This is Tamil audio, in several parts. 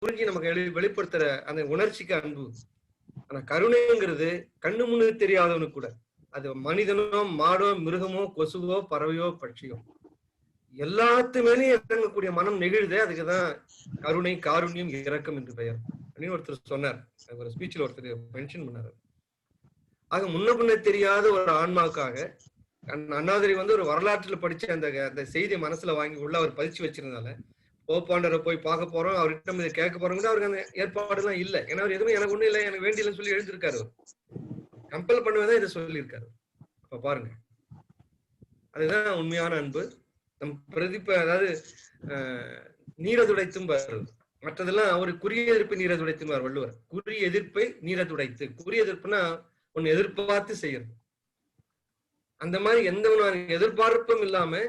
புரிஞ்சு நமக்கு வெளிப்படுத்துற அந்த உணர்ச்சிக்கு அன்பு. ஆனா கருணைங்கிறது கண்ணு முன்னு தெரியாதவனு கூட, அது மனிதனோ மாடோ மிருகமோ கொசுவோ பறவையோ பட்சியோ எல்லாத்து மேலேயும் இறங்கக்கூடிய மனம் நெகிழுதே, அதுக்குதான் கருணை காருண்யம் இரக்கம் என்று பெயர் அப்படின்னு ஒருத்தர் சொன்னார். ஒரு ஸ்பீச்ல ஒருத்தர் மென்ஷன் பண்ணாரு. ஆக முன்ன பின்ன தெரியாத ஒரு ஆன்மாவுக்காக அண்ணாதுரை ஒரு வரலாற்றுல படிச்சு அந்த செய்தியை மனசுல வாங்கி உள்ள அவர் பதிச்சு வச்சிருந்தால போப்பாண்டரை போய் பார்க்க போறோம், அவர்கிட்ட இதை கேட்க போறோம்னு அவருக்கு அந்த ஏற்பாடு எல்லாம் இல்லை. ஏன்னா அவர் எதுவும் எனக்கு ஒண்ணும் இல்லை, எனக்கு வேண்டியலன்னு சொல்லி எழுந்திருக்காரு. அவர் கம்பல் பண்ணுவதான் இதை சொல்லியிருக்காரு. அப்ப பாருங்க, அதுதான் உண்மையான அன்பு. நம் பிரதிப்ப, அதாவது நீரதுடைத்தும் வருது. மற்றதெல்லாம் அவர் குறிய எதிர்ப்பு நீரதுடைத்தும் வள்ளுவர். குறி எதிர்ப்பை நீரதுடைத்து. குறி எதிர்ப்புனா ஒன்னு எதிர்பார்த்து செய்யறது. அந்த மாதிரி எந்த ஒரு எதிர்பார்ப்பும் இல்லாம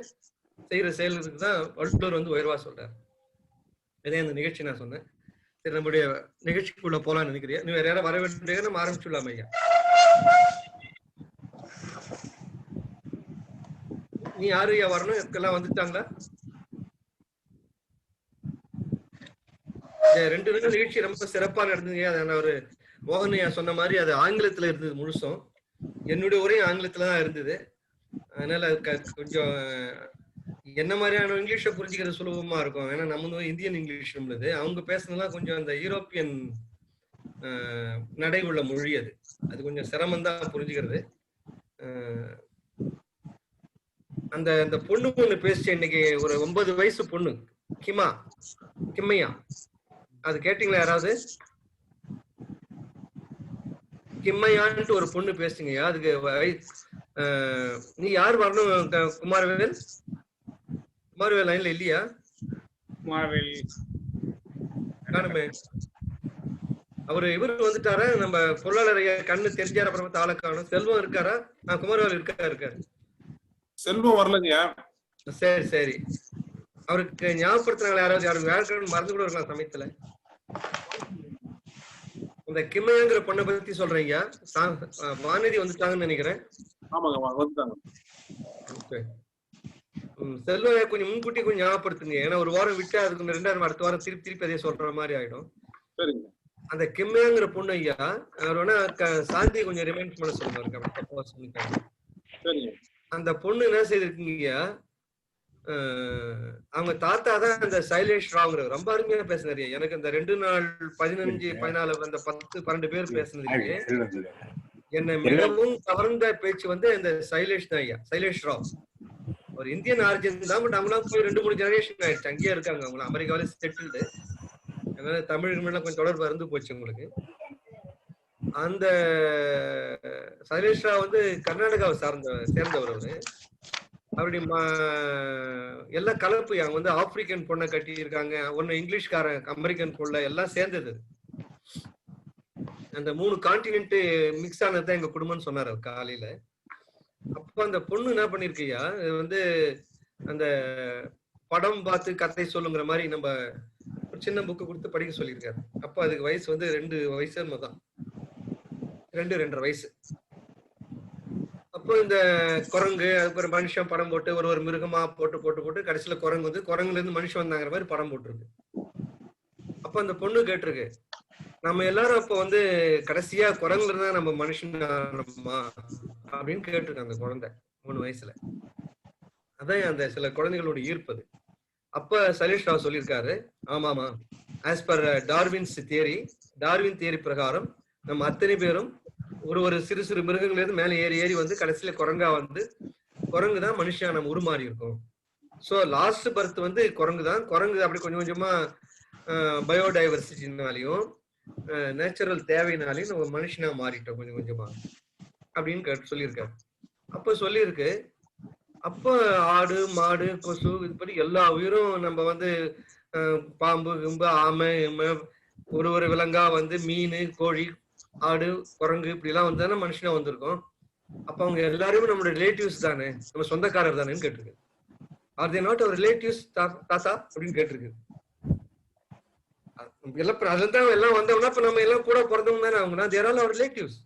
செய்யற செயலுக்கு தான் வள்ளுவர் உயர்வா சொல்றாரு. இதே அந்த நிகழ்ச்சி நான் சொன்னேன். சரி, நம்முடைய நிகழ்ச்சிக்குள்ள போலான்னு நினைக்கிறேன். நீ வேற யாரும் வர வேண்டிய நம்ம ஆரம்பிச்சுடலாம் ஐயா. நீ யாரு ஐயா வரணும்? எல்லாம் வந்துட்டாங்களா? ரெண்டு நிகழ்ச்சி ரொம்ப சிறப்பா நடந்தது. அதை ஒரு மோகன் சொன்ன மாதிரி அது ஆங்கிலத்துல இருந்தது முழுசும். என்னுடைய உரையும் ஆங்கிலத்துல தான் இருந்தது. அதனால கொஞ்சம் என்ன மாதிரியான இங்கிலீஷை புரிஞ்சுக்கிறது சுலபமா இருக்கும். ஏன்னா நம்ம இந்தியன் இங்கிலீஷ் உள்ளது. அவங்க பேசுனதுலாம் கொஞ்சம் அந்த யூரோப்பியன் நடை உள்ள மொழி. அது கொஞ்சம் சிரமம் தான் புரிஞ்சுக்கிறது. அந்த அந்த பொண்ணு ஒண்ணு பேசிச்சு இன்னைக்கு, ஒரு 9 வயசு பொண்ணு, கிம்மையா. அது கேட்டீங்களா யாராவது? கிம்மையான்ட்டு ஒரு பொண்ணு பேசுங்கய்யா. அதுக்கு நீ யார் வரணும்? குமாரவேல் லைன்ல இல்லையா? குமாரவேல் காணுமே. இவரு வந்துட்டாரா? நம்ம பொருளாளர் கண்ணு தெரிஞ்சார அப்புறம் ஆளை காணும். செல்வம் இருக்காரா? குமாரவேல் இருக்காரு. செல்வம் வரலங்கய்யா. சரி சரி, அவருக்கு ஞாபகப்படுத்துறாங்களா யாராவது? யாருக்கு வேற மறந்து கூட இருக்கலாம் சமயத்துல. இந்த கிம்மையாங்கிற பொண்ணை பத்தி சொல்றீங்க. வானதி வந்துட்டாங்கன்னு நினைக்கிறேன். செல்வம் கொஞ்சம் முன்கூட்டி கொஞ்சம் ஞாபகப்படுத்துங்க. ஏன்னா ஒரு வாரம் விட்டு அதுக்கு 2 அடுத்த வாரம் திருப்பி அதே சொல்ற மாதிரி ஆயிடும். அந்த கிம்மையாங்கிற பொண்ணு ஐயா, அவர் வேணா சாந்தி கொஞ்சம் ரிமைண்ட் பண்ண சொல்லுவாங்க. அந்த பொண்ணு என்ன செய்திருக்கீங்க, அவங்க தாத்தா தான் அந்த சைலேஷ் ராவ்ங்கிறவர். ரொம்ப அருமையா பேசினாரு. எனக்கு அந்த 2 நாள் 15 14 அந்த 10 12 பேர் பேசினதுக்கு என்ன மிகவும் கவர்ந்த பேச்சு இந்த சைலேஷ் தான் ஐயா. சைலேஷ் ராவ் ஒரு இந்தியன் ஆரிஜின் தான். பட் அவங்களாம் போய் 2-3 ஜெனரேஷன் ஆயிடுச்சு, அங்கேயே இருக்காங்க. அவங்களும் அமெரிக்காவில செட்டில்டு. அதனால தமிழ் கொஞ்சம் தொடர்பு இருந்து போச்சு உங்களுக்கு. அந்த சைலேஷ் ராவ் கர்நாடகாவை சேர்ந்தவர். அவருடைய எல்லா கலப்பு. அவங்க ஆப்பிரிக்கன் பொண்ணை கட்டி இருக்காங்க, ஒன்னு இங்கிலீஷ்காரன் அமெரிக்கன் பொண்ணு எல்லாம் சேர்ந்தது. அந்த 3 கான்டினென்ட் மிக்ஸ் ஆனதுதான் எங்க குடும்பம்னு சொன்னார் அவர் காலையில. அப்ப அந்த பொண்ணு என்ன பண்ணிருக்கியா, அந்த படம் பார்த்து கதை சொல்லுங்கிற மாதிரி நம்ம ஒரு சின்ன புக்கு கொடுத்து படிக்க சொல்லியிருக்காரு. அப்ப அதுக்கு வயசு 2 வயசு தான், 2-2.5 வயசு. அப்போ இந்த குரங்கு, அதுக்கு ஒரு மனுஷன் படம் போட்டு ஒரு மிருகமா போட்டு கடைசியில குரங்கு குரங்குல இருந்து மனுஷன் வந்தாங்கிற மாதிரி படம் போட்டிருக்கு. அப்ப அந்த பொண்ணு கேட்டிருக்கு, நம்ம எல்லாரும் அப்ப கடைசியா குரங்குல இருந்தா நம்ம மனுஷன் அப்படின்னு கேட்டிருக்காங்க அந்த குழந்தை 3 வயசுல. அதான் அந்த சில குழந்தைகளோட ஈர்ப்பது. அப்ப சைலேஷ் ராவ் சொல்லியிருக்காரு, ஆமாமா, ஆஸ் பர் டார்வின் தியரி பிரகாரம் நம்ம அத்தனை பேரும் ஒரு சிறு சிறு மிருகங்கள்ல இருந்து மேல ஏறி கடைசியில குரங்கா குரங்குதான் மனுஷன் நம்ம உருமாறி இருக்கோம். சோ லாஸ்ட் பர்த் குரங்கு தான். குரங்கு அப்படி கொஞ்சம் கொஞ்சமா பயோடைவர்சிட்டினாலையும் நேச்சுரல் தேவையினாலையும் நம்ம மனுஷனா மாறிட்டோம் கொஞ்சம் கொஞ்சமா அப்படின்னு சொல்லியிருக்காரு. அப்ப சொல்லியிருக்கு, அப்ப ஆடு மாடு கொசு இதுபடி எல்லா உயிரும் நம்ம பாம்பு கிம்பு ஆமை ஒரு விலங்கா மீன் கோழி ஆடு குரங்கு இப்படி எல்லாம் தானே மனுஷனா வந்திருக்கோம். அப்ப அவங்க எல்லாருமே நம்மளோட ரிலேட்டிவ்ஸ் தானே, நம்ம சொந்தக்காரர் தானேன்னு கேட்டிருக்கு. Are they not our relatives தாத்தா அப்படின்னு கேட்டிருக்கு. அதுதான் எல்லாம் வந்தவங்கன்னா இப்ப நம்ம எல்லாம் கூட பிறந்தவங்க தானே அவங்க. தேர் ஆல் அவர் ரிலேட்டிவ்ஸ்.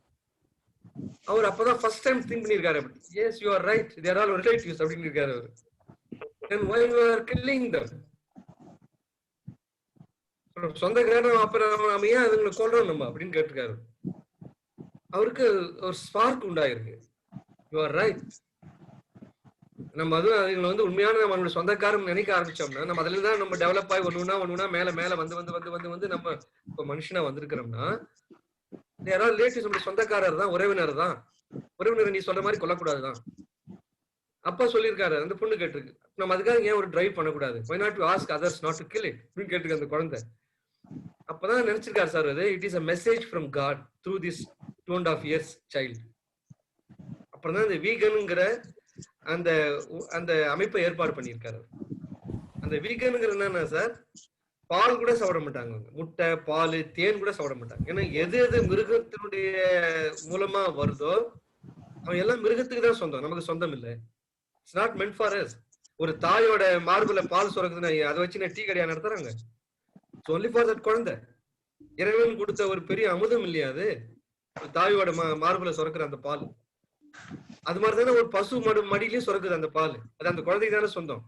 அவர் அப்பதான் ஃபர்ஸ்ட் டைம் திங்க் பண்ணிருக்காரு. Yes you are right, they're all அவர் ரிலேட்டிவ்ஸ் அப்படின்னு இருக்காரு அவர். Then why you are killing them? சொந்தக்காரன் அப்புறம் நம்ம ஏன் அதுங்களை கொல்றோம் நம்ம அப்படின்னு கேட்டிருக்காரு. அவருக்கு ஒரு ஸ்பார்க் உண்டாயிருக்கு. You are right. நம்ம அதுவும் அதுங்களை வந்து உண்மையான நம்மளோட சொந்தக்காரன் நினைக்க ஆரம்பிச்சோம்னா நம்ம அதுல தான் நம்ம டெவலப் ஆகி ஒண்ணுனா மேல மேல வந்து வந்து வந்து வந்து வந்து நம்ம இப்ப மனுஷனா வந்திருக்கிறோம்னா யாராவது ரிலேட்டிவ்ஸ் நம்மளுடைய சொந்தக்காரர் தான், உறவினர் தான். உறவினர் நீ சொல்ற மாதிரி கொல்லக்கூடாதுதான். அப்பா சொல்லியிருக்காரு, அந்த பொண்ணு கேட்டிருக்கு, நம்ம அதுக்காக ஏன் ஒரு டிரைவ் பண்ணக்கூடாது, why not to ask others not to kill it அப்படின்னு கேட்டிருக்கு அந்த குழந்தை. அப்பதான் நினைச்சிருக்காரு சார், அது it is a message from God through this 2.5 years child. அப்புறம் தான் இந்த வீகன்ங்கிற அந்த அந்த அமைப்பை ஏற்பாடு பண்ணியிருக்காரு. அந்த வீகன்ங்கிற என்னன்னா சார், பால் கூட சாப்பிட மாட்டாங்க, முட்டை பால் தேன் கூட சாப்பிட மாட்டாங்க. ஏன்னா எது எது மிருகத்தினுடைய மூலமா வருதோ அவன் எல்லாம் மிருகத்துக்கு தான் சொந்தம், நமக்கு சொந்தம் இல்லை. It's not meant for us. ஒரு தாயோட மார்புல பால் சுரக்குதுன்னா அதை வச்சு நான் டீ கடையா நடத்துறாங்க. இட்ஸ் ஒன்லி ஃபார் தட் குழந்தை. இறைவன் கொடுத்த ஒரு பெரிய அமுதம் இல்லையா அது, தாயோட மார்புல சுரக்குற அந்த பால். அது மாதிரிதானே ஒரு பசு மடியிலயும் சுரக்குது அந்த பால், அது அந்த குழந்தைக்கு தானே சொந்தம்.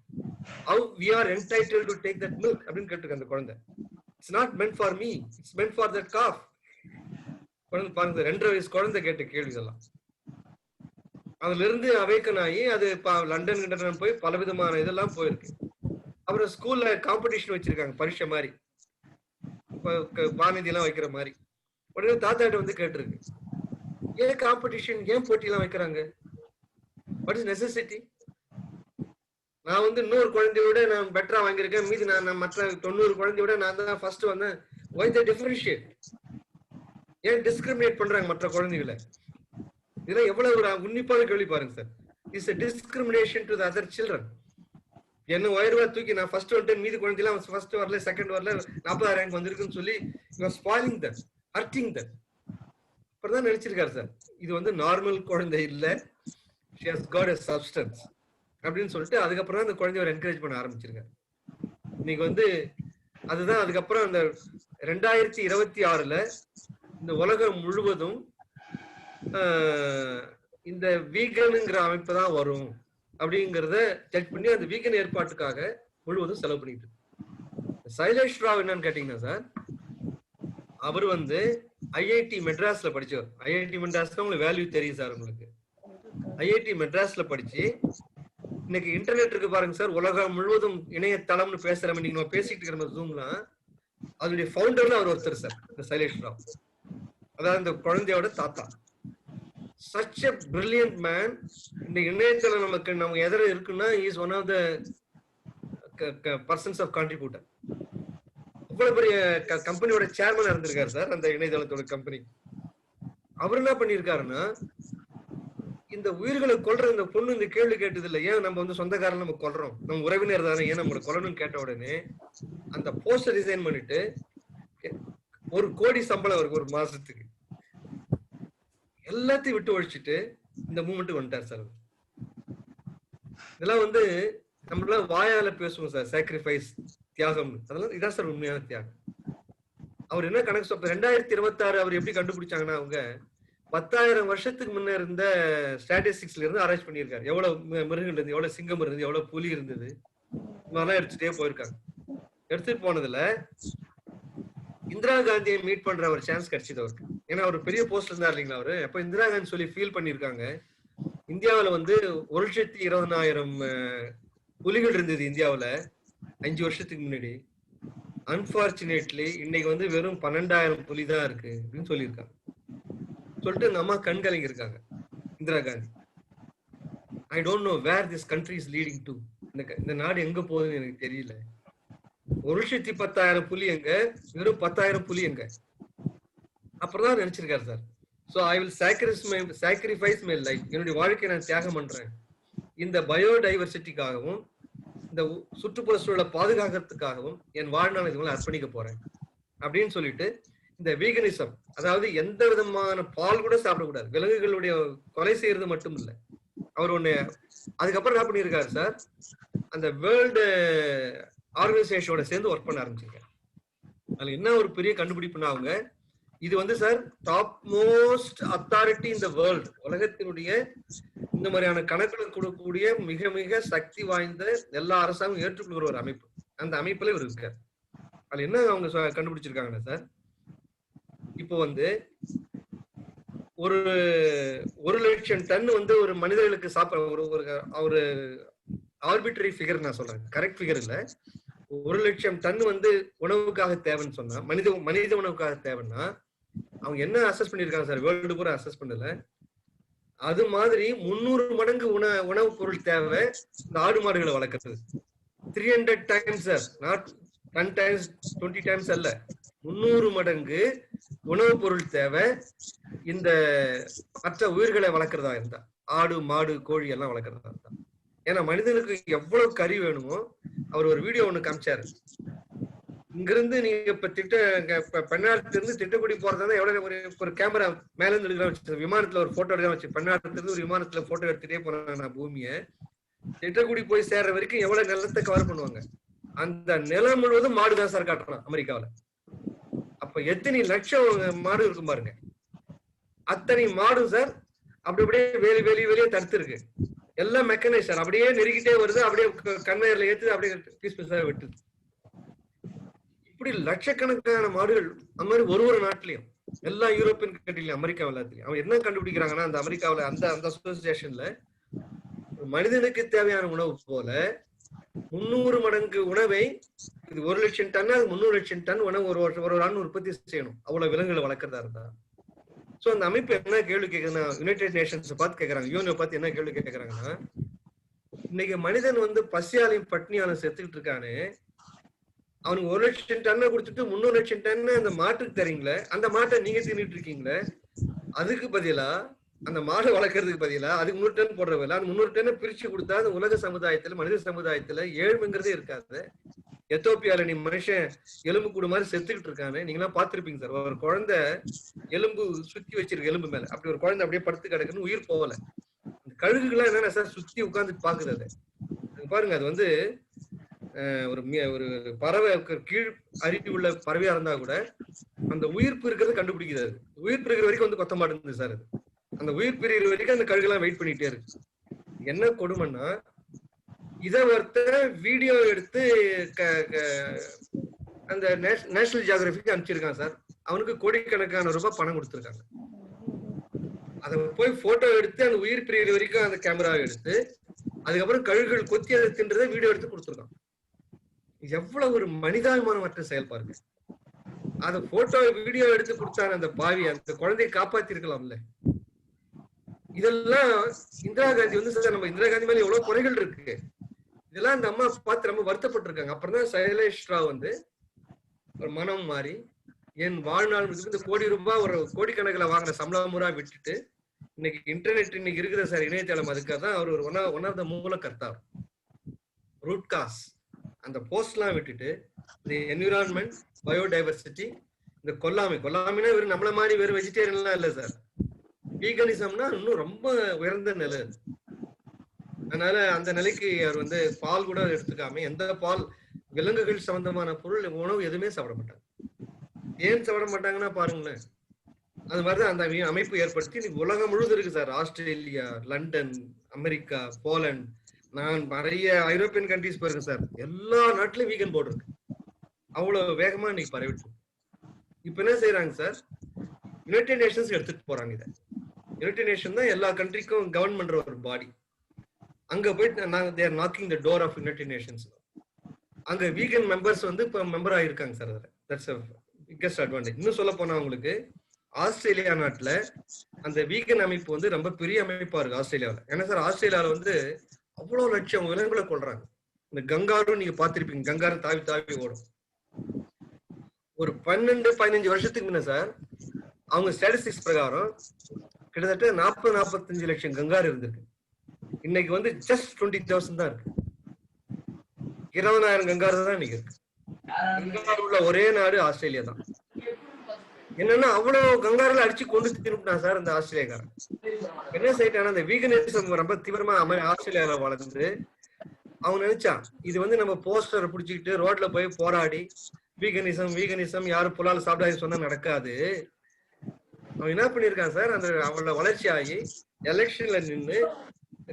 How we are entitled to take that milk அப்படின்னு கேட்டிருக்கு அந்த குழந்தை. It's not meant for me, it's meant for that calf. குழந்தை பாருங்க, 2.5 வயசு குழந்தை கேட்ட கேள்விகள்லாம். அதுல இருந்து அவேக்கன் ஆகி அது லண்டன் போய் பல விதமான இதெல்லாம் போயிருக்கு. அப்புறம் ஸ்கூல்ல காம்படிஷன் வச்சிருக்காங்க, பரீட்சை மாதிரி, வானதி எல்லாம் வைக்கிற மாதிரி. உடனே தாத்தாட்ட வந்து கேட்டிருக்கு, ஏன் காம்படிஷன், ஏன் போட்டி எல்லாம் வைக்கிறாங்க, வாட் இஸ் நெசசிட்டி? நான் வந்து 100 குழந்தையோட நான் பெட்டரா வாங்கியிருக்கேன், மீதி நான் மற்ற 90 குழந்தையோட நான் தான் ஃபர்ஸ்ட் வந்தேன். why they differentiate? ஏன் டிஸ்கிரிமினேட் பண்றாங்க மற்ற குழந்தைகளை? இதெல்லாம் எவ்வளவு ஒரு உன்னிப்பான கேள்வி பாருங்க sir. It's a discrimination to the other children. என்ன 1000 ரூபாய் தூக்கி நான் ஃபர்ஸ்ட் வந்துட்டேன், மீதி குழந்தைலாம் ஃபர்ஸ்ட் வரல, செகண்ட் வரல, 40 ரேங்க் வந்திருக்குன்னு சொல்லி ஸ்பாயிலிங் them, hurting them. அப்பதான் நினைச்சிருக்காரு சார், இது வந்து நார்மல் குழந்தை இல்ல, she has got a substance அப்படின்னு சொல்லிட்டு அதுக்கப்புறம் தான் அந்த குழந்தைய என்கரேஜ் பண்ண ஆரம்பிச்சிருக்காரு. இன்னைக்கு வந்து அதுதான் அதுக்கப்புறம் அந்த 2026ல இந்த உலகம் முழுவதும் இந்த வீகனுங்கிற அமைப்பு தான் வரும் அப்படிங்கிறத செக் பண்ணி அந்த வீகன் ஏற்பாட்டுக்காக முழுவதும் செலவு பண்ணிட்டு இருக்கு. சைலேஷ் ராவ் என்னன்னு கேட்டீங்கன்னா சார், அவர் வந்து ஐஐடி மெட்ராஸ்ல படிச்சவர். ஐஐடி மெட்ராஸ்ல உங்களுக்கு வேல்யூ தெரியும் சார் உங்களுக்கு. ஐஐடி மெட்ராஸ்ல படிச்சு இன்னைக்கு இன்டர்நெட் இருக்கு பாருங்க சார், உலகம் முழுவதும் இணையதளம்னு பேசுறோம். இன்னைக்கு நம்ம பேசிட்டு இருக்கிற ஜூம்லாம் அதனுடைய ஃபவுண்டர்ல அவர் ஒருத்தர் சார், இந்த சைலேஷ் ராவ். அதாவது இந்த குழந்தையோட தாத்தா. such a brilliant man. இந்த இணையதளம் நம்ம எதிர இருக்குன்னா he is one of the persons of contributor. அவ்வளவு பெரிய கம்பெனியோட சேர்மனா இருந்திருக்காரு சார் அந்த இணையதளத்தோட கம்பெனி. அவர் என்ன பண்ணிருக்காருன்னா, இந்த உயிர்களை கொல்ற இந்த பொண்ணு இந்த கேள்வி கேட்டது இல்லை, ஏன் நம்ம வந்து சொந்தக்காரன் நம்ம கொல்றோம், நம்ம உறவினர் தானே, ஏன் நம்மளை கொல்லணும்னு கேட்ட உடனே அந்த போஸ்டர் டிசைன் பண்ணிட்டு 1 கோடி சம்பளம் இருக்கு ஒரு மாசத்துக்கு, எல்லாத்தையும் விட்டு ஒழிச்சிட்டு இந்த மூமெண்ட் வந்துட்டார் சார். இதெல்லாம் வந்து நம்மள வாயால பேசுவோம் சார், சாக்ரிஃபைஸ், தியாகம், அதெல்லாம் இதான் சார் உண்மையான தியாகம். அவர் என்ன கணக்கு சொல்ற 2026 அவர் எப்படி கண்டுபிடிச்சாங்கன்னா, அவங்க 10,000 வருஷத்துக்கு முன்ன இருந்த ஸ்டாட்டிஸ்டிக்ஸ்ல இருந்து ஆராய்ச்சி பண்ணியிருக்காரு. எவ்வளவு மிருகங்கள் இருந்தது, எவ்வளவு சிங்கம் இருந்தது, எவ்வளவு புலி இருந்தது, இதெல்லாம் எடுத்துட்டே போயிருக்காங்க. எடுத்துட்டு போனதுல இந்திரா காந்தியை மீட் பண்ற ஒரு சான்ஸ் கிடைச்சது அவருக்கு. ஏன்னா அவர் பெரிய போஸ்ட் இருந்தார் இல்லைங்களா அவரு. அப்ப இந்திரா காந்தி சொல்லி ஃபீல் பண்ணிருக்காங்க, இந்தியாவில வந்து 1,20,000 புலிகள் இருந்தது இந்தியாவில 5 வருஷத்துக்கு முன்னாடி. அன்பார்ச்சுனேட்லி இன்னைக்கு வந்து வெறும் 12,000 புலி தான் இருக்கு அப்படின்னு சொல்லியிருக்காங்க. சொல்லிட்டு எங்க அம்மா கண் கலங்கி இருக்காங்க Indira Gandhi. I don't know where this country is leading to. இந்த நாடு எங்க போகுதுன்னு எனக்கு தெரியல. 1,10,000 புலி எங்க, வெறும் 10,000 புலி எங்க? அப்புறம் நினைச்சிருக்காரு sir. So I will sacrifice my life, என்னுடைய வாழ்க்கையை நான் தியாகம் பண்றேன், இந்த பயோடைவர்சிட்டிக்காகவும் இந்த சுற்றுப்புற சூழலை பாதுகாக்கிறதுக்காகவும் என் வாழ்நாள் இதுங்களை அர்ப்பணிக்க போறேன் அப்படின்னு சொல்லிட்டு இந்த வீகனிசம், அதாவது எந்த விதமான பால் கூட சாப்பிடக்கூடாது, விலங்குகளுடைய கொலை செய்யறது மட்டும் இல்லை, அவர் ஒண்ணு அதுக்கப்புறம் என்ன பண்ணியிருக்காரு சார், அந்த வேர்ல்டு ஆர்கனைசேஷனோட சேர்ந்து ஒர்க் பண்ண ஆரம்பிச்சிருக்காரு. அதுல என்ன ஒரு பெரிய கண்டுபிடிப்புனா, அவங்க இது வந்து சார் டாப் மோஸ்ட் அத்தாரிட்டி இந்த வேர்ல்டு, உலகத்தினுடைய இந்த மாதிரியான கணக்குகளை கொடுக்கக்கூடிய மிக மிக சக்தி வாய்ந்த எல்லா அரசாங்கம் ஏற்றுக்கொள்கிற ஒரு அமைப்பு. அந்த அமைப்புல இவர் இருக்கார். அதுல என்ன அவங்க கண்டுபிடிச்சிருக்காங்கன்னா சார், இப்போ வந்து ஒரு 1,00,000 டன் வந்து ஒரு மனிதர்களுக்கு சாப்பிட ஒரு ஆர்பிட்ரரி ஃபிகர் நான் சொல்றேன், கரெக்ட் ஃபிகர் இல்ல. 1,00,000 டன் வந்து உணவுக்காக தேவைன்னு சொன்னா, மனித உணவுக்காக தேவைன்னா அவங்க என்ன அசஸ் பண்ணிருக்காங்க சார், வேர்ல்டு பூரா அசஸ் பண்ணல. அது மாதிரி 300 மடங்கு உணவு பொருள் தேவை இந்த ஆடு மாடுகளை வளர்க்கறது. 300 times sir, not 10 times 20 times அல்ல, 300 மடங்கு உணவு பொருள் தேவை இந்த மற்ற உயிர்களை வளர்க்கறதா இருந்தா, ஆடு மாடு கோழி எல்லாம் வளர்க்கறதா இருந்தா. ஏன்னா மனிதனுக்கு எவ்வளவு கறி வேணுமோ, அவர் ஒரு வீடியோ ஒண்ணு காமிச்சாரு. இங்கிருந்து நீங்க இப்ப பெண்ணாடத்துல இருந்து திட்டக்குடி போறதா எவ்வளவு ஒரு கேமரா மேல இருந்து எடுக்கலாம் வச்சு, விமானத்துல ஒரு போட்டோ எடுக்கலாம் வச்சு, பெண்ணாடத்துல இருந்து ஒரு விமானத்துல போட்டோ எடுத்துட்டே போறாங்க பூமியை. திட்டக்குடி போய் சேர்ற வரைக்கும் எவ்வளவு நிலத்தை கவர் பண்ணுவாங்க. அந்த நிலம் முழுவதும் மாடுதான் சார் காட்டுறான் அமெரிக்காவில. அப்ப எத்தனை லட்சம் மாடு இருக்கும் பாருங்க. அத்தனை மாடும் சார் அப்படி அப்படியே வெளியே தடுத்து இருக்கு. எல்லாம் மெக்கனைஸ் சார், அப்படியே நெருக்கிட்டே வருது, அப்படியே கன்வேயர்ல ஏத்து அப்படியே பீஸ் பீஸா வெட்டுது. இப்படி லட்சக்கணக்கான மாடுகள் அந்த மாதிரி ஒரு நாட்டிலையும், எல்லா யூரோப்பியன் கண்ட்ரிலையும், அமெரிக்கா எல்லாத்துலயும் அவன் என்ன கண்டுபிடிக்கிறாங்கன்னா, அந்த அமெரிக்காவில அந்த அசோசியேஷன்ல மனிதனுக்கு தேவையான உணவு போல 300 மடங்கு உணவை, இது 1,00,000 டன், அது 300,00,000 டன் உணவு ஒரு ஆண்டு உற்பத்தி செய்யணும், அவ்வளவு விலங்குகளை வளர்க்கறதா இருந்தா. சோ அந்த அமைப்பு என்ன கேள்வி கேட்குதுன்னா, யுனைடெட் நேஷன்ஸ் பார்த்து கேட்கறாங்க, யூஎன்ஓ பார்த்து என்ன கேள்வி கேட்கறாங்கன்னா, இன்னைக்கு மனிதன் வந்து பசியாலையும் பட்னியாலும் செத்துக்கிட்டு இருக்கானே, அவனுக்கு 1,00,000 டன்னை கொடுத்துட்டு 300,00,000 டன்னு அந்த மாட்டுக்கு தரீங்களே, அந்த மாட்டை நீங்க தின்னுட்டு இருக்கீங்களே, அதுக்கு பதிலா அந்த மாடு வளர்க்கறதுக்கு பதிலா அதுக்கு 300 டன் போடுறவில்லை, அந்த 300 டன்னை பிரிச்சு கொடுத்தா அந்த உலக சமுதாயத்துல, மனித சமுதாயத்துல ஏழ்மைங்கிறதே இருக்காது. எத்தோப்பியால நீ மனுஷன் எலும்பு கூடு மாதிரி செத்துக்கிட்டு இருக்கானு நீங்க எல்லாம் பாத்திருப்பீங்க சார். ஒரு குழந்தை எலும்பு சுத்தி வச்சிருக்கு, எலும்பு மேல அப்படி ஒரு குழந்தை அப்படியே படுத்து கிடக்குன்னு, உயிர் போகல. கழுகுகள்லாம் என்னன்னா சார் சுத்தி உட்கார்ந்து பாக்குது. அது பாருங்க, அது வந்து ஒரு பறவை கீழ் அறிவு உள்ள பறவையா இருந்தா கூட அந்த உயிர்ப்பு இருக்கிறத கண்டுபிடிக்குது. அது உயிர் பிரிக்கிற வரைக்கும் வந்து கொத்த மாட்டேங்குது சார். அது அந்த உயிர் பிரிகிற வரைக்கும் அந்த கழுகுலாம் வெயிட் பண்ணிட்டே இருக்கு. என்ன கொடுமைன்னா, இதை ஒருத்தர் வீடியோ எடுத்து அந்த நேஷனல் ஜியோகிராபிக்கு அனுப்பிச்சிருக்கான் சார். அவனுக்கு கோடிக்கணக்கான ரூபாய் பணம் கொடுத்துருக்காங்க. அதை போய் போட்டோ எடுத்து அந்த உயிர் பிரிகிற வரைக்கும் அந்த கேமராவை எடுத்து, அதுக்கப்புறம் கழுகுகள் கொத்தி அதை தின்றதை வீடியோ எடுத்து கொடுத்துருக்கான். எவ்வளவு ஒரு மனிதாபிமானமற்ற செயல் பாருங்க. அதை போட்டோ வீடியோ எடுத்து கொடுத்தான அந்த பாவி, அந்த குழந்தையை காப்பாத்தி இருக்கலாம்ல. இதெல்லாம் இந்திரா காந்தி வந்து சார், நம்ம இந்திரா காந்தி மேல எவ்வளவு குறைகள் இருக்கு, இதெல்லாம் அந்த அம்மா பார்த்து ரொம்ப வருத்தப்பட்டிருக்காங்க. அப்புறம் தான் சைலேஷ் ராவ் வந்து ஒரு மனம் மாறி, என் வாழ்நாள் இந்த கோடி ரூபாய் ஒரு கோடிக்கணக்கில் வாங்கின சம்பளம் முறை விட்டுட்டு இன்னைக்கு இன்டர்நெட் இன்னைக்கு இருக்குது சார், இணையதளம். அதுக்காக தான் அவர் ஒரு ஒன் ஆஃப் த மூல கர்த்தார், ரூட் காஸ். அந்த போஸ்ட்லாம் விட்டுட்டு இந்த என்விரான்மெண்ட், பயோடைவர்சிட்டி, இந்த கொல்லாமைனா வெறும் நம்மள மாதிரி வெறும் வெஜிடேரியன்லாம் இல்லை சார். வீகனிசம்னா இன்னும் ரொம்ப உயர்ந்த நிலை. அதனால அந்த நிலைக்கு அவர் வந்து பால் கூட எடுத்துக்காம, எந்த பால், விலங்குகள் சம்பந்தமான பொருள், உணவு எதுவுமே சாப்பிட மாட்டாங்க. ஏன் சாப்பிட மாட்டாங்கன்னா பாருங்களேன். அது மாதிரிதான் அந்த அமைப்பு ஏற்படுத்தி இன்னைக்கு உலகம் முழுவதும் இருக்கு sir. Australia, London, America, Poland, நான் நிறைய ஐரோப்பியன் கண்ட்ரிஸ் போயிருக்கேன் சார். எல்லா நாட்டிலும் வீகன் போர்டு இருக்கு. அவ்வளவு வேகமா இன்னைக்கு பரவிட்டு. இப்ப என்ன செய்யறாங்க சார், யுனைடெட் நேஷன்ஸ் எடுத்துட்டு போறாங்க. இதை யுனைடெட் நேஷன் தான் எல்லா கண்ட்ரிக்கும் கவர்ன் பண்ற ஒரு பாடி. அங்க போயிட்டு they are knocking the door of United Nations. அங்க வீகன் மெம்பர்ஸ் வந்து இப்ப மெம்பர் ஆயிருக்காங்க sir. That's a biggest advantage. இன்னும் சொல்ல போனா உங்களுக்கு ஆஸ்திரேலியா நாட்டுல அந்த வீகன் அமைப்பு வந்து ரொம்ப பெரிய அமைப்பா இருக்கு ஆஸ்திரேலியாவில். ஏன்னா சார், ஆஸ்திரேலியாவில வந்து அவ்வளவு லட்சம் விலங்குகளை கொள்றாங்க. இந்த கங்காரு நீங்க பாத்திருப்பீங்க, கங்காரு தாவி தாவி ஓடும். ஒரு 12-15 வருஷத்துக்கு முன்ன சார், அவங்க ஸ்டாட்டிஸ்டிக்ஸ் பிரகாரம் கிட்டத்தட்ட 40-45 லட்சம் கங்காரு இருந்திருக்கு. இன்னைக்கு வந்து ஜஸ்ட் 20,000 தான் இருக்கு. 20,000 கங்காரு தான் இன்னைக்கு இருக்கு. கங்காரு உள்ள ஒரே நாடு ஆஸ்திரேலியா தான். என்னன்னா அவ்வளவு கங்காருல அடிச்சு கொண்டு திருப்பினா சார் இந்த ஆஸ்திரேலியாக்காரன். என்ன செய்யிட்டானா, இந்த வீகனிசம் ரொம்ப தீவிரமா ஆஸ்திரேலியாவில வளர்ந்து அவன் நினைச்சான், இது வந்து நம்ம போஸ்டரை பிடிச்சிக்கிட்டு ரோட்ல போய் போராடி வீகனிசம் யாரும் புலால் சாப்பிடாது சொன்னா நடக்காது. அவன் என்ன பண்ணிருக்கான் சார், அந்த அவளோட வளர்ச்சி ஆகி எலெக்ஷன்ல நின்று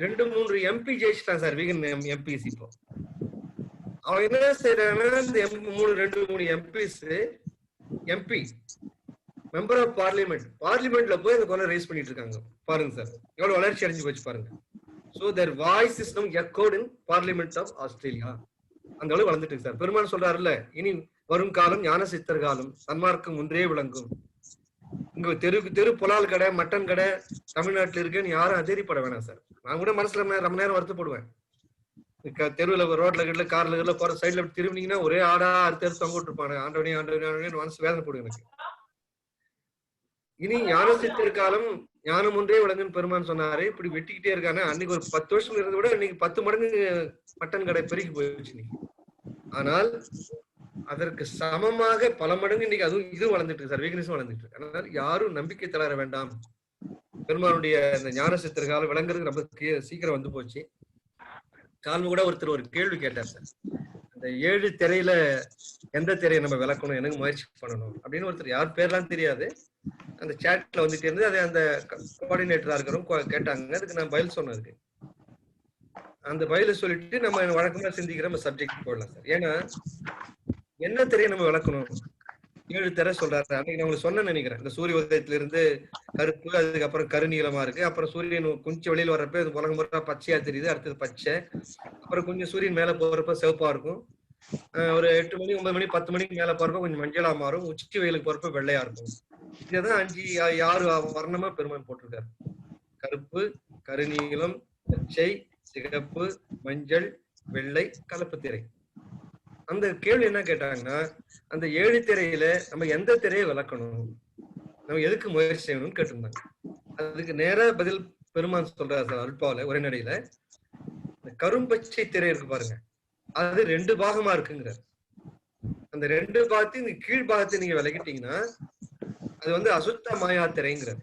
2-3 எம்பி ஜெயிச்சிட்டான் சார், வீகன் எம்பிஸ். இப்போ அவன் என்ன செய்யறாங்கன்னா இந்த 2-3 எம்பி மெம்பர் ஆஃப் பார்லிமெண்ட்ல போய் அந்த குரலை ரைஸ் பண்ணிட்டு இருக்காங்க. பாருங்க சார் எவ்வளவு வளர்ச்சி அடைஞ்சு போச்சு பாருங்க. So their voice is now echoed in Parliament of Australia. அந்த அளவு வளர்ந்துட்டு சார். பெருமான் சொல்றாருல்ல, இனி வரும் காலம் ஞான சித்தர் காலம், சன்மார்க்கம் ஒன்றே விளங்கும். இங்க தெரு புலால் கடை மட்டன் கடை தமிழ்நாட்டுல இருக்குன்னு யாரும் அதிரிப்பட வேணாம் சார். நான் கூட மனசுல ரொம்ப நேரம் வருத்தப்படுவேன். தெருவில் ரோட்ல கிட்ட கார்ல போற சைட்ல திரும்பினீங்கன்னா ஒரே ஆடா அறுத்து தொங்க விட்டுருப்பாங்க. ஆண்டவனே மனசு வேதனைப்படுது எனக்கு. இனி ஞான சித்தர் காலம் ஞானம் ஒன்றே விளங்குன்னு பெருமான் சொன்னாரு. இப்படி வெட்டிக்கிட்டே இருக்காங்க. அன்னைக்கு ஒரு 10 வருஷம் இருந்ததை விட இன்னைக்கு 10 மடங்கு மட்டன் கடை பெருகி போயிடுச்சு இன்னைக்கு. ஆனால் அதற்கு சமமாக பல மடங்கு இன்னைக்கு அதுவும் இது வளர்ந்துட்டு இருக்கு சார், வீக்னஸும் வளர்ந்துட்டு இருக்கு. அதனால யாரும் நம்பிக்கை தளர வேண்டாம். பெருமானுடைய இந்த ஞான சித்தர் காலம் விளங்குறது ரொம்ப சீக்கிரம் வந்து போச்சு. கால்ம கூட ஒருத்தர் ஒரு கேள்வி கேட்டார் சார், அந்த 7 திரையில எந்த திரையை நம்ம விளக்கணும், எனக்கு முயற்சி பண்ணணும் அப்படின்னு ஒருத்தர், யார் பேர்லாம் தெரியாது, அந்த சாட்ல வந்துட்டு இருந்து அதை அந்த கோஆர்டினேட்டரா இருக்கிறவங்க கேட்டாங்க. அதுக்கு நான் பதில் சொன்னதுக்கு அந்த பதில சொல்லிட்டு நம்ம வழக்கமா சிந்திக்கிற நம்ம சப்ஜெக்ட் போடலாம் சார். ஏன்னா என்ன திரையை நம்ம விளக்கணும், 7 திரை சொல்றாரு. அன்னைக்கு நான் உங்களுக்கு சொன்ன நினைக்கிறேன், இந்த சூரிய உதயத்துல இருந்து கருப்பு, அதுக்கப்புறம் கருநீளமா இருக்கு, அப்புறம் சூரியன் கொஞ்சம் வெளியில வர்றப்ப அது உலகம் முறை பச்சையா தெரியுது, அடுத்தது பச்சை, அப்புறம் கொஞ்சம் சூரியன் மேல போறப்ப சிவப்பா இருக்கும், ஒரு 8 மணி 9 மணி 10 மணிக்கு மேல போறப்ப கொஞ்சம் மஞ்சளா மாறும், உச்சி வெயிலுக்கு போறப்ப வெள்ளையா இருக்கும். இதுதான் 5-6 வர்ணமா பெருமான் போட்டிருக்காரு. கருப்பு, கருநீலம், பச்சை, சிகப்பு, மஞ்சள், வெள்ளை, கலப்பு திரை. அந்த கேள்வி என்ன கேட்டாங்கன்னா, அந்த 7 திரையில நம்ம எந்த திரையை விளக்கணும், நம்ம எதுக்கு முயற்சி செய்யணும்னு கேட்டிருந்தாங்க. அதுக்கு நேரா பதில் பெருமான் சொல்றாரு சார் அல்பாவில உரைநடையில. இந்த கரும்பச்சை திரை இருக்கு பாருங்க, அது 2 பாகமா இருக்குங்கிறார். அந்த 2 பாகத்தையும் இந்த கீழ் பாகத்தை நீங்க விளக்கிட்டீங்கன்னா அது வந்து அசுத்த மாயா திரைங்கிறார்.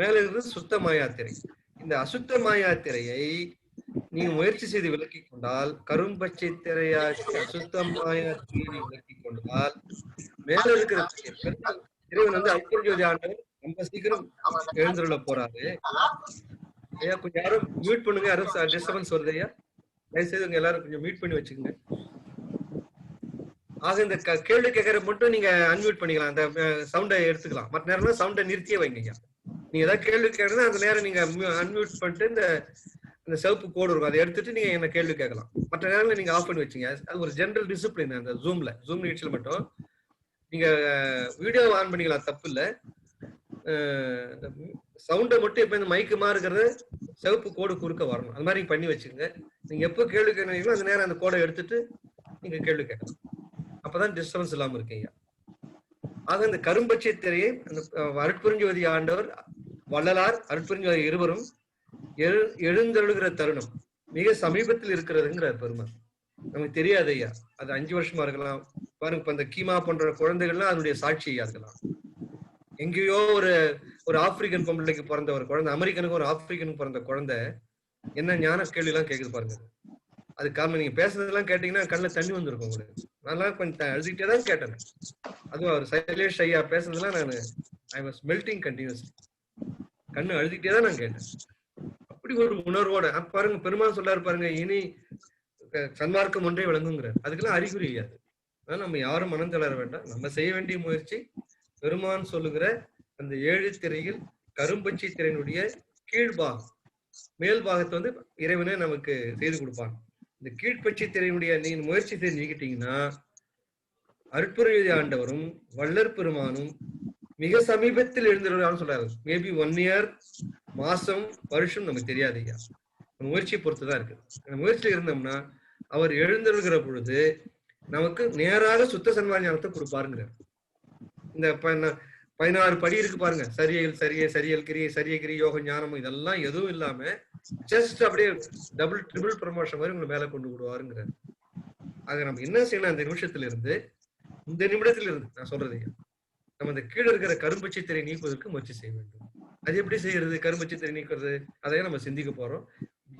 மேல இருந்து சுத்த மாயா திரை. இந்த அசுத்த மாயா திரையை நீங்க முயற்சி செய்து விலக்கி கொண்டால், கரும்பச்சை திரையாக்கி அசுத்த மாயா திரையை விலக்கி கொண்டால், மேல இருக்கிற இறைவன் வந்து அல்பஜோதி ஆண்டவர் ரொம்ப சீக்கிரம் எழுந்துள்ள போறாரு. ஐயா கொஞ்சம் யாரும் மியூட் பண்ணுங்க, யாரும் டிஸ்டர்பன்ஸ் வருது ஐயா, தயவுசெய்து எல்லாரும் கொஞ்சம் மியூட் பண்ணி வச்சுக்கோங்க. ஆக இந்த கேள்வி கேட்கற மட்டும் நீங்க அன்மியூட் பண்ணிக்கலாம், அந்த சவுண்டை எடுத்துக்கலாம். மற்ற நேரம் சவுண்டை நிறுத்தியே வைங்க ஐயா. நீங்க ஏதாவது கேள்வி கேட்கறதுனா அந்த நேரம் நீங்க அன்மியூட் பண்ணிட்டு இந்த சிவப்பு கோடு இருக்கும், அதை எடுத்துட்டு நீங்க என்ன கேள்வி கேட்கலாம். மற்ற நேரங்களில் நீங்க ஆஃப் பண்ணி வச்சுங்க. அது ஒரு ஜெனரல் டிசிப்ளின். அந்த ஜூம் நிகழ்ச்சியில மட்டும் நீங்க வீடியோ ஆன் பண்ணிக்கலாம், தப்பு இல்லை. சவுண்டை மட்டும் எப்ப இந்த மைக்குமா இருக்கிறது சிவப்பு கோடு குறுக்க வரணும், அது மாதிரி நீங்க பண்ணி வச்சுக்கோங்க. நீங்க எப்போ கேள்வி கேட்கறீங்களோ அந்த நேரம் அந்த கோடை எடுத்துட்டு நீங்க கேள்வி கேட்கலாம். அப்பதான் டிஸ்டர்பன்ஸ் இல்லாம இருக்கீங்க. ஆக இந்த கரும்பச்சை திரையை அந்த அருட்பெருஞ்சோதி ஆண்டவர் வள்ளலார் அருட்பெருஞ்சோதி இருவரும் எழுந்தருளுகிற தருணம் மிக சமீபத்தில் இருக்கிறதுங்கிறார் பெருமான். நமக்கு தெரியாது ஐயா, அது 5 வருஷமா இருக்கலாம் பாருங்க. இப்ப இந்த கீமா போன்ற குழந்தைகள்லாம் அதனுடைய சாட்சியா இருக்கலாம். எங்கேயோ ஒரு ஆப்பிரிக்கன் பொம்பளைக்கு பிறந்த ஒரு குழந்தை, அமெரிக்கனுக்கு ஒரு ஆப்பிரிக்கனுக்கு பிறந்த குழந்தை என்ன ஞான கேள்வி எல்லாம் கேக்குது பாருங்க. அது காரணம் நீங்க பேசுறதெல்லாம் கேட்டீங்கன்னா கண்ணில் தண்ணி வந்திருக்கும் உங்களுக்கு. நல்லா கொஞ்சம் அழுதுகிட்டே தான் கேட்டேன். அதுவும் அவர் சைலேஷ் ஐயா பேசுறதுலாம் ஐ வாஸ் மெல்டிங் கண்டினியூஸ்லி. கண்ணு அழுதுகிட்டே தான் நான் கேட்டேன். அப்படி ஒரு உணர்வோட பாருங்க பெருமான் சொல்லாரு பாருங்க, இனி சன்மார்க்கம் ஒன்றே விளங்குங்கிறார். அதுக்கெல்லாம் அறிகுறி ஐயாது. அதனால நம்ம யாரும் மனம் தளர வேண்டாம். நம்ம செய்ய வேண்டிய முயற்சி பெருமான் சொல்லுகிற அந்த 7 திரையில் கரும்பச்சை திரையினுடைய கீழ்பாகம், மேல் பாகத்தை வந்து இறைவனே நமக்கு செய்து கொடுப்பாங்க. இந்த கீழ்ப்பச்சை திரையினுடைய நீங்க முயற்சி செய்து நீக்கிட்டீங்கன்னா அருட்பெருஞ்சோதி ஆண்டவரும் வள்ளற் பெருமானும் மிக சமீபத்தில் எழுந்துள்ளான்னு சொல்றாரு. மேபி 1 இயர், மாசம், வருஷம் நமக்கு தெரியாது ஐயா, முயற்சியை பொறுத்துதான் இருக்கு. அந்த முயற்சியில் இருந்தோம்னா அவர் எழுந்துகிற பொழுது நமக்கு நேராக சுத்த சன்மார்க்க ஞானத்தை கொடுப்பாருங்கிறார். இந்த 16 படி இருக்கு பாருங்க, சரியல் கிரியை, சரிய கிரி, யோக ஞானம், இதெல்லாம் எதுவும் இல்லாம ஜஸ்ட் அப்படியே டபுள் ட்ரிபிள் ப்ரமோஷன் மாதிரி உங்களை மேல கொண்டு விடுவாருங்கிறார். ஆக நம்ம என்ன செய்யணும், அந்த நிமிஷத்துல இருந்து இந்த நிமிடத்துல இருந்து நான் சொல்றது நம்ம இந்த கீழே இருக்கிற கரும்பச்சை திரை நீக்குவதற்கு முயற்சி செய்ய வேண்டும். அது எப்படி செய்யறது, கரும்பச்சை திரை நீக்குறது, அதையே நம்ம சிந்திக்க போறோம்.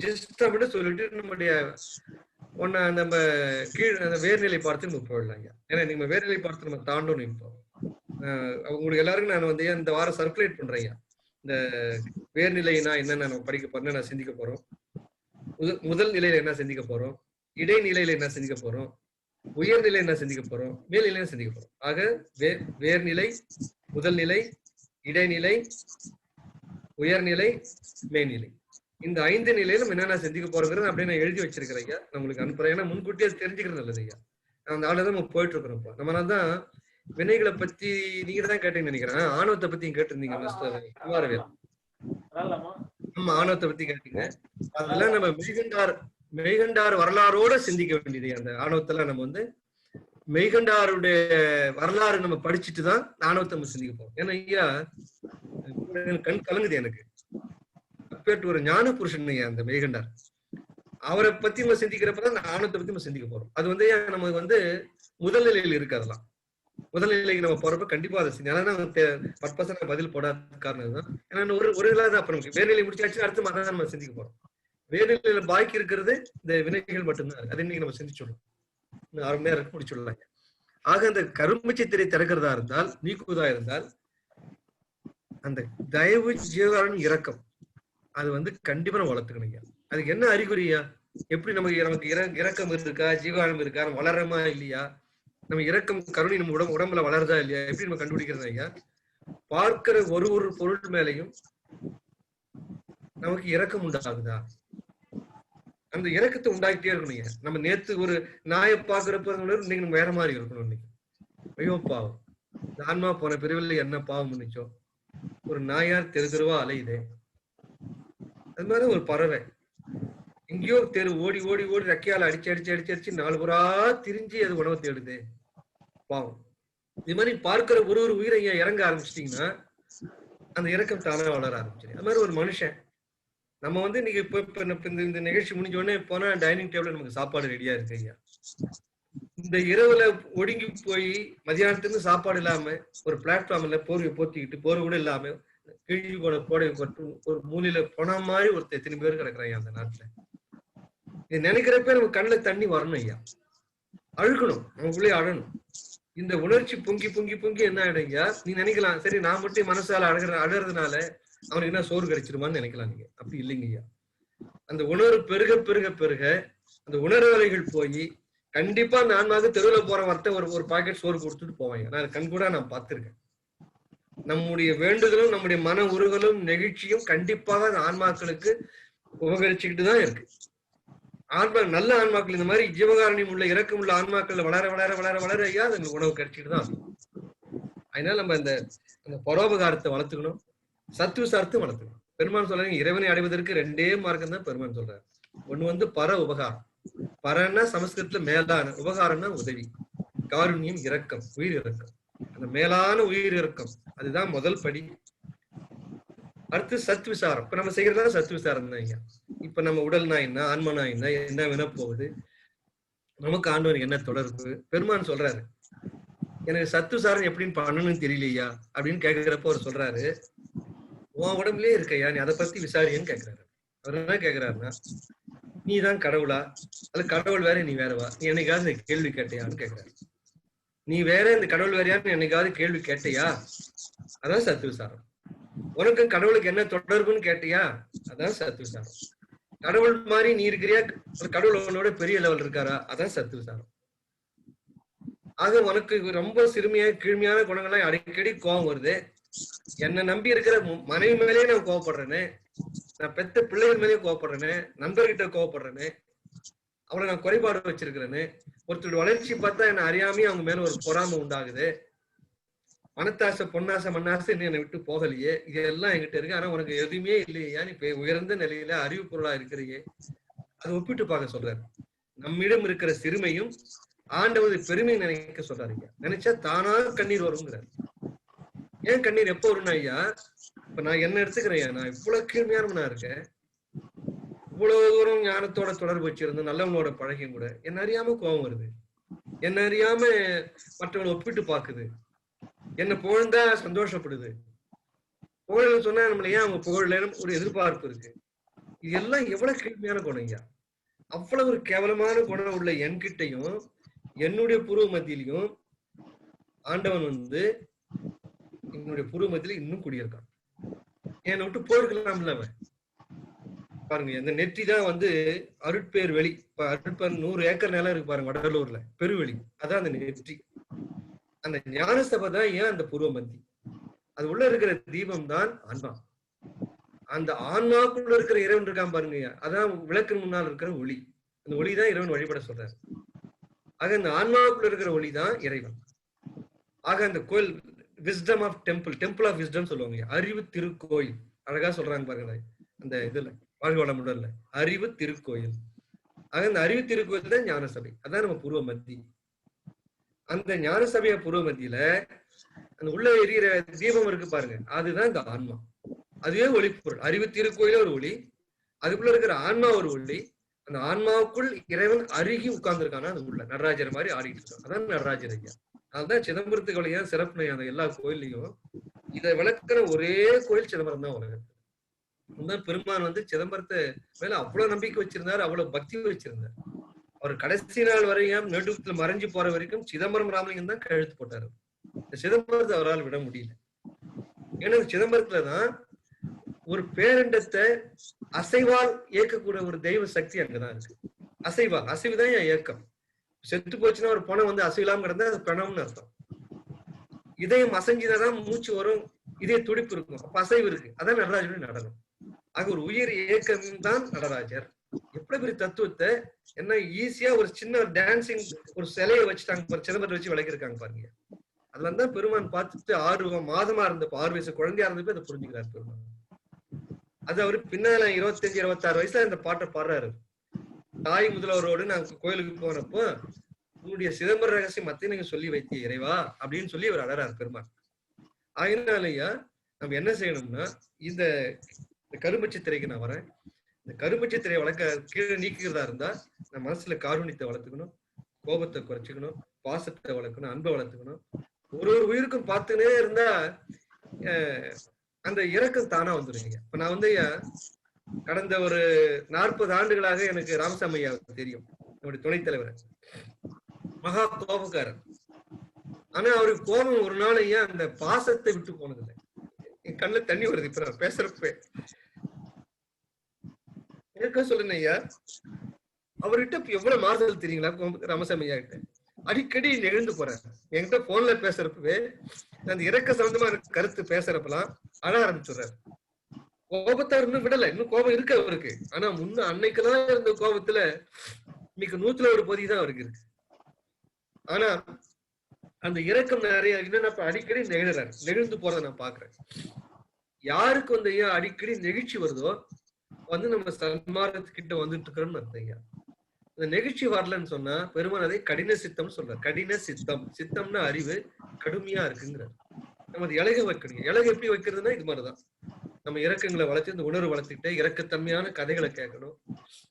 ஜஸ்ட் அப்படி சொல்லிட்டு நம்முடைய நம்ம அந்த வேர்நிலை பார்த்து நம்ம போயிடலாம். ஏன்னா நம்ம வேர்நிலை பார்த்து நம்ம தாண்டணும். இப்போ உங்களுக்கு எல்லாருக்கும் நான் வந்து இந்த வாரம் சர்க்குலேட் பண்றேன். இந்த வேர்நிலைனா என்னென்ன நம்ம படிக்க போறோம், நான் சிந்திக்க போறோம். முதல் நிலையில என்ன சிந்திக்க போறோம், இடைநிலையில என்ன சிந்திக்க போறோம், உயர்நிலை என்ன சிந்திக்க போறோம், மேல்நிலை என்ன சிந்திக்க போறோம். ஆக வேர்நிலை, முதல் நிலை, இடைநிலை, உயர்நிலை, மேல்நிலை, இந்த 5 நிலையில நம்ம என்னென்ன சிந்திக்க போறோங்கிறது அப்படியே நான் எழுதி வச்சிருக்கிறேன் ஐயா. நான் உங்களுக்கு அனுப்புறேன். ஏன்னா முன்கூட்டியே தெரிஞ்சுக்கிறது நல்லது ஐயா. அந்த ஆளுதான் நம்ம போயிட்டு இருக்கிறோம். இப்போ நம்மளால்தான் வினைகளை பத்தி நீங்க தான் கேட்டீங்கன்னு நினைக்கிறேன். ஆணவத்தை பத்தி கேட்டிருந்தீங்க மிஸ்டர் குமாரவேல். நம்ம ஆணவத்தை பத்தி கேட்டீங்க. அதெல்லாம் நம்ம மெய்கண்டார் வரலாறோட சிந்திக்க வேண்டியது. அந்த ஆணவத்தெல்லாம் நம்ம வந்து மெய்கண்டாருடைய வரலாறு நம்ம படிச்சுட்டு தான் ஆணவத்தை நம்ம சிந்திக்க போறோம். ஏன்னா ஐயா கண் கலங்குது எனக்கு. அப்பேற்று ஒரு ஞான புருஷன் ஐயா அந்த மெய்கண்டார். அவரை பத்தி நம்ம சிந்திக்கிறப்பதான் ஆணவத்தை பத்தி நம்ம சிந்திக்க போறோம். அது வந்து நம்ம வந்து முதல் நிலையில் இருக்கு. அதெல்லாம் முதல் நிலைக்கு நம்ம போறப்ப கண்டிப்பா அதை பர்பஸா பதில் போடாத காரணம் தான். ஏன்னா ஒரு இல்லாத அப்புறம் வேர்நிலை முடிச்சாச்சு அடுத்து மதான் நம்ம சிந்திக்க போறோம். வேர்நிலையில பாக்கி இருக்கிறது இந்த வினைகள் மட்டும்தான். அது இன்னைக்கு நம்ம சிந்திச்சுடலாம். 6 மணி நேரம் முடிச்சுடலாம். ஆக அந்த கரும்புச்சித்திரை திறக்கிறதா இருந்தால், நீக்குவதா இருந்தால், அந்த தயவு ஜீவகாரன் இரக்கம் அது வந்து கண்டிப்பா நம்ம வளர்த்துக்கணும். அதுக்கு என்ன அறிகுறியா? எப்படி நமக்கு இரக்கம் இருக்கா, ஜீவகாரம் இருக்கா, நம்ம வளரமா இல்லையா, நம்ம இரக்கம் கருணை நம்ம உடம்புல வளருதா இல்லையா, எப்படி நம்ம கண்டுபிடிக்கிறது ஐயா? பார்க்கிற ஒரு பொருள் மேலையும் நமக்கு இரக்கம் உண்டாகுதா? அந்த இரக்கத்தை உண்டாக்கிட்டே இருக்கணும். நம்ம நேத்து ஒரு நாயை பாக்குறப்ப இன்னைக்கு நம்ம வேற மாதிரி இருக்கணும். இன்னைக்கு ஐயோ பாவம், இந்த ஆன்மா போன பிரிவில் என்ன பாவம் பண்ணிச்சோ, ஒரு நாயார் தெருவா அலையுதே. அது மாதிரி ஒரு பறவை எங்கேயோ தெரு ஓடி ஓடி ஓடி ரெக்கையால அடிச்சு 4 புறா திரிஞ்சு அது உணவு தேடுது. பாவம். இது மாதிரி பார்க்கிற ஒரு உயிரை இறங்க ஆரம்பிச்சிட்டீங்கன்னா அந்த இரக்கம் தானே வளர ஆரம்பிச்சிடும். அது மாதிரி ஒரு மனுஷன் நம்ம வந்து இன்னைக்கு இப்ப இந்த நிகழ்ச்சி முடிஞ்ச உடனே போனா டைனிங் டேபிள்ல நமக்கு சாப்பாடு ரெடியா இருக்கு ஐயா. இந்த இரவுல ஒடுங்கி போய் மதியானத்துக்கு சாப்பாடு இல்லாம ஒரு பிளாட்ஃபார்ம்ல போர்வை போத்திக்கிட்டு போர்வை கூட இல்லாம கிழி கோடை ஒரு மூலையில போன மாதிரி ஒருத்தர் எத்தனை பேர் கிடக்குறாங்க அந்த நாட்டுல. இது நினைக்கிறப்ப நம்ம கண்ணுல தண்ணி வரணும் ஐயா. அழுகணும், நமக்குள்ளே அழணும். இந்த உணர்ச்சி பொங்கி பொங்கி பொங்கி என்ன ஆயிடும் ஐயா? நீ நினைக்கலாம் சரி நான் மட்டும் மனசால அழகிறதுனால அவனுக்கு என்ன சோறு கிடைச்சிருமான்னு நினைக்கலாம். நீங்க அப்படி இல்லைங்க ஐயா. அந்த உணர்வு பெருக பெருக பெருக அந்த உணர்வலைகள் போய் கண்டிப்பா அந்த ஆன்மாவுக்கு தெருவில் போற வார்த்தை ஒரு பாக்கெட் சோறு கொடுத்துட்டு போவாங்க. நான் கண் கூட நான் பார்த்திருக்கேன். நம்முடைய வேண்டுதலும் நம்முடைய மன உருகலும் நெகிழ்ச்சியும் கண்டிப்பாக அந்த ஆன்மாக்களுக்கு உபகரிச்சுக்கிட்டு தான் இருக்கு. ஆன்மா நல்ல ஆன்மாக்கள் இந்த மாதிரி ஜீவகாரணியம் உள்ள இறக்கம் உள்ள ஆன்மாக்கள் வளர வளர வளர வளர ஐயா அந்த உணவு கிடைச்சிட்டு தான். அதனால நம்ம அந்த பரோபகாரத்தை வளர்த்துக்கணும், சத்துவசாரத்தை வளர்த்துக்கணும். பெருமான் சொல்றாங்க இறைவனை அடைவதற்கு 2 மார்க்கம் தான் பெருமான் சொல்றாரு. ஒண்ணு வந்து பர உபகாரம். பரன்னா சமஸ்கிருதத்துல மேலான, உபகாரம்னா உதவி, காருண்யம் இரக்கம், உயிர் இரக்கம். அந்த மேலான உயிர் இரக்கம் அதுதான் முதல் படி. அடுத்து சத் விசாரம். இப்ப நம்ம செய்யறதா சத் விசாரம் தான் ஐயா. இப்ப நம்ம உடல்னா என்ன, ஆன்மனா என்ன வின போகுது, நமக்கு ஆண்டவனுக்கு என்ன தொடர்பு? பெருமான் சொல்றாரு எனக்கு சத்து விசாரம் எப்படின்னு பண்ணணும்னு தெரியலையா அப்படின்னு கேட்கிறப்ப அவர் சொல்றாரு உன் உடம்புலயே இருக்கையா, நீ அதை பத்தி விசாரியன்னு கேட்கிறாரு. அவர் என்ன கேட்கிறாருன்னா நீ தான் கடவுளா அல்ல கடவுள் வேற நீ வேறவா, நீ என்னைக்காவது இந்த கேள்வி கேட்டையான்னு கேட்கிறாரு. நீ வேற இந்த கடவுள் வேறையான்னு என்னைக்காவது கேள்வி கேட்டையா? அதான் சத்து விசாரம். உனக்கு கடவுளுக்கு என்ன தொடர்புன்னு கேட்டியா? அதான் சத்து விசாரம். கடவுள் மாதிரி நீ இருக்கிறியா, கடவுள் உன்னோட பெரிய லெவல் இருக்காரா? அதான் சத்து விசாரம். ஆக உனக்கு ரொம்ப சிறுமையா கீழ்மையான குணங்கள்லாம் அடிக்கடி கோபம் வருது. என்னை நம்பி இருக்கிற மனைவி மேலேயே நான் கோவப்படுறேன்னு, நான் பெத்த பிள்ளைகள் மேலேயே கோவப்படுறேன்னு, நண்பர்கிட்ட கோவப்படுறேன்னு, அவளை நான் குறைபாடு வச்சிருக்கிறேன்னு, ஒருத்தருடைய வளர்ச்சி பார்த்தா என்ன அறியாமையே அவங்க மேல ஒரு பொறாமை உண்டாகுது. மனத்தாசை பொன்னாசை மண்ணாசை இன்னும் என்னை விட்டு போகலையே, இதெல்லாம் என்கிட்ட இருக்கு. ஆனா உனக்கு எதுவுமே இல்லையா, நீ உயர்ந்த நிலையில அறிவு பொருளா இருக்கிறையே. அதை ஒப்பிட்டு பார்க்க சொல்றாரு. நம்மிடம் இருக்கிற சிறுமையும் ஆண்டவர் பெருமை நினைக்க சொல்றாரு. நினைச்சா தானா கண்ணீர் வருங்கிறார். ஏன் கண்ணீர் எப்போ வரும்னா ஐயா, இப்ப நான் என்ன எடுத்துக்கிறேன், நான் இவ்வளவு கீழ்மையானவனா இருக்கேன், இவ்வளவு தூரம் ஞானத்தோட தொடர்பு வச்சிருந்தேன், நல்லவனோட பழகியும் கூட என்ன அறியாம கோபம் வருது, என்ன அறியாம மற்றவங்களை ஒப்பிட்டு பாக்குது, என்ன புகழ்ந்தா சந்தோஷப்படுது. புகழ் சொன்னா நம்மள ஏன் அவங்க புகழ் ஒரு எதிர்பார்ப்பு இருக்கு. இது எல்லாம் எவ்வளவு கீழ்மையான குணம் ஐயா. அவ்வளவு ஒரு கேவலமான குணம் உள்ள என்கிட்டையும் என்னுடைய பூர்வ மத்தியிலையும் ஆண்டவன் வந்து என்னுடைய பூர்வ மத்தியில இன்னும் குடியிருக்கான். என்னை விட்டு போயிருக்கலாம். அவன் பாருங்க இந்த நெற்றி தான் வந்து அருட்பேர் வெளி. இப்ப அருட்பேர் 100 ஏக்கர் நிலம் இருக்கு பாருங்க வடலூர்ல, பெருவெளி. அதான் அந்த நெற்றி. அந்த ஞான சபை தான் ஏன் அந்த பூர்வ மத்தி. அது உள்ள இருக்கிற தீபம் தான் ஆன்மா. அந்த ஆன்மாக்குள்ள இருக்கிற இறைவன் இருக்கான் பாருங்க, அதான் விளக்கு முன்னால் இருக்கிற ஒளி. அந்த ஒளிதான் இறைவன் வழிபட சொல்றாரு. ஆக இந்த ஆன்மாவுக்குள்ள இருக்கிற ஒளிதான் இறைவன். ஆக அந்த கோயில் wisdom of temple, temple of wisdom சொல்லுவாங்க, அறிவு திருக்கோயில். அழகா சொல்றாங்க பாருங்க அந்த இதுல வாழ்க வளமுடன்ல, அறிவு திருக்கோயில். ஆக அந்த அறிவு திருக்கோயில் தான் ஞான சபை. அதான் நம்ம பூர்வ மத்தி. அந்த ஞான சபைய பூர்வ மத்தியில அந்த உள்ள எரியிற தீபம் இருக்கு பாருங்க, அதுதான் இந்த ஆன்மா. அதுவே ஒளி பொருள். அறிவு திருக்கோயில ஒரு ஒளி, அதுக்குள்ள இருக்கிற ஆன்மா ஒரு ஒளி. அந்த ஆன்மாவுக்குள் இறைவன் அருகி உட்கார்ந்துருக்கானா அது உள்ள நடராஜர் மாதிரி ஆடிட்டு இருக்கான். அதான் நடராஜர் ஐயா. அதுதான் சிதம்பரத்துக்கு வழியா சிறப்பு. அந்த எல்லா கோயில்லையும் இதை விளக்குற ஒரே கோயில் சிதம்பரம் தான் உலகத்துல. பெருமான் வந்து சிதம்பரத்தை மேல அவ்வளவு நம்பிக்கை வச்சிருந்தாரு, அவ்வளவு பக்தி வச்சிருந்தார். அவர் கடைசி நாள் வரையும் நெடுத்துல மறைஞ்சு போற வரைக்கும் சிதம்பரம் ராமலிங்கம் தான் கழுத்து போட்டாரு. இந்த சிதம்பரத்தை அவரால் விட முடியல. ஏன்னா சிதம்பரத்துலதான் ஒரு பேரண்டத்தை அசைவால் இயக்கக்கூடிய ஒரு தெய்வ சக்தி அங்கதான் இருக்கு. அசைவால், அசைவுதான் என் இயக்கம். செத்து போச்சுன்னா ஒரு பணம் வந்து அசைவில்லாம கிடந்தா அது பணம்னு அர்த்தம். இதயம் அசைஞ்சுதான் மூச்சு வரும், இதய துடிப்பு இருக்கும், அப்ப அசைவு இருக்கு. அதான் நடராஜனுடைய நடனம். ஆக ஒரு உயிர் இயக்கம் தான் நடராஜர். எப்படி பெரிய தத்துவத்தை என்ன ஈஸியா ஒரு சின்ன டான்சிங் ஒரு சிலையை வச்சுட்டாங்க, சிதம்பரத்தை வச்சு விளக்கிருக்காங்க பாருங்க. அதுல தான் பெருமான் பார்த்துட்டு 6 மாதமா இருந்தப்ப, 6 வயசு குழந்தையா இருந்தப்ப அதை புரிஞ்சுக்கிறார் பெருமான். அது அவரு பின்னால 25, 26 வயசுல இந்த பாட்டை பாடுறாரு. தாய் முதல்வரோடு நாங்க கோயிலுக்கு போனப்போ, உன்னுடைய சிதம்பர ரகசியம் மத்திய நீங்க சொல்லி வைத்திய இறைவா அப்படின்னு சொல்லி அவர் அழறாரு பெருமான். அதனாலயா நம்ம என்ன செய்யணும்னா, இந்த கரும்பட்சி திரைக்கு நான் வரேன். இந்த கரும்பட்சி திரையை வளர்க்க கீழே நீக்கிறதா இருந்தா நம்ம மனசுல காருண்யத்தை வளர்த்துக்கணும், கோபத்தை குறைச்சிக்கணும், பாசத்தை வளர்க்கணும், அன்பை வளர்த்துக்கணும். ஒரு உயிருக்கும் பார்த்துனே இருந்தா அந்த இறக்கம் தானா வந்துருங்க. இப்ப நான் வந்து கடந்த ஒரு 40 ஆண்டுகளாக எனக்கு ராமசாமி ஐயா தெரியும், என்னுடைய துணைத் தலைவர். மகா கோபக்காரர். ஆனா அவருக்கு கோபம் ஒரு நாள் ஐயா அந்த பாசத்தை விட்டு போனதில்லை. என் கண்ணுல தண்ணி வருது இப்ப நான் பேசுறப்ப. இருக்க சொல்லுங்க ஐயா, அவர்கிட்ட எவ்வளவு மாறுதல் தெரியுங்களா ராமசாமி ஐயா கிட்ட. அடிக்கடி நெகிழ்ந்து போறேன். என்கிட்ட போன்ல பேசுறப்பவே அந்த இறக்க சம்பந்தமான கருத்து பேசுறப்பெல்லாம் அழ ஆரம்பிச்சுடுறாரு. கோபத்தை இன்னும் விடல, இன்னும் கோபம் இருக்கு அவருக்கு. ஆனா அன்னைக்குதான் இருந்த கோபத்துல இன்னைக்கு 100 பொதி தான் அவருக்கு இருக்கு. ஆனா அந்த இறக்கம் நிறைய இன்னும் அடிக்கடி நெகிழறாரு, நெகிழ்ந்து போறதை நான் பாக்குறேன். யாருக்கு வந்து ஐயா அடிக்கடி நெகிழ்ச்சி வருதோ வந்து நம்ம சன்மார்க்கத்துக்கிட்ட வந்துட்டு இருக்கிறோம்னு அர்த்தம் ஐயா. இந்த நெகிழ்ச்சி வரலன்னு சொன்னா பெருமான் அதை கடின சித்தம் சொல்றாரு. கடின சித்தம், சித்தம்னா அறிவு கடுமையா இருக்குங்கிறார். நம்ம அது இலக வைக்கணும். இலக எப்படி வைக்கிறதுனா இது மாதிரிதான். நம்ம இறக்கங்களை வளர்த்து இந்த உணர்வு வளர்த்துக்கிட்டு இறக்கத்தன்மையான கதைகளை கேட்கணும்,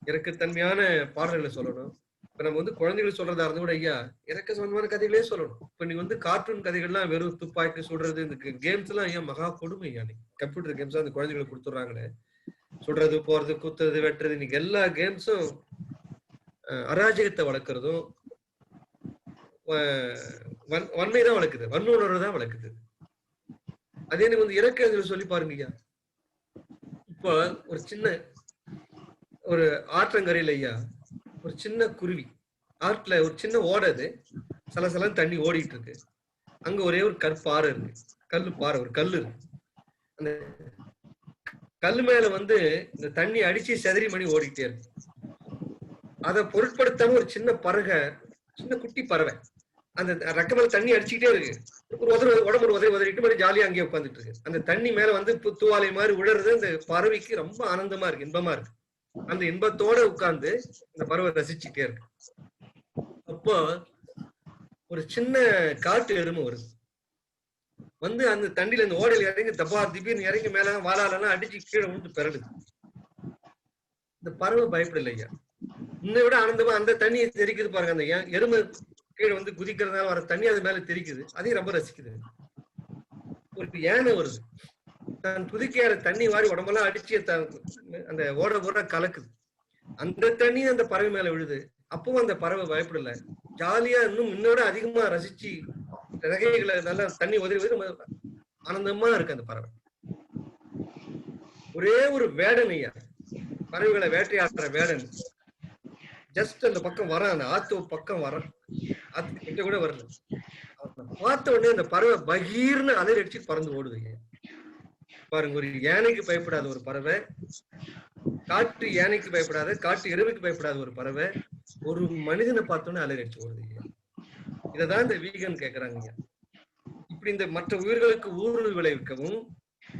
இறக்கத்தன்மையான பாடல்களை சொல்லணும். இப்ப நம்ம வந்து குழந்தைகள் சொல்றதா இருந்தா கூட ஐயா இறக்க சம்பந்தமான கதைகளே சொல்லணும். இப்ப நீ வந்து கார்ட்டூன் கதைகள்லாம் வெறும் துப்பாக்கி சுடுறது, இந்த கேம்ஸ் எல்லாம் ஐயா மகா கொடுமை. ஐயா நீ கம்ப்யூட்டர் கேம்ஸ் அந்த குழந்தைகளை கொடுத்துட்றாங்களே, சுடுறது, போறது, குத்துறது, வெட்டுறது, இன்னைக்கு எல்லா கேம்ஸும் அராஜகத்தை வளர்க்கறதும் வன்மைதான் வளர்க்குது, வன்னுணர்வு தான் வளர்க்குது. அதே நீங்க வந்து இறக்க சொல்லி பாருங்க ஐயா. இப்போ ஒரு சின்ன ஒரு ஆற்றங்கரையில ஐயா ஒரு சின்ன குருவி, ஆற்றுல ஒரு சின்ன ஓடது, சலசலன்னு தண்ணி ஓடிட்டு இருக்கு. அங்க ஒரே ஒரு கற்பாறை இருக்கு, கல்லு பாறை, ஒரு கல்லு இருக்கு. அந்த கல்லு மேல வந்து இந்த தண்ணி அடிச்சு செதறி மணி ஓடிக்கிட்டே இருக்கு. அதை பொருட்படுத்தாம ஒரு சின்ன பறவை, சின்ன குட்டி பறவை அந்த ரெக்க மேல தண்ணி அடிச்சுக்கிட்டே இருக்கு. உடம்பு உதறிட்டு மாதிரி ஜாலியா அங்கேயே உட்காந்துட்டு இருக்கு. அந்த தண்ணி மேல வந்து தூவாலை மாதிரி உழறது அந்த பறவைக்கு ரொம்ப ஆனந்தமா இருக்கு, இன்பமா இருக்கு. அந்த இன்பத்தோட உட்கார்ந்து அந்த பறவை ரசிச்சுட்டே இருக்கு. அப்போ ஒரு சின்ன காட்டு எருமை வருது, வந்து அந்த தண்ணியில இந்த ஓடையில இறங்கி தப்பா திடீர்னு இறங்கி மேல வாழாலெல்லாம் அடிச்சு கீழே விட்டு பிறடுது. இந்த பறவை பயப்படலையா, இன்னை விட ஆனந்தமா அந்த தண்ணியை தெரிக்குது பாருங்க. அந்த எருமை கீழே வந்து குதிக்கிறதுனால வர தண்ணி அது மேல தெரிக்குது, அதையும் ரொம்ப ரசிக்குது. ஒரு யானை வருது, தன் துதிக்கையார தண்ணி வாரி உடம்பெல்லாம் அடிச்சு அந்த ஓட ஓட கலக்குது. அந்த தண்ணி அந்த பறவை மேல விழுது. அப்பவும் அந்த பறவை பயப்படல, ஜாலியா இன்னும் இன்னோட அதிகமா ரசிச்சு ரகைகளை நல்லா தண்ணி உதவி ஆனந்தமா இருக்கு அந்த பறவை. ஒரே ஒரு வேடனையா பறவைகளை வேட்டையாடுற வேடன் ஜஸ்ட் அந்த பக்கம் வரான், அந்த ஆத்து பக்கம் வரான், ஆத்து கிட்ட கூட வரல. பார்த்த உடனே அந்த பறவை பகீர்னு அலறி அடிச்சு பறந்து ஓடுவீங்க பாருங்க. ஒரு யானைக்கு பயப்படாத ஒரு பறவை, காட்டு யானைக்கு பயப்படாத, காட்டு எருமைக்கு பயப்படாத ஒரு பறவை ஒரு மனிதனை பார்த்தோன்னே அலறி அடிச்சு ஓடுவீங்க. இததான் இந்த வீகன் கேக்குறாங்க. இப்படி இந்த மற்ற உயிர்களுக்கு ஊடுருவல் விளைவிக்கவும்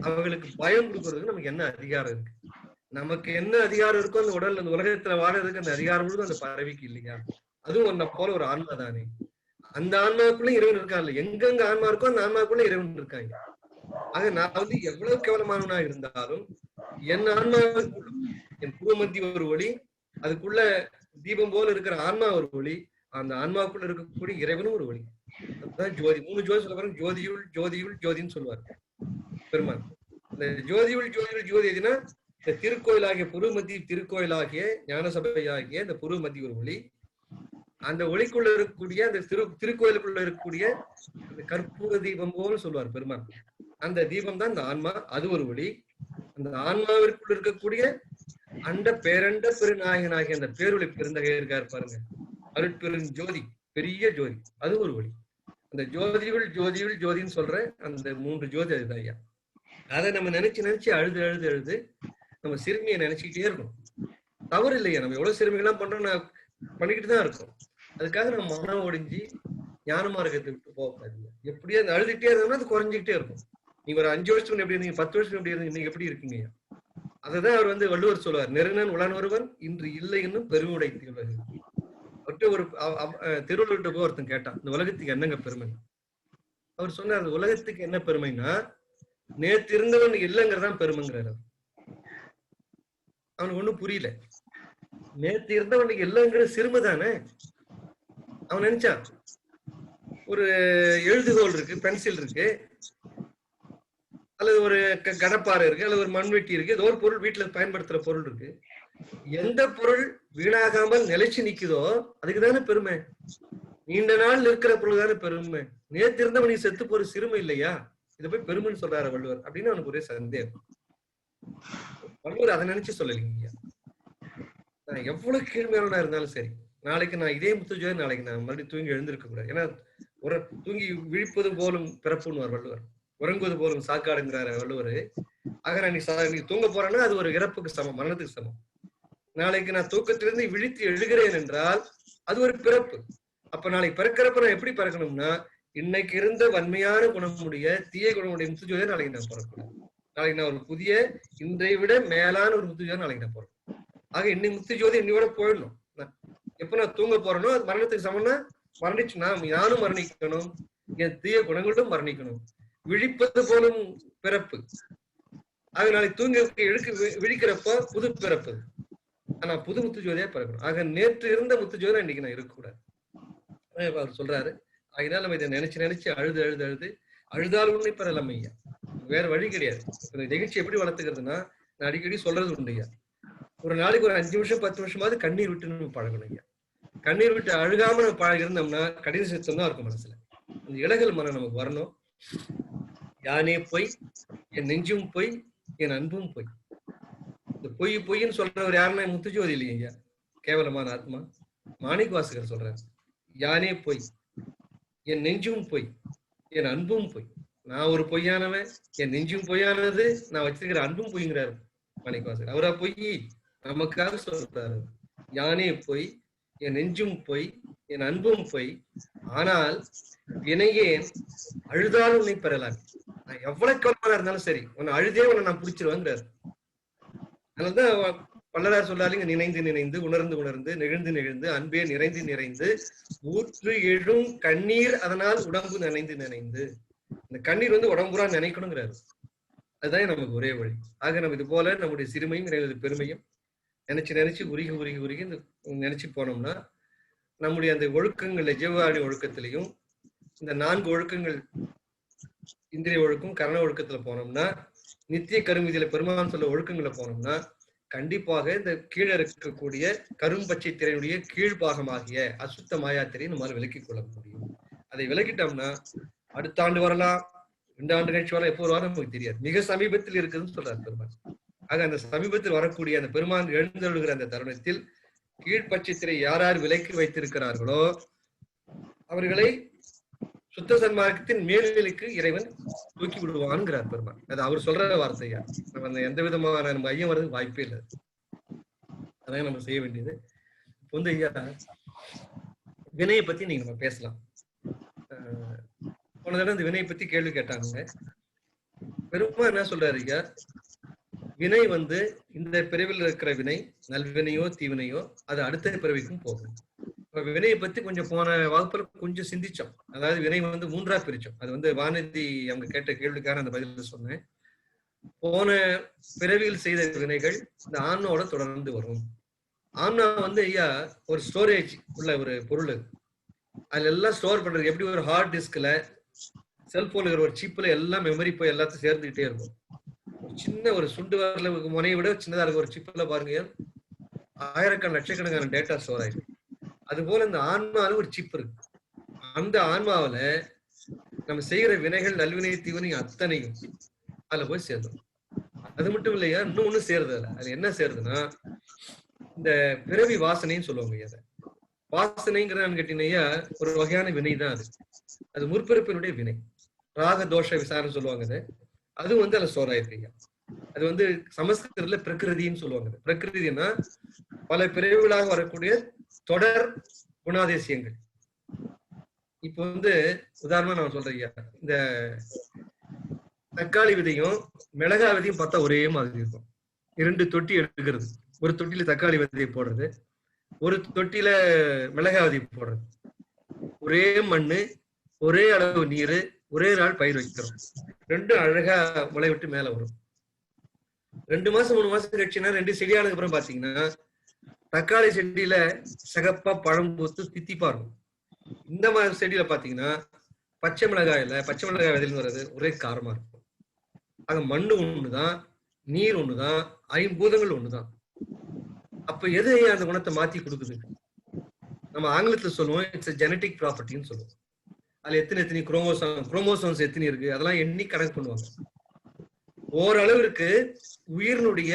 அவர்களுக்கு பயம் கொடுக்கறதுக்கு நமக்கு என்ன அதிகாரம் இருக்கு? நமக்கு என்ன அதிகாரம் இருக்கோ அந்த உடல் அந்த உலகத்துல வாழறதுக்கு அந்த அதிகாரம் முழுதும் அந்த பறவைக்கு இல்லையா? அதுவும் ஒன்ன போல ஒரு ஆன்மா தானே. அந்த ஆன்மாவுக்குள்ள இறைவன் இருக்கான்ல. எங்கெங்க ஆன்மா இருக்கோ அந்த ஆன்மாவுக்குள்ள இறைவன் இருக்காங்க. ஆக நான் வந்து எவ்வளவு கேவலமானவனா இருந்தாலும் என் ஆன்மாவுக்குள்ள என் பூமத்திய ஒரு ஒளி, அதுக்குள்ள தீபம் போல இருக்கிற ஆன்மா ஒரு ஒளி, அந்த ஆன்மாவுக்குள்ள இருக்கக்கூடிய இறைவனும் ஒரு ஒளி. அதுதான் ஜோதி. 3 ஜோதி சொல்ல பாருங்க. ஜோதியுள் ஜோதியுள் ஜோதின்னு சொல்லுவாரு பெருமான். இந்த ஜோதியுள் ஜோதியுள் ஜோதி எதுனா இந்த திருக்கோயிலாகிய புருமத்தி திருக்கோயிலாகிய ஞான சபையாகிய இந்த புருமத்தி ஒரு ஒளி, அந்த ஒளிக்குள்ள இருக்கக்கூடிய அந்த திருக்கோயிலுக்குள்ள இருக்கக்கூடிய அந்த கற்பூர தீபம் போல சொல்லுவார் பெருமான். அந்த தீபம் தான் இந்த ஆன்மா, அது ஒரு ஒளி. அந்த ஆன்மாவிற்குள்ள இருக்கக்கூடிய அண்ட பேரண்ட பெருநாயகனாகிய அந்த பேரொளி பெருந்தகை இருக்காரு பாருங்க, அருட்பெரும் ஜோதி, பெரிய ஜோதி, அது ஒரு ஒளி. அந்த ஜோதியுள் ஜோதியுள் ஜோதின்னு சொல்ற அந்த 3 ஜோதி அதுதான் ஐயா. அதை நம்ம நினைச்சு நினைச்சு அழுது அழுது அழுது நம்ம சிறுமியை நினைச்சுக்கிட்டே இருக்கணும். தவறு இல்லையா, நம்ம எவ்வளவு சிறுமிகள்லாம் பண்றோம், நான் பண்ணிக்கிட்டு தான் இருக்கோம். அதுக்காக நம்ம மனம் ஒடிஞ்சு ஞான மார்க்கத்தை விட்டு போகாது. எப்படியே அந்த அழுதுகிட்டே இருந்தோம்னா அது குறைஞ்சிக்கிட்டே இருக்கும். நீங்க ஒரு 5 வருஷம் எப்படி இருந்தீங்க, 10 வருஷம் எப்படி இருந்தீங்க, நீங்க எப்படி இருக்கீங்க? அதுதான் அவர் வந்து வள்ளுவர் சொல்லுவார், நெருங்கன் உளன் ஒருவன் இன்று இல்லை என்னும் பெருமுடை திகழ்வது. அவர்கிட்ட ஒரு திருவள்ளுவர்கிட்ட போய் ஒருத்தன் கேட்டான், இந்த உலகத்துக்கு என்னங்க பெருமை? அவர் சொன்னார், அந்த உலகத்துக்கு என்ன பெருமைன்னா நேற்று இருந்தவன் இல்லைங்கிறதான் பெருமைங்கிறார். அவனுக்கு ஒண்ணும் புரியல. நேற்று இருந்தவனுக்கு இல்லைங்கிற சிறுமை தானே. அவன் நினைச்சான் ஒரு எழுதுகோல் இருக்கு, பென்சில் இருக்கு, அல்லது ஒரு கடப்பாறை இருக்கு, அல்லது ஒரு மண்வெட்டி இருக்கு, ஏதோ ஒரு பொருள் வீட்டுல பயன்படுத்துற பொருள் இருக்கு. எந்த பொருள் வீணாகாமல் நிலைச்சு நிக்குதோ அதுக்கு தானே பெருமை. நீண்ட நாள் இருக்கிற பொருள் தானே பெருமை. நேற்று இருந்தவன் நீ செத்து போற சிறுமை இல்லையா, இதை போய் பெருமைன்னு சொல்றாரு வள்ளுவர் அப்படின்னு அவனுக்கு ஒரே சந்தேகம். வள்ளுவர் அதை நினைச்சு சொல்லலைங்க. நான் எவ்வளவு கீழ்மையானவனா இருந்தாலும் சரி, நாளைக்கு நான் இதே முத்துஜோதி நாளைக்கு நான் மறுபடியும் தூங்கி எழுந்திருக்க கூடாது. ஏன்னா ஒரு தூங்கி விழிப்பது போலும் பிறப்புன்னுவார் வள்ளுவர், உறங்குவது போலும் சாக்காடுங்கிறாரு வள்ளுவர். ஆக நான் நீ தூங்க போறேன்னா அது ஒரு இறப்புக்கு சமம், மரணத்துக்கு சமம். நாளைக்கு நான் தூக்கத்திலிருந்து விழித்து எழுகிறேன் என்றால் அது ஒரு பிறப்பு. அப்ப நாளைக்கு பிறக்கிறப்ப நான் எப்படி பிறக்கணும்னா இன்னைக்கு இருந்த வன்மையான குணமுடைய தீய குணமுடைய முத்துஜோதியை நாளைக்கு நான் பிறக்கணும். நாளைக்கு நான் ஒரு புதிய இன்றைய விட மேலான ஒரு முத்துஜோதி நாளைக்கு நான் பிறக்கணும். ஆக இன்னைக்கு முத்துஜோதி இன்னையோட போயிடணும். எப்ப நான் தூங்க போறேனோ அது மரணத்துக்கு சமம்னா மரணிச்சு நானும் மரணிக்கணும், என் தீய குணங்களும் மரணிக்கணும். விழிப்பது போலும் பிறப்பு. ஆக நாளைக்கு தூங்க விழிக்கிறப்ப புது பிறப்பு, ஆனா புது முத்துஜோதியா பிறக்கணும். ஆக நேற்று இருந்த முத்துஜோதி இன்னைக்கு நான் இருக்கக்கூடாது அவர் சொல்றாரு. அதனால நம்ம இதை நினைச்சு நினைச்சு அழுது அழுது அழுது அழுதால் உன்னை பெறலாம் ஐயா, வேற வழி கிடையாது. இந்த நிகழ்ச்சி எப்படி வளர்த்துக்கிறதுனா நான் அடிக்கடி சொல்றது உண்டு ஐயா, ஒரு நாளைக்கு ஒரு 5 நிமிஷம் 10 நிமிஷமாவது கண்ணீர் விட்டு நம்ம பழகணும் ஐயா. கண்ணீர் விட்டு அழுகாம நம்ம பழகி இருந்தோம்னா கடின சித்தம் தான் இருக்கும் மனசுல. அந்த இலகல் மனம் நமக்கு வரணும். யானே பொய் என் நெஞ்சும் பொய் என் அன்பும் பொய். இந்த பொய் பொய்ன்னு சொல்றவர் யாருன்னா முத்துஜோதி இல்லையா, கேவலமான ஆத்மா. மாணிக்க வாசகர் சொல்றாரு, யானே பொய் என் நெஞ்சும் பொய் என் அன்பும் பொய். நான் ஒரு பொய்யானவன், என் நெஞ்சும் பொய்யானது, நான் வச்சிருக்கிற அன்பும் பொய்ங்கிறாரு மாணிக்க வாசகர். அவரா பொய் நமக்காக சொல்றாரு. யானே பொய் என் நெஞ்சும் பொய் என் அன்பும் பொய், ஆனால் வினையே அழுதாலும் உன்னை பெறலாம். நான் எவ்வளவு கவலையா இருந்தாலும் சரி உன்னை அழுதே உன்னை நான் பிடிச்சிருவேங்கிறாரு. அதனாலதான் வள்ளலார் சொல்லாலிங்க, நினைந்து நினைந்து உணர்ந்து உணர்ந்து நெகிழ்ந்து நெகிழ்ந்து அன்பே நிறைந்து நிறைந்து ஊற்று எழும் கண்ணீர் அதனால் உடம்பு நினைந்து நினைந்து. இந்த கண்ணீர் வந்து உடம்புறா நினைக்கணுங்கிறாரு. அதுதான் நமக்கு ஒரே வழி. ஆக நம்ம இது போல நம்முடைய சிறுமையும் இறைவனது பெருமையும் நினைச்சு நினைச்சு உருகி உருகி உருகி நினைச்சு போனோம்னா நம்முடைய அந்த ஒழுக்கங்கள்ல ஜீவாடி ஒழுக்கத்திலையும் இந்த 4 ஒழுக்கங்கள் இந்திரிய ஒழுக்கம் கரண ஒழுக்கத்துல போனோம்னா நித்திய கருமதியில பெருமான் சொல்ல ஒழுக்கங்களை போனோம்னா கண்டிப்பாக இந்த கீழே இருக்கக்கூடிய கரும்பச்சை திரையுடைய கீழ்பாகமாகிய அசுத்த மாயா திரையை நம்மளால விலக்கிக் கொள்ள முடியும். அதை விலக்கிட்டோம்னா அடுத்த ஆண்டு வரலாம், 2 ஆண்டு கழிச்சு வரலாம், எப்போ வரலாம் நமக்கு தெரியாது. மிக சமீபத்தில் இருக்குதுன்னு சொல்றாரு பெருமாள். ஆக அந்த சமீபத்தில் வரக்கூடிய அந்த பெருமான் எழுந்தருளுகிற அந்த தருணத்தில் கீழ்ப்பட்சத்திலே யார் யார் விலக்கி வைத்திருக்கிறார்களோ அவர்களை சுத்த சன்மார்க்கத்தின் மேல்நிலைக்கு இறைவன் தூக்கி விடுவான்ங்கிறார் பெருமான். அது அவர் சொல்ற வார்த்தையா, நம்ம எந்த விதமான நம்ம ஐயம் வர்றதுக்கு வாய்ப்பே இல்லை. அதான் நம்ம செய்ய வேண்டியது. இப்போ வந்து ஐயா வினையை பத்தி நீங்க நம்ம பேசலாம். போன தடவை இந்த வினையை பத்தி கேள்வி கேட்டாங்க. பெருமான் என்ன சொல்றாரு ஐயா, வினை வந்து இந்த பிறவியில் இருக்கிற வினை நல்வினையோ தீவினையோ அது அடுத்த பிறவிக்கும் போகும். வினையை பத்தி கொஞ்சம் போன வகுப்புல கொஞ்சம் சிந்திச்சோம். அதாவது வினை வந்து மூன்றா பிரிச்சோம். அது வந்து வானதி அவங்க கேட்ட கேள்விக்கான அந்த பதில சொன்னேன். போன பிறவியில் செய்த வினைகள் இந்த ஆன்மாவோட தொடர்ந்து வரும். ஆன்மா வந்து ஐயா ஒரு ஸ்டோரேஜ் உள்ள ஒரு பொருள். அதுல எல்லாம் ஸ்டோர் பண்றது எப்படி ஒரு ஹார்ட் டிஸ்க்ல செல்போன்ல ஒரு சிப்ல எல்லாம் மெமரி போய் எல்லாத்தையும் சேர்ந்துக்கிட்டே இருக்கும். சின்ன ஒரு சுண்டு வரல முனையை விட சின்னதா இருக்க ஒரு சிப்ல பாருங்க ஆயிரக்கணக்கான லட்சக்கணக்கான டேட்டா ஸ்டோர் ஆயிருக்கு. அது போல இந்த ஆன்மாவில் ஒரு சிப் இருக்கு. அந்த ஆன்மாவில நம்ம செய்யற வினைகள் நல்வினை தீவினை அத்தனையும் அதுல போய் சேர்ந்தோம். அது மட்டும் இல்லையா, இன்னும் ஒண்ணு சேருது. அது என்ன சேருதுன்னா இந்த பிறவி வாசனைன்னு சொல்லுவாங்க. அதை வாசனைங்கிறதான்னு கேட்டீங்கன்னா ஒரு வகையான வினை தான். அது முற்பிறப்பினுடைய வினை. ராக தோஷ விசாரம் சொல்லுவாங்க. அது வந்து அதுல ஸ்டோர் ஆயிருக்கு. அது வந்து சமஸ்கிருதத்துல பிரகிருதின்னு சொல்லுவாங்க. பிரகிருதினா பல பிறவிகளாக வரக்கூடிய தொடர் குணாதிசயங்கள். இப்ப வந்து உதாரணமா நான் சொல்றேன் ஐயா, இந்த தக்காளி விதையும் மிளகா விதையும் பார்த்தா ஒரே மாதிரி இருக்கும். 2 தொட்டி எடுக்கிறது, ஒரு தொட்டியில தக்காளி விதையை போடுறது, ஒரு தொட்டியில மிளகா விதை போடுறது, ஒரே மண்ணு, ஒரே அளவு நீர், ஒரே நாள் பயிர் வைக்கிறோம். 2 அழகா முளை விட்டு மேல வரும். 2 மாசம் 3 மாசம் கழிச்சுன்னா 2 செடியானதுக்கு அப்புறம் பாத்தீங்கன்னா தக்காளி செடியில சகப்பா பழம் பூத்து தித்திப்பா இருக்கும். இந்த மாதிரி செடியில பாத்தீங்கன்னா பச்சை மிளகாய் விதையில வர்றது ஒரே காரமா இருக்கும். ஆக மண்ணு ஒண்ணுதான், நீர் ஒண்ணுதான், ஐம்பூதங்கள் ஒண்ணுதான். அப்ப எது அந்த குணத்தை மாத்தி கொடுக்குது? நம்ம ஆங்கிலத்துல சொல்லுவோம் இட்ஸ் ஜெனட்டிக் ப்ராப்பர்ட்டின்னு சொல்லுவோம். அதுல எத்தனை குரோமோசோம்ஸ் எத்தனை இருக்கு அதெல்லாம் எண்ணி கணக்கு பண்ணுவாங்க. ஓரளவிற்கு உயிரினுடைய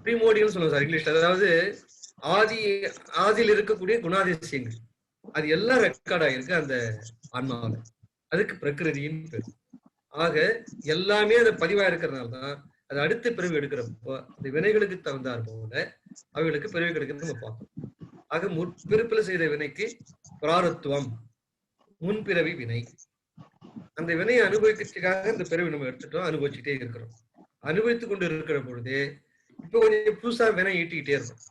பிரிமோடியல் சொல்லுவாங்க சார் இங்கிலீஷ்ல. அதாவது ஆதியில் இருக்கக்கூடிய குணாதிசயங்கள் அது எல்லாம் ரெக்கார்ட் ஆகிருக்கு அந்த ஆன்மாவில. அதுக்கு பிரகிருதின்னு பேர். ஆக எல்லாமே அது பதிவா இருக்கிறதுனாலதான் அது அடுத்த பிறவி எடுக்கிறப்போ அந்த வினைகளுக்கு தகுந்தார் போல அவைகளுக்கு பிறவி கிடைக்கிறது நம்ம பார்ப்போம். ஆக முற்பிறப்பில் செய்த வினைக்கு பிராரத்துவம், முன்பிறவி வினை. அந்த வினையை அனுபவிக்கிறதுக்காக இந்த பிறவி நம்ம எடுத்துட்டோம், அனுபவிச்சுட்டே இருக்கிறோம். அனுபவித்துக் கொண்டு இருக்கிற பொழுது இப்ப கொஞ்சம் புதுசா வினை ஈட்டிக்கிட்டே இருக்கும்.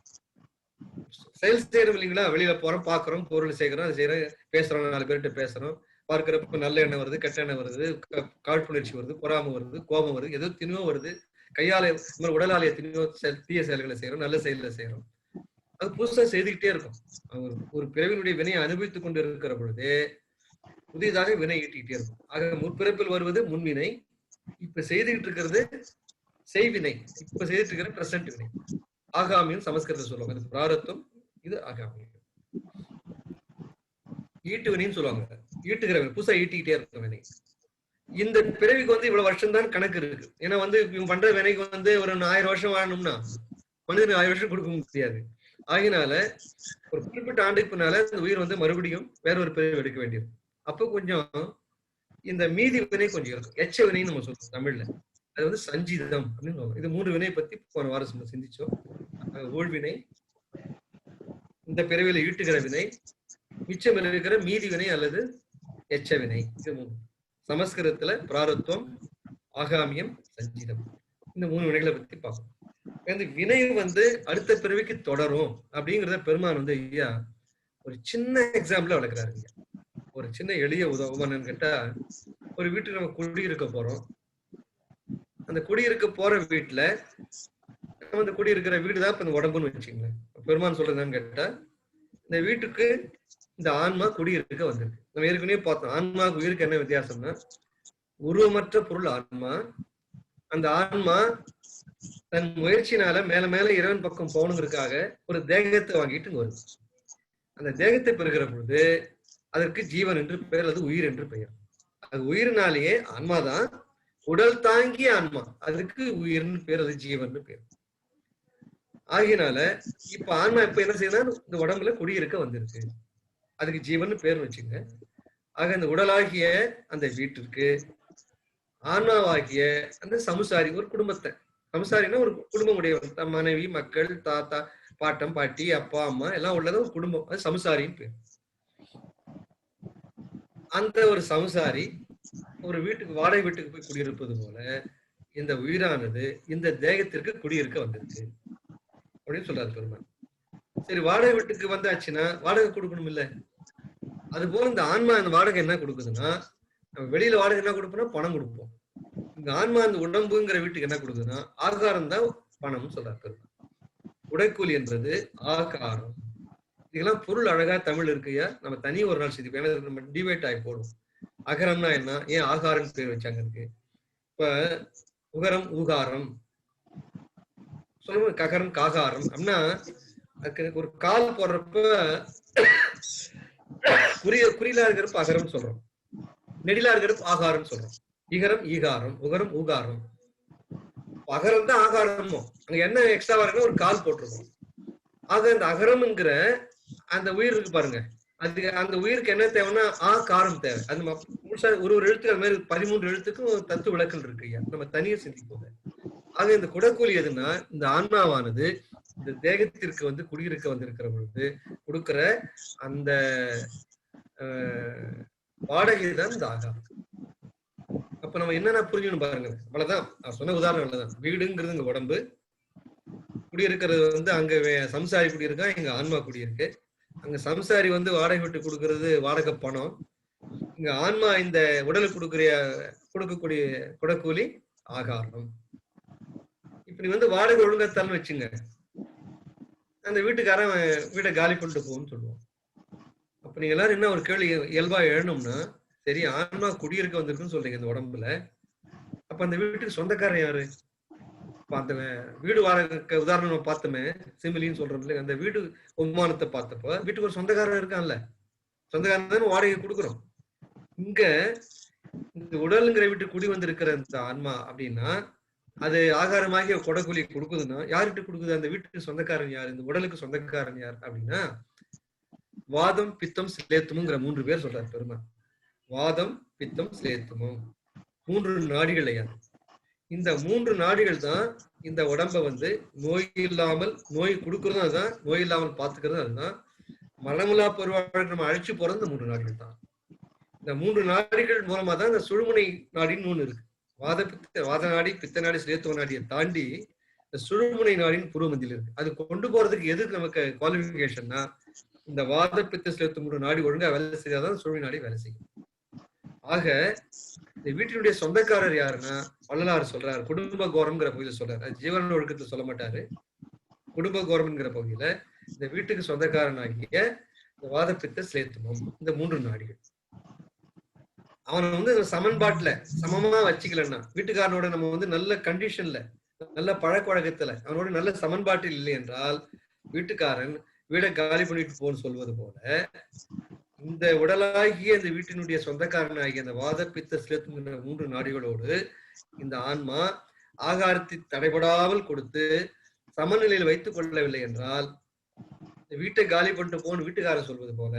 செயல் செய்யறோம் இல்லைங்களா, வெளியில போறோம், பாக்குறோம், பொருள் சேர்க்கிறோம், அது செய்யறோம், பேசுறோம், 4 பேர்கிட்ட பேசுறோம், பார்க்கிறப்ப நல்ல எண்ணம் வருது, கெட்ட எண்ணம் வருது, காழ்ப்புணர்ச்சி வருது, பொறாமை வருது, கோபம் வருது, ஏதோ திணிவோ வருது, கையால உடலாலய திணிவோ தீய செயல்களை செய்யறோம், நல்ல செயல்களை செய்யறோம். அது புதுசா செய்துக்கிட்டே இருக்கும். ஒரு பிறவினுடைய வினையை அனுபவித்துக் கொண்டு இருக்கிற பொழுது புதிதாக வினை ஈட்டிக்கிட்டே இருக்கும். ஆக முற்பிறப்பில் வருவது முன்வினை, இப்ப செய்துகிட்டு இருக்கிறது செய்வினை, இப்ப செய்துட்டு இருக்கிற பிரசன்ட் வினை. ஆகாமின்னு சமஸ்கிருதம் சொல்லுவாங்க. அது பிராரத்துவம், இது ஆகாமி. ஈட்டு வினைன்னு சொல்லுவாங்க. ஈட்டுகிற வினை, புதுசா ஈட்டிக்கிட்டே இருக்க வினை. இந்த பிறவிக்கு வந்து இவ்வளவு வருஷம் தான் கணக்கு இருக்கு. ஏன்னா வந்து இவங்க பண்ற வினைக்கு வந்து ஒரு 1000 வருஷம் வாழணும்னா மனிதனுக்கு 1000 வருஷம் கொடுக்க முடியாது. ஆகினால ஒரு குறிப்பிட்ட ஆண்டுக்கு பின்னால அந்த உயிர் வந்து மறுபடியும் வேற ஒரு பிறவி எடுக்க வேண்டியது. அப்போ கொஞ்சம் இந்த மீதி வினை கொஞ்சம் இருக்கும். எச்ச வினைன்னு நம்ம சொல்றோம் தமிழ்ல. அது வந்து சஞ்சிதம் அப்படின்னு சொல்லுவோம். இது 3 வினை பத்தி போன வாரம் நம்ம சிந்திச்சோம். ஊழ்வினை, இந்த பிறவியில ஈட்டுகிற வினை, மிச்சம் இருக்கிற மீதி வினை அல்லது எச்ச வினை. இது 3. சமஸ்கிருதத்துல பிராரத்துவம், ஆகாமியம், சஞ்சிதம், இந்த 3 வினைகளை பத்தி பார்ப்போம். இந்த வினை வந்து அடுத்த பிறவிக்கு தொடரும் அப்படிங்கிறத பெருமான் வந்து ஐயா ஒரு சின்ன எக்ஸாம்பிளா வளர்க்கிறாரு. ஒரு சின்ன எளிய உதாரணம் கேட்டா, ஒரு வீட்டுக்கு நம்ம குடியிருக்க போறோம். அந்த குடியிருக்க போற வீட்டுல நம்ம அந்த குடியிருக்கிற வீடுதான் இப்ப இந்த உடம்புன்னு வச்சுக்கோங்களேன். பெருமான் சொல்றதுன்னு கேட்டா, இந்த வீட்டுக்கு இந்த ஆன்மா குடியிருக்க வந்திருக்கு. நம்ம ஏற்கனவே பார்த்தோம் ஆன்மாவுக்கு உயிருக்கு என்ன வித்தியாசம்னா, உருவமற்ற பொருள் ஆன்மா. அந்த ஆன்மா தன் முயற்சினால மேல மேல இறைவன் பக்கம் போகணுங்கிறதுக்காக ஒரு தேகத்தை வாங்கிட்டு வருது. அந்த தேகத்தை பெறுகிற பொழுது அதற்கு ஜீவன் என்று பெயர், அது உயிர் என்று பெயர். அது உயிரினாலேயே ஆன்மாதான் உடல் தாங்கிய ஆன்மா, அதுக்கு உயிர்னு பேர், அது ஜீவன் பேர். ஆகினால இப்ப ஆன்மா இப்ப என்ன செய்யுதுன்னா இந்த உடம்புல குடியிருக்க வந்திருக்கு, அதுக்கு ஜீவன் பேர் வச்சுங்க. ஆக இந்த உடலாகிய அந்த வீட்டிற்கு ஆன்மாவாகிய அந்த சமுசாரி, ஒரு குடும்பத்தை, சமுசாரின்னா ஒரு குடும்பம் உடையவன், தன் மனைவி, மக்கள், தாத்தா, பாட்டம், பாட்டி, அப்பா, அம்மா எல்லாம் உள்ளது ஒரு குடும்பம், அது சமுசாரின்னு பேர். அந்த ஒரு சமுசாரி ஒரு வீட்டுக்கு, வாடகை வீட்டுக்கு போய் குடியிருப்பது போல இந்த உயிரானது இந்த தேகத்திற்கு குடியிருக்க வந்திருக்கு அப்படின்னு சொல்றாரு பெருமாள். சரி, வாடகை வீட்டுக்கு வந்தாச்சுன்னா வாடகை கொடுக்கணும் இல்ல? அது போல இந்த ஆன்மா அந்த வாடகை என்ன கொடுக்குதுன்னா, நம்ம வெளியில வாடகை என்ன கொடுப்போம்னா பணம் கொடுப்போம். இந்த ஆன்மா அந்த உடம்புங்கிற வீட்டுக்கு என்ன கொடுக்குதுன்னா ஆகாரம் தான் பணம் சொல்றாரு பெருமாள். உடைக்கூலி என்றது ஆகாரம். இதெல்லாம் பொருள் அழகா தமிழ் இருக்குயா, நம்ம தனி ஒரு நாள் சிந்திப்போம். ஏன்னா நம்ம டிபேட் ஆகி போடுவோம். அகரம்னா என்ன, ஏன் ஆகாரம் பேர் வச்சாங்க இருக்கு. இப்ப உகரம் ஊகாரம் சொல்லுவோம், ககரம் காகாரம் அப்படின்னா அதுக்கு ஒரு கால் போடுறப்ப குறியிலா இருக்கிறப்ப அகரம் சொல்றோம், நெடிலா இருக்கிறப்ப ஆகாரம் சொல்றோம். இகரம் ஈகாரம், உகரம் ஊகாரம். அகரம் தான் ஆகாரமோ, அங்க என்ன எக்ஸ்ட்ரா இருக்குன்னா ஒரு கால் போட்டிருக்கோம். ஆக அந்த அகரம்ங்கிற அந்த உயிர் இருக்கு பாருங்க, அது அந்த உயிருக்கு என்ன தேவைன்னா காரம் தேவை. அது முழுசா ஒரு எழுத்துக்கு அது மாதிரி 13 எழுத்துக்கும் தத்துவ விளக்கல் இருக்கு ஐயா, நம்ம தனியா சிந்திப்போம். ஆக இந்த குடக்கூலி எதுன்னா இந்த ஆன்மாவானது இந்த தேகத்திற்கு வந்து குடியிருக்க வந்திருக்கிற பொழுது கொடுக்கிற அந்த வாடகை தான் இந்த ஆகாரம். அப்ப நம்ம என்னென்ன புரிஞ்சுக்கணும் பாருங்க, அவ்வளவுதான் நான் சொன்ன உதாரணம். அவ்வளவுதான், வீடுங்கிறது இங்க உடம்பு, குடியிருக்கிறது வந்து அங்க சம்சாரி குடியிருக்கா, இங்க ஆன்மா குடியிருக்கு. அங்க சம்சாரி வந்து வாடகை விட்டு கொடுக்கறது வாடகை பணம், இங்க ஆன்மா இந்த உடலுக்கு கொடுக்கக்கூடிய குடக்கூலி ஆகாரம். இப்படி வந்து வாடகை ஒழுங்கத்தான்னு வச்சுங்க, அந்த வீட்டுக்காரன் வீட்டை காலி பண்ணிட்டு போகும்னு சொல்லுவோம். அப்ப நீங்க எல்லாரும் என்ன ஒரு கேள்வி இயல்பா எழணும்னா, சரி ஆன்மா குடியிருக்க வந்திருக்குன்னு சொல்றீங்க இந்த உடம்புல, அப்ப அந்த வீட்டுக்கு சொந்தக்காரன் யாரு? அந்த வீடு வாடகை உதாரணம் பார்த்தோமே, சிமிலின்னு சொல்றோம்ல, அந்த வீடு உமானத்தை பார்த்தப்ப வீட்டுக்கு ஒரு சொந்தக்காரன் இருக்கான்ல, சொந்தக்காரன் தான் வாடகை கொடுக்குறோம். இங்க இந்த உடலுங்கிற வீட்டு குடி வந்திருக்கிற இந்த ஆன்மா அப்படின்னா அது ஆகாரமாகிய கொடக்கூலி கொடுக்குதுன்னா யார்கிட்ட கொடுக்குது? அந்த வீட்டுக்கு சொந்தக்காரன் யார், இந்த உடலுக்கு சொந்தக்காரன் யார் அப்படின்னா வாதம், பித்தம், சிலேத்துமுங்கிற 3 பேர் சொல்றாரு பெருமாள். வாதம், பித்தம், சிலேத்துமும் 3 நாடிகள் ஐயா. இந்த 3 நாடிகள் தான் இந்த உடம்ப வந்து நோய் இல்லாமல், நோய் கொடுக்கறதும் அதுதான், நோய் இல்லாமல் பார்த்துக்கிறதும் அதுதான், மரணமில்லா பெருவாழ்வுக்கு நம்ம அழைச்சு போறது இந்த 3 நாடிகள் தான். இந்த 3 நாடிகள் மூலமா தான் இந்த சுழுமுனை நாடின்னு ஒண்ணு இருக்கு. வாத நாடி, பித்த நாடி, சிலேத்துவ நாடியை தாண்டி இந்த சுழுமுனை நாடின்னு பூர்வ மத்தியில் இருக்கு. அது கொண்டு போறதுக்கு எதுக்கு நமக்கு குவாலிபிகேஷன்னா, இந்த வாத, பித்த, சிலேத்து 3 நாடி ஒழுங்கா வேலை செய்யாதான் சுழுமுனை நாடி வேலை செய்யும். ஆக இந்த வீட்டினுடைய சொந்தக்காரர் யாருன்னா வள்ளலார் சொல்றாரு, குடும்ப கோரம்ங்கிற பகுதியில் சொல்றாரு. அது ஜீவன ஒழுக்கத்துல சொல்ல மாட்டாரு. குடும்ப கோரம்ங்கிற பகுதியில இந்த வீட்டுக்கு சொந்தக்காரன் ஆகிய இந்த வாத, பித்த, சிலேத்துமம் இந்த 3 நாடிகள் அவனை வந்து சமன்பாட்டுல சமமா வச்சுக்கலன்னா, வீட்டுக்காரனோட நம்ம வந்து நல்ல கண்டிஷன்ல, நல்ல பழக்க வழக்கத்துல அவனோட நல்ல சமன்பாட்டில் இல்லை என்றால் வீட்டுக்காரன் வீடை காலி பண்ணிட்டு போன்னு சொல்வது போல, இந்த உடலாகிய இந்த வீட்டினுடைய சொந்தக்காரன் ஆகிய அந்த வாத, பித்த, சிலேத்துங்கிற 3 நாடிகளோடு இந்த ஆன்மா ஆகாரத்தை தடைபடாமல் கொடுத்து சமநிலையில் வைத்துக் கொள்ளவில்லை என்றால் இந்த வீட்டை காலி பண்ணிட்டு போன்னு வீட்டுக்காரன் சொல்வது போல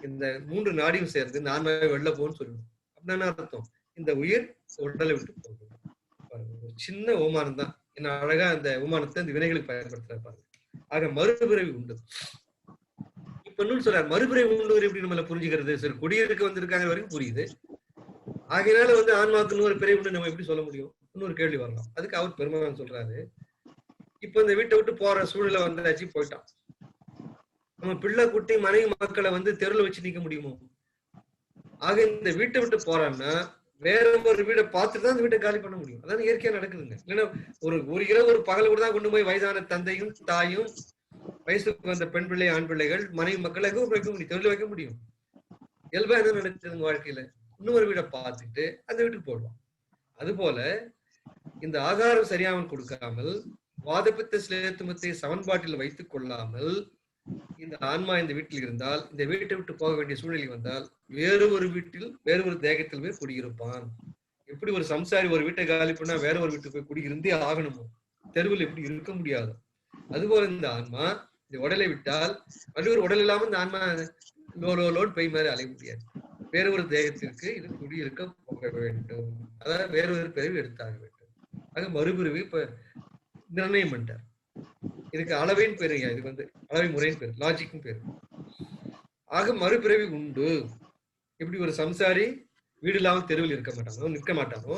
இந்த 3 நாடியும் சேர்ந்து இந்த ஆன்மாவை வெளில போன்னு சொல்லணும். அப்படின்னா அர்த்தம், இந்த உயிர் உடலை விட்டு போகும். ஒரு சின்ன ஓமானம் தான், என்ன அழகா அந்த ஓமானத்தை இந்த வினைகளுக்கு பயன்படுத்துறாரு பாருங்க. ஆக மறுபிறவி உண்டு. இப்ப இன்னும் சொல்றாரு, மறுபிறவி உண்டு எப்படி நம்மள புரிஞ்சுக்கிறது? சரி, குடியிருக்க வந்திருக்காங்க வரைக்கும் புரியுது. ஆகையினால வந்து ஆன்மாவுக்கு இன்னொரு பிறவி உண்டு நம்ம எப்படி சொல்ல முடியும்? இன்னொரு கேள்வி வரலாம். அதுக்கு அவர் பெருமான் சொல்றாரு, இப்ப இந்த வீட்டை விட்டு போற சூழ்நிலை வந்தாச்சு, போயிட்டான். நம்ம பிள்ளை குட்டி மனைவி மக்களை வந்து தெருவில் வச்சு நிக்க முடியுமோ? ஆக இந்த வீட்டை விட்டு போறான்னா வேற ஒரு வீடை பார்த்துட்டு தான் அந்த வீட்டை காலி பண்ண முடியும். அதான் இயற்கையா நடக்குதுங்க. இல்லைன்னா ஒரு இரவு ஒரு பகல் கூட தான் கொண்டு போய் வயதான தந்தையும் தாயும் வயசுக்கு வந்த பெண் பிள்ளை, ஆண் பிள்ளைகள், மனைவி மக்கள் எங்க வைக்க முடியும்? தெருவில் வைக்க முடியும்? இயல்பா என்ன நடக்குதுங்க வாழ்க்கையில? இன்னொரு வீடை பார்த்துட்டு அந்த வீட்டுக்கு போடுவான். அது போல இந்த ஆகாரம் சரியாமல் கொடுக்காமல், வாதப்பித்த சிலேத்துமத்தை சமன்பாட்டில் வைத்துக் கொள்ளாமல் இந்த ஆன்மா இந்த வீட்டில் இருந்தால், இந்த வீட்டை விட்டு போக வேண்டிய சூழ்நிலை வந்தால் வேறு ஒரு வீட்டில் வேறு ஒரு தேகத்தில் போய் குடியிருப்பான். எப்படி ஒரு சம்சாரி ஒரு வீட்டை காலி பண்ணா வேற ஒரு வீட்டுக்கு போய் குடி இருந்தே ஆகணுமோ, தெருவில் எப்படி இருக்க முடியாது. அதுபோல இந்த ஆன்மா இந்த உடலை விட்டால் அது ஒரு உடல் இல்லாம இந்த ஆன்மா லோடு பெய் மாதிரி அலைய முடியாது. வேற ஒரு தேகத்திற்கு இது குடியிருக்க போக வேண்டும். அதாவது வேற ஒரு பிறவி எடுத்தாக வேண்டும். ஆக மறுபிறவி இப்ப நிர்ணயம் பண்ணிட்டார். இதுக்கு அளவின் பேருங்க. இதுக்கு வந்து அளவை முறையின் பேரு, லாஜிக்கும் பேரு. ஆக மறுபிறவி உண்டு. எப்படி ஒரு சம்சாரி வீடு இல்லாமல் தெருவில் இருக்க மாட்டானோ, நிற்க மாட்டானோ,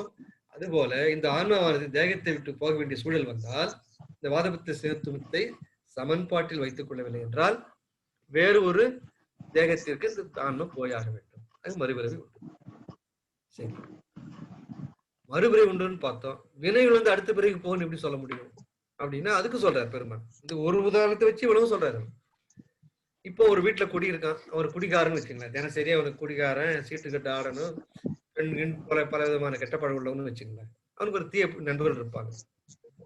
அதுபோல இந்த ஆன்மாவானது தேகத்தை விட்டு போக வேண்டிய சூழல் வந்தால் இந்த வாதபத்த சேர்த்துமத்தை சமன்பாட்டில் வைத்துக் கொள்ளவில்லை என்றால் வேறு ஒரு தேகத்திற்கு இந்த ஆன்மா போயாக வேண்டும். அது மறுபிறவி உண்டு. சரி, மறுபிறவி உண்டுன்னு பார்த்தோம். வினைகள் வந்து அடுத்த பிறகு போகணும்னு எப்படி சொல்ல முடியும் அப்படின்னா அதுக்கு சொல்றாரு பெருமான். இந்த ஒரு உதாரணத்தை வச்சு இவ்வளவு சொல்றாரு. இப்போ ஒரு வீட்டுல குடி இருக்கான், ஒரு குடிகாரன்னு வச்சுங்களேன். தினசரியா ஒரு குடிகாரன் சீட்டு கட்ட ஆடணும், பல விதமான கெட்ட பழம் உள்ளவன்னு வச்சுங்களேன். அவனுக்கு ஒரு தீய நண்பர்கள் இருப்பாங்க.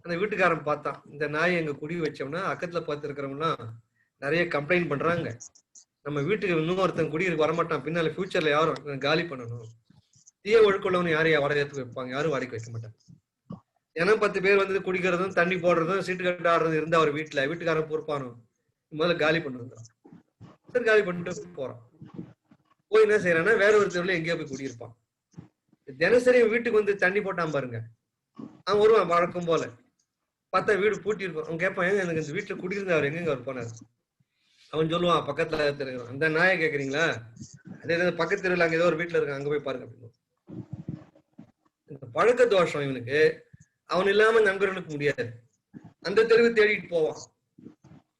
அந்த வீட்டுக்காரன் பார்த்தான், இந்த நாயை எங்க குடி வச்சோம்னா அக்கத்துல பார்த்து இருக்கிறவங்கன்னா நிறைய கம்ப்ளைண்ட் பண்றாங்க. நம்ம வீட்டுக்கு இன்னும் ஒருத்தன் குடியிருக்க வரமாட்டான், பின்னால ஃபியூச்சர்ல யாரும் காலி பண்ணணும். தீய ஒழுக்குள்ளவனு யாரையா வாடகைக்கு வைப்பாங்க? யாரும் வாடகை வைக்க மாட்டாங்க. ஏன்னா 10 பேர் வந்து குடிக்கிறதும் தண்ணி போடுறதும் சீட்டு கட்ட ஆடுறதும் இருந்தா ஒரு வீட்டுக்காரன் பொறுப்பானோ முதல்ல காலி பண்ணுறான். சரி, காலி பண்ணிட்டு போறான். போய் என்ன செய்யறான்னா வேற ஒரு தெருவில் எங்கேயோ போய் குடியிருப்பான். தினசரி வீட்டுக்கு வந்து தண்ணி போட்டான் பாருங்க, அவன் வருவான் வழக்கம் போல. பார்த்தா வீடு பூட்டி இருக்கும். அவன் கேட்பான், ஏங்க எனக்கு இந்த வீட்டுல குடியிருந்த அவர் எங்க அவர் போனார்? அவன் சொல்லுவான், பக்கத்துல இருக்கிறான். அந்த நாயை கேக்குறீங்களா? அதே பக்கத்து தெருவில் அங்க ஏதோ ஒரு வீட்டுல இருக்கான், அங்க போய் பாருங்க அப்படின்னு. இந்த பழக்க தோஷம் இவனுக்கு, அவன் இல்லாம நண்பர்களுக்கு முடியாது. அந்த தெருவு தேடிட்டு போவான்.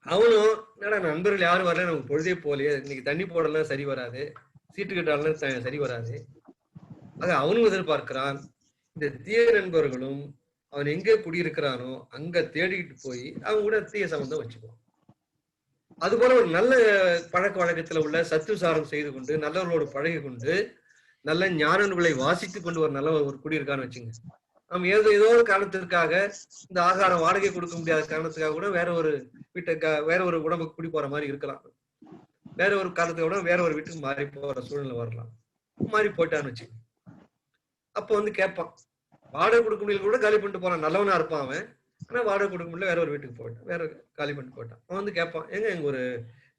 அவனும் என்னடா நண்பர்கள் யாரும் வரல, நமக்கு பொழுதே போலையே, இன்னைக்கு தண்ணி போடலாம் சரி வராது, சீட்டு கட்டாலும் சரி வராது. ஆக அவனும் எதிர்பார்க்கிறான். இந்த தீய நண்பர்களும் அவன் எங்க குடியிருக்கிறானோ அங்க தேடிட்டு போய் அவங்க கூட தீய சம்பந்தம் வச்சுக்குவான். அதுபோல ஒரு நல்ல பழக்க வழக்கத்துல உள்ள சத்துசாரம் செய்து கொண்டு நல்லவர்களோடு பழகி கொண்டு நல்ல ஞானங்களை வாசித்து கொண்டு ஒரு நல்ல ஒரு குடியிருக்கான்னு வச்சுங்க. நம்ம ஏதோ ஒரு காரணத்திற்காக இந்த ஆகாரம் வாடகை கொடுக்க முடியாத காரணத்துக்காக கூட வேற ஒரு வேற ஒரு உடம்புக்கு குடி போற மாதிரி இருக்கலாம். வேற ஒரு காரணத்துக்கு கூட வேற ஒரு வீட்டுக்கு மாறி போற சூழ்நிலை வரலாம். மாறி போயிட்டான்னு வச்சு அப்ப வந்து கேட்பான், வாடகை கொடுக்க முடியல கூட காலி பண்ணிட்டு போறான். நல்லவனா இருப்பான் அவன், ஆனா வாடகை கொடுக்க முடியல, வேற ஒரு வீட்டுக்கு போயிட்டான், வேற காலி பண்ணிட்டு போயிட்டான். அவன் வந்து கேட்பான், எங்க ஒரு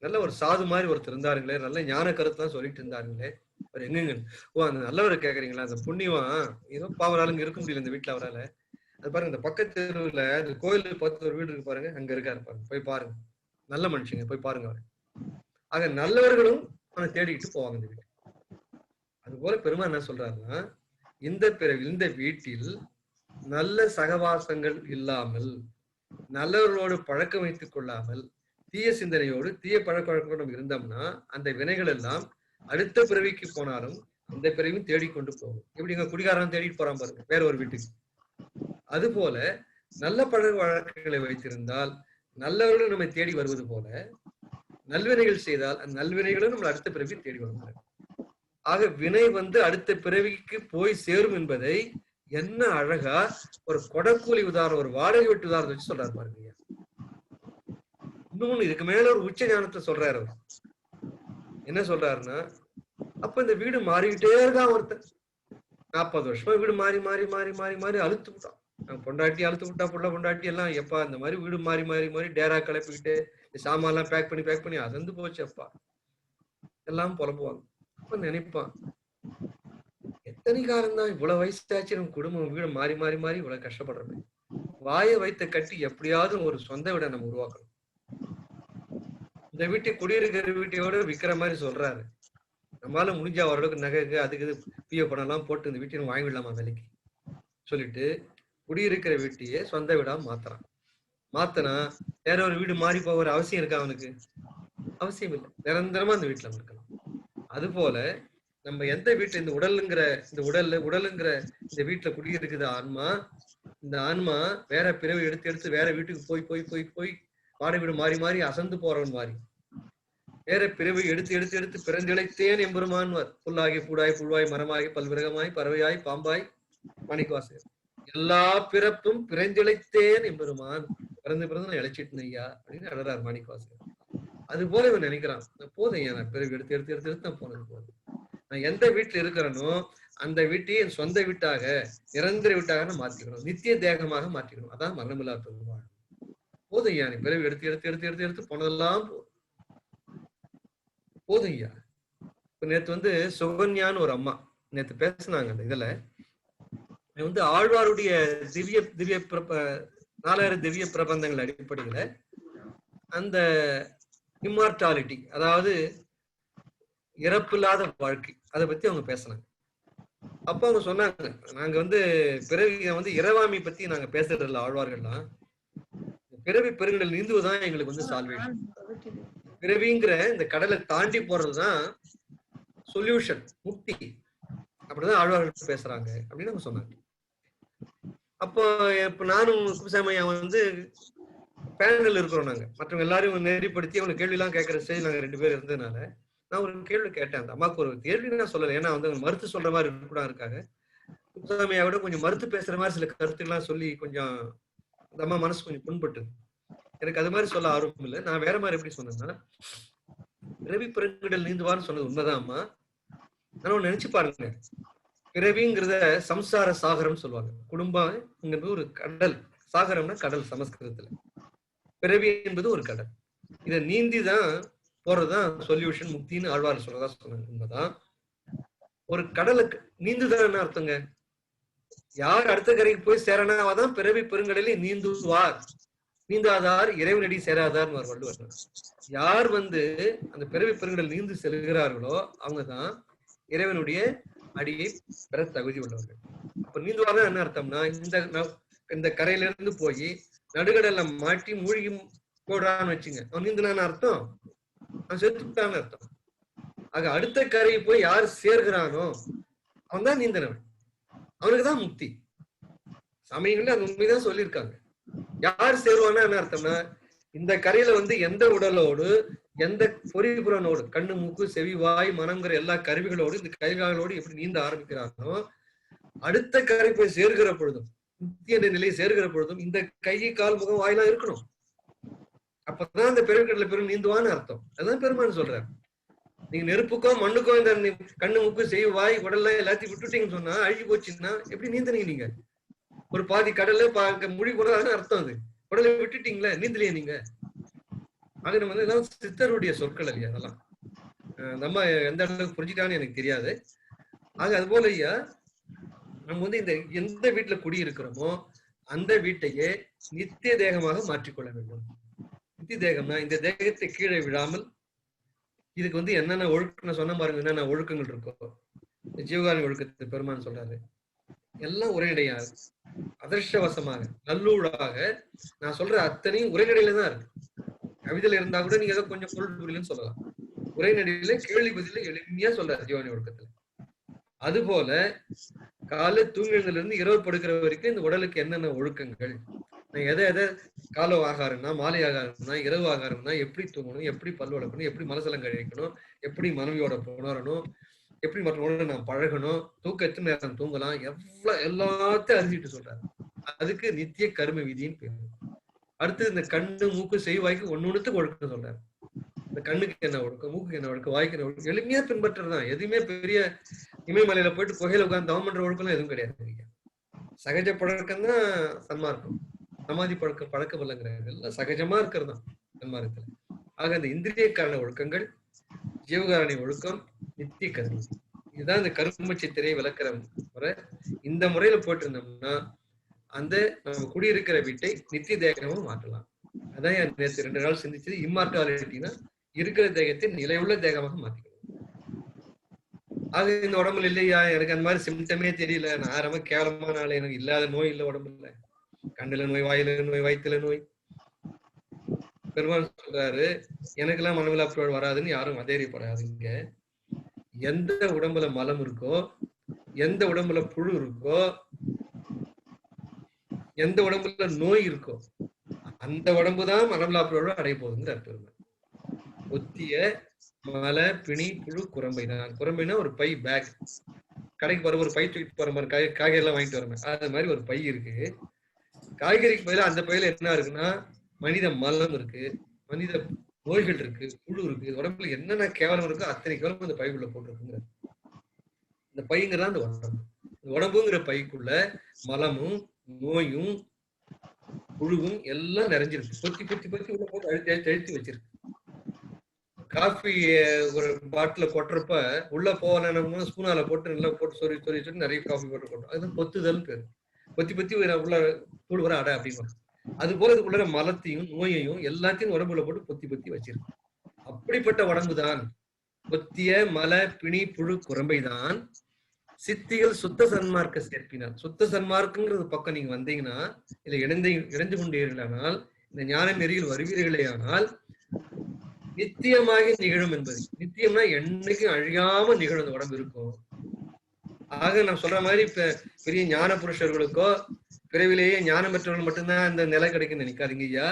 நல்ல ஒரு சாது மாதிரி ஒருத்தர் இருந்தாருங்களே, நல்ல ஞான கருத்துலாம் சொல்லிட்டு இருந்தாருங்களே, அவர் எங்கெங்க? ஓ, அந்த நல்லவரை கேக்குறீங்களா? அந்த புண்ணியவன் ஏதோ பாவராளுங்க இருக்க முடியல இந்த வீட்டுல அவரால. அது பாருங்க, இந்த பக்கத்து தெருவுல இந்த கோயில் பார்த்து ஒரு வீடு இருக்கு பாருங்க, அங்க இருக்காரு பாருங்க, போய் பாருங்க. நல்ல மனுஷங்க, போய் பாருங்க அவரை. ஆக நல்லவர்களும் அவனை தேடிக்கிட்டு போவாங்க இந்த வீட்டு. அது போல பெருமாள் என்ன சொல்றாருன்னா, இந்த வீட்டில் நல்ல சகவாசங்கள் இல்லாமல் நல்லவர்களோடு பழக்கம் வைத்துக் கொள்ளாமல் தீய சிந்தனையோடு தீய பழக்க வழக்கம் இருந்தோம்னா அந்த வினைகள் எல்லாம் அடுத்த பிறவிக்கு போனாலும் அந்த பிறவியும் தேடிக்கொண்டு போகும். எப்படி எங்க குடிகாரன் தேடிட்டு போறான் பாருங்க வேற ஒரு வீட்டுக்கு. அது போல நல்ல பழக்க வழக்கங்களை வைத்திருந்தால் நல்லவர்களும் நம்மை தேடி வருவது போல நல்வினைகள் செய்தால் அந்த நல்வினைகளும் நம்ம அடுத்த பிறவி தேடி வருவாங்க. ஆக வினை வந்து அடுத்த பிறவிக்கு போய் சேரும் என்பதை என்ன அழகா ஒரு கொடக்கூலி உதாரணம், ஒரு வாடகை வீட்டு உதாரணம் வச்சு சொல்றாரு பாருங்க. இன்னொன்னு இதுக்கு மேல ஒரு உச்ச ஞானத்தை சொல்றாரு. என்ன சொல்றாருன்னா, அப்ப இந்த வீடு மாறிக்கிட்டே இருக்கான் ஒருத்தன். 40 வருஷமா வீடு மாறி மாறி மாறி மாறி மாறி அழுத்து விட்டான். பொண்டாட்டி அழுத்து விட்டா, புள்ள பொண்டாட்டி எல்லாம் எப்பா இந்த மாதிரி வீடு மாறி மாறி மாறி டேரா கிளப்பிக்கிட்டு சாமான் எல்லாம் பேக் பண்ணி அசந்து போச்சு அப்பா, எல்லாம் புலம்புவாங்க. அப்ப நினைப்பான், எத்தனை காலம் தான் இவ்வளவு வயசாச்சு நம்ம குடும்பம் வீடு மாறி மாறி மாறி இவ்வளவு கஷ்டப்படுறோமே, வாயை வைத்த கட்டி எப்படியாவது ஒரு சொந்த வீடை நம்ம உருவாக்கணும். இந்த வீட்டை குடியிருக்கிற வீட்டையோட விற்கிற மாதிரி சொல்றாரு. நம்மளால முடிஞ்ச ஓரளவுக்கு நகைக்கு அதுக்கு பிய பணம்லாம் போட்டு இந்த வீட்டையும் வாங்கிடலாமா விலைக்கு சொல்லிட்டு குடியிருக்கிற வீட்டையே சொந்த வீடா மாத்துறான். மாத்தினா வேற ஒரு வீடு மாறி போகிற அவசியம் இருக்கா அவனுக்கு? அவசியம் இல்லை. நிரந்தரமா அந்த வீட்டுல இருக்கலாம். அது போல நம்ம எந்த வீட்டுல இந்த உடலுங்கிற இந்த வீட்டுல குடியிருக்குது ஆன்மா, இந்த ஆன்மா வேற பிறவி எடுத்து வேற வீட்டுக்கு போய் போய் போய் போய் வாடகை வீடு மாறி மாறி அசந்து போறவன் மாதிரி வேற பிறவி எடுத்து பிறந்திழைத்தேன் எம்பெருமான்வார். புல்லாகி பூடாய் புழுவாய் மரமாகி பல்விரகமாய் பறவையாய் பாம்பாய் மாணிக்கவாசகர். எல்லா பிறப்பும் பிறந்திழைத்தேன் எம்பெருமான், பிறந்து நான் இழைச்சிட்டேன் ஐயா அப்படின்னு அழறார் மாணிக்கவாசகர். அது போல இவன் நினைக்கிறான், போதும், நான் பிறவி எடுத்து நான் போனது போதும். நான் எந்த வீட்டுல இருக்கிறேனோ அந்த வீட்டையே என் சொந்த வீட்டாக நிரந்தர வீட்டாக மாத்திக்கணும், நித்திய தேகமாக மாற்றிக்கணும். அதான் மரணமில்லா பெருவாழ். போதும் ஐயா, நீ பிறவி எடுத்து எடுத்து எடுத்து எடுத்து எடுத்து போனதெல்லாம் போதும் ஐயா. இப்ப நேத்து வந்து சுகன்யான்னு ஒரு அம்மா நேத்து பேசினாங்க அந்த இதுல. வந்து ஆழ்வாருடைய திவ்ய திவ்ய 4000 திவ்ய பிரபந்தங்கள் அடிப்படையில அந்த இம்மார்டாலிட்டி, அதாவது இறப்பில்லாத வாழ்க்கை, அதை பத்தி அவங்க பேசினாங்க. அப்ப அவங்க சொன்னாங்க, நாங்க வந்து பிறவிய வந்து இரவாமி பத்தி நாங்க பேசுறது இல்லை, ஆழ்வார்கள்லாம் பிறவி பெருங்கடல் நீந்துவதுதான் எங்களுக்கு வந்து சால்வேஷன். பிறவிங்கிற இந்த கடலை தாண்டி போறதுதான் சொல்யூஷன், முக்தி. அப்படிதான் ஆழ்வார்கள் பேசுறாங்க அப்படின்னு அவங்க சொன்னாங்க. அப்போ இப்ப நானும் குப்புசாமியா வந்து பேனல் இருக்கிறோம், நாங்க மற்றவங்க எல்லாரையும் நெறிப்படுத்தி அவங்க கேள்வி எல்லாம் கேட்கற ஸ்டேஜ் நாங்க 2 பேர் இருந்ததுனால நான் ஒரு கேள்வி கேட்டேன். அந்த அம்மாவுக்கு ஒரு கேள்வி நான் சொல்லலை, ஏன்னா வந்து மறுத்து சொல்ற மாதிரி கூட இருக்காங்க. குப்புசாமியா விட கொஞ்சம் மறுத்து பேசுற மாதிரி சில கருத்துக்கெல்லாம் சொல்லி கொஞ்சம் அந்த அம்மா மனசு கொஞ்சம் புண்பட்டு. எனக்கு அது மாதிரி சொல்ல ஆர்வம் இல்லை. நான் வேற மாதிரி எப்படி சொன்னேன்னா, பிறவி பெருங்கடல் நீந்துவான்னு சொன்னது உண்மைதான் அம்மா. ஆனா நினைச்சு பாருங்க, பிறவிங்கிறத சம்சார சாகரம் சொல்லுவாங்க. குடும்பம்ங்கிறது ஒரு கடல், சாகரம்னா கடல் சமஸ்கிருதத்துல. பிறவி என்பது ஒரு கடல், இதை நீந்திதான் போறதுதான் சொல்யூஷன், முக்தின்னு ஆழ்வார் சொல்றதா சொன்னாங்க. உண்மைதான். ஒரு கடலுக்கு நீந்துதான் என்ன அர்த்தங்க? யார் அடுத்த கரைக்கு போய் சேரனாவாதான் பிறவி பெருங்கடலில் நீந்துவார், நீந்தாதார் இறைவனடி சேராதார் வள்ளுவர். யார் வந்து அந்த பிறவி பெருங்கடல் நீந்து செல்கிறார்களோ அவங்கதான் இறைவனுடைய அடியை பெற தகுதி உள்ளவர்கள். அப்ப நீந்துவார்னா என்ன அர்த்தம்னா, இந்த கரையில இருந்து போய் நடுக்கடல்ல மாட்டி மூழ்கி போடுறான்னு வச்சுங்க, அவன் நீந்துனான்னு அர்த்தம், அவன் செத்துட்டான்னு அர்த்தம். ஆக அடுத்த கரையை போய் யார் சேர்கிறானோ அவன் தான் நீந்தனவன், அவனுக்குதான் முக்தி. சமயங்கள்ல அந்த உண்மைதான் சொல்லியிருக்காங்க. யார் சேருவானா என்ன அர்த்தம்னா, இந்த கரையில வந்து எந்த உடலோடு எந்த பொறிபுலனோடு, கண்ணு மூக்கு செவி வாய் மனம்ங்கிற எல்லா கருவிகளோடு இந்த கைகாலோடு எப்படி நீந்த ஆரம்பிக்கிறானோ, அடுத்த கரை போய் சேர்கிற பொழுதும், முக்தி என்ற நிலையை சேர்கிற பொழுதும் இந்த கை கால் முகம் வாயெல்லாம் இருக்கணும். அப்பதான் இந்த பெருங்கடல பெரும் நீந்துவான்னு அர்த்தம். அதுதான் பெருமான் சொல்றாரு. நீங்க நெருப்புக்கோ மண்ணுக்கோ இந்த கண்ணு மூக்கு செவி வாய் உடல்ல எல்லாத்தையும் விட்டுட்டீங்கன்னு சொன்னா, அழுகி போச்சுன்னா எப்படி நீந்தனீங்க? நீங்க ஒரு பாதி கடல்ல மொழி போனதான அர்த்தம். அது உடலை விட்டுட்டீங்களே, நீந்தலையே நீங்க. ஆக நம்ம வந்து சித்தருடைய சொற்கள் இல்லையா அதெல்லாம். நம்ம எந்த அளவுக்கு புரிஞ்சுட்டான்னு எனக்கு தெரியாது. ஆக அது போல ஐயா, நம்ம வந்து இந்த எந்த வீட்டுல குடியிருக்கிறோமோ அந்த வீட்டையே நித்திய தேகமாக மாற்றிக்கொள்ள வேண்டும். நித்திய தேகம்னா இந்த தேகத்தை கீழே விழாமல், இதுக்கு வந்து என்னென்ன ஒழுக்கம் சொன்ன பாருங்க, என்னென்ன ஒழுக்கங்கள் இருக்கோ, ஜீவகாரணி ஒழுக்கத்தை பெருமான் சொல்றாரு, எல்லாம் உரைநடையாக அதிர்ஷ்டவசமாக நல்லூழாக நான் சொல்ற அத்தனையும் உரைநடையில தான் இருக்கு. கவிதையில இருந்தா கூட நீங்க ஏதோ கொஞ்சம் பொருள் புரியலன்னு சொல்லலாம். உரைநடையில கேள்வி பதில எளிமையா சொல்றாரு ஜீவகாரணி ஒழுக்கத்துல. அது போல காலை தூங்கினதுல இருந்து இரவு படுக்கிற வரைக்கும் இந்த உடலுக்கு என்னென்ன ஒழுக்கங்கள், எதை காலை ஆகாரம்னா, மாலை ஆகாரம்னா, இரவு ஆகாரம்னா, எப்படி தூங்கணும், எப்படி பல் வளர்க்கணும், எப்படி மனசலம் கழிக்கணும், எப்படி மனைவியோட புணரணும், எப்படி மற்றவங்களோட நான் பழகணும், தூக்கத்து நேரம் தூங்கலாம், எல்லாத்தையும் அறிஞ்சிட்டு சொல்றாரு. அதுக்கு நித்திய கர்ம விதின்னு பேரு. அடுத்து இந்த கண்ணு மூக்கு செய்வாய்க்கு ஒன்னொன்னுத்துக்கு ஒழுக்கம் சொல்றாரு. இந்த கண்ணுக்கு என்ன ஒழுக்கம், மூக்குக்கு என்ன ஒழுக்கம், வாய்க்கு என்ன ஒழுக்கம், எளிமையா பின்பற்றுறதுதான். எதுவுமே பெரிய இமயமலையில போயிட்டு புகையில உட்கார்ந்து தவம் பண்ற ஒழுக்கம் எதுவும் கிடையாது. சகஜ பழக்கம் தான் சன்மார்க்கம். சமாதி பழக்கம் இல்லைங்கிறாங்க. எல்லாம் சகஜமா இருக்கிறது தான் சன்மார்க்கத்துல. ஆக இந்த இந்திரிய காரண ஒழுக்கங்கள், ஜீவகாரணி ஒழுக்கம், நித்திய கர்ம, இதுதான் இந்த கர்ம சித்திரையை விளக்குற முறை. இந்த முறையில போயிட்டு இருந்தோம்னா அந்த நம்ம குடியிருக்கிற வீட்டை நித்திய தேகமா மாற்றலாம். அதான் நேற்று 2 நாள் சிந்திச்சது. இம்மார்டாலிட்டினா இருக்கிற தேகத்தை நிலையுள்ள தேகமாக மாற்றிக்கணும். ஆக இந்த உடம்புல இல்லையா, எனக்கு அந்த மாதிரி சிம்டமே தெரியல, நான் ரொம்ப கேவலமான ஆளு, எனக்கு இல்லாத நோய் இல்லை உடம்புல, கண்ணுல நோய், வாயில நோய், வயிற்றுல நோய். பெருமாள் சொல்றாரு, எனக்கெல்லாம் மனவிலா வராதுன்னு யாரும் அதேறிப்படாதீங்க. எந்த உடம்புல மலம் இருக்கோ, எந்த உடம்புல புழு இருக்கோ, எந்த உடம்புல நோய் இருக்கோ, அந்த உடம்புதான் மனவிலாப்போட அடைய போகுதுங்கிற பெருமாள். ஒத்திய மலை பிணி புழு குரம்பை தான். குரம்பைனா ஒரு பை, பேக், கடைக்கு போற ஒரு பை தூக்கிட்டு போற மாதிரி, காய்கறி எல்லாம் வாங்கிட்டு வரமே அது மாதிரி ஒரு பை இருக்கு. காய்கறிக்கு பதிலா அந்த பையில என்ன இருக்குன்னா மனித மலம் இருக்கு, மனித நோய்கள் இருக்கு, புழு இருக்கு, உடம்புல என்னென்ன கேவலம் இருக்கோ அத்தனை கேவலம் அந்த பைக்குள்ள போட்டுருக்குங்க. இந்த பைங்கிறதா அந்த உடம்பு. இந்த உடம்புங்கிற பைக்குள்ள மலமும் நோயும் புழுவும் எல்லாம் நிறைஞ்சிருக்கு. பொத்தி பொத்தி பொத்தி உள்ள போட்டு அழுத்தி அழுத்தி அழுத்தி வச்சிருக்கு. காஃபி ஒரு பாட்டில கொட்டுறப்ப உள்ள போகலன்னு ஸ்பூனால போட்டு நல்லா போட்டு சொறி சொறி சொறி நிறைய காஃபி போட்டு கொட்டும். அதுதான் பொத்துதல் பேரு. பொத்தி பொத்தி உள்ள கூடு வர அடை அப்படின்னு. அது போல இதுக்குள்ள மலத்தையும் நோயையும் எல்லாத்தையும் உடம்புல போட்டு பொத்தி பொத்தி வச்சிருக்கு. அப்படிப்பட்ட உடம்புதான் பொத்திய மல பிணி புழு குரம்பை தான் சித்திகள் சுத்த சன்மார்க்க சேர்ப்பினார். சுத்த சன்மார்க்குங்கிறது பக்கம் நீங்க வந்தீங்கன்னா இதுல இணைந்து கொண்டீர்களானால், இந்த ஞான நெறியில் வருவீர்களே ஆனால் நித்தியமாக நிகழும் என்பது. நித்தியம்னா என்னைக்கும் அழியாம நிகழும் அந்த உடம்பு இருக்கும். ஆக நான் சொல்ற மாதிரி இப்ப பெரிய ஞான புருஷர்களுக்கோ பிறவிலேயே ஞானம் பெற்றவர்கள் மட்டும்தான் இந்த நிலை கிடைக்குன்னு நினைக்காதீங்க ஐயா.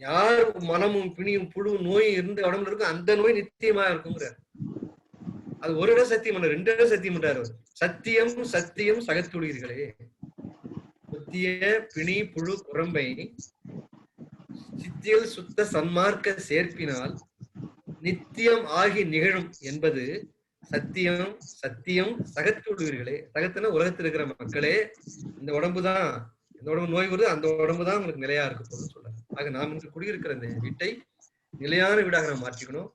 யார் மனமும் பிணியும் புழுவும் நோயும் இருந்த உடம்புல இருக்கும் அந்த நோய் நித்தியமா இருக்குங்கிற. அது ஒரு இடம் சத்தியம் பண்ண 2 இடம் சத்தியம் பண்றாரு. சத்தியம் சத்தியம் சகத்துள்ளீர்களே. புத்திய பிணி புழு குரம்பை சித்தியில் சுத்த சன்மார்க்க சேர்ப்பினால் நித்தியம் ஆகி நிகழும் என்பது சத்தியம் சத்தியம் சகத்துள்ளீர்களே. சகத்துனா உலகத்தில் இருக்கிற மக்களே, இந்த உடம்புதான், இந்த உடம்பு நோய் வருது, அந்த உடம்புதான் உங்களுக்கு நிலையா இருக்க போகுதுன்னு சொல்றாங்க. ஆக நாம் இன்று குடியிருக்கிற இந்த வீட்டை நிலையான வீடாக நாம் மாற்றிக்கணும்.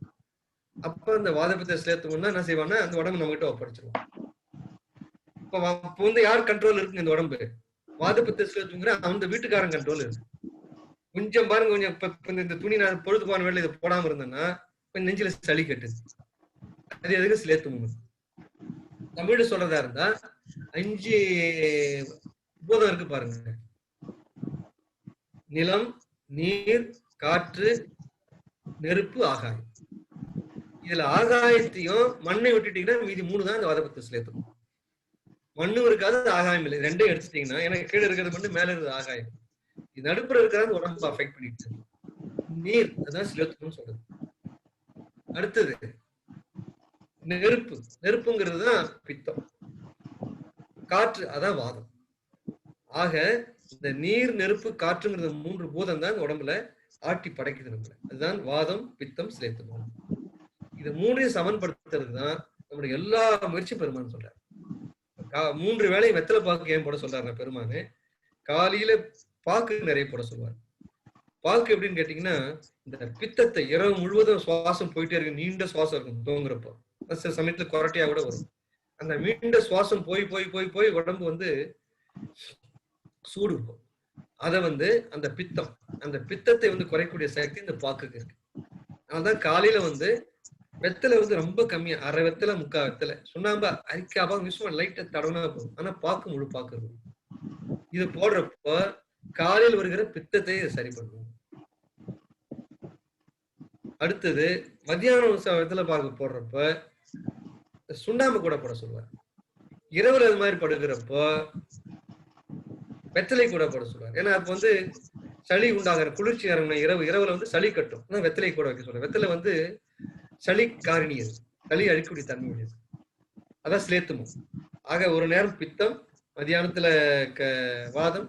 அப்ப அந்த வாதப்பத்தை சேர்த்தோம்னா என்ன செய்வான்னா அந்த உடம்பு நம்ம கிட்ட ஒப்படைச்சிருவோம். இப்ப வந்து யார் கண்ட்ரோல் இருக்குங்க இந்த உடம்பு? வாதப்பத்தை சேர்த்துங்கிற அந்த வீட்டுக்காரன் கண்ட்ரோல் இருக்கு. கொஞ்சம் பாருங்க, கொஞ்சம் இப்ப இந்த துணி நான் பொழுது போன வேலை இதை போடாம இருந்தேன்னா கொஞ்சம் நெஞ்சில சளி கட்டுது. அது எதுக்கு சிலேத்துங்க? தமிழ் சொல்றதா இருந்தா 5 பூதம் இருக்கு பாருங்க. நிலம், நீர், காற்று, நெருப்பு, ஆகாயம். இதுல ஆகாயத்தையும் மண்ணை விட்டுட்டீங்கன்னா மீதி 3 தான் இந்த வாதப்பத்தை சிலேத்தும். மண்ணும் இருக்காது, ஆகாயம் இல்லை. 2 எடுத்துட்டீங்கன்னா எனக்கு கீழே இருக்கிறது மண்ணு, மேல இருக்கிறது ஆகாயம். இது நடுப்புற இருக்கிறது உடம்பு அஃபெக்ட் பண்ணிட்டு. நீர் அதான் சிலேத்துன்னு சொல்றது. அடுத்தது நெருப்பு. நெருப்புங்கிறது தான் பித்தம். காற்று அதான் வாதம். ஆக இந்த நீர் நெருப்பு காற்றுங்கிறது 3 பூதம் தான் உடம்புல ஆட்டி படைக்குது நம்மள. அதுதான் வாதம் பித்தம் சிலேத்தும். இது 3ஐயும் சமன்படுத்துறது தான் நம்முடைய எல்லா முயற்சி பெருமான்னு சொல்றாரு. 3 வேளையும் வெத்தலை பாக்கு ஏன் போட சொல்றாரு பெருமானு? காலையில பாக்கு நிறைய போட சொல்லுவார். பாக்கு எப்படின்னு கேட்டீங்கன்னா, இந்த பித்தத்தை இரவு முழுவதும் சுவாசம் போயிட்டே இருக்கு, நீண்ட சுவாசம் இருக்கும் தூங்குறப்போ. சில சமயத்துல கொரட்டையா கூட வரும். அந்த நீண்ட சுவாசம் போய் போய் போய் போய் உடம்பு வந்து சூடு இருக்கும். அதை வந்து அந்த பித்தத்தை வந்து குறைக்கூடிய சக்தி இந்த பாக்குக்கு இருக்கு. அதனால்தான் காலையில வந்து வெத்தலை வந்து ரொம்ப கம்மியா, அரை வெத்தலை 3/4 வெத்தலை சுண்ணாம்பா அரிக்காபா விஷயம் லைட்டா தடவுனா போகும். ஆனா பாக்கு முழு பாக்கு இருக்கும். இது போடுறப்போ காலையில் வருகிற பித்தத்தை சரி பண்ணும். அடுத்தது மத்தியானம் வெத்தலை பாக்கு போடுறப்ப சுண்ணாம்பு கூட போட சொல்லுவார். இரவுல அது மாதிரி படுகிறப்போ வெத்தலை கூட போட சொல்லுவார். ஏன்னா அப்ப வந்து சளி உண்டாகிற குளிர்ச்சி இறங்கணும். இரவுல வந்து சளி கட்டும், வெத்தலை கூட வைக்க சொல்லுவார். வெத்தலை வந்து சளி காரணியது, சளி அழிக்கக்கூடிய தன்மை உடையது. அதான் சிலேத்துமம். ஆக ஒரு நேரம் பித்தம், மத்தியானத்துல வாதம்,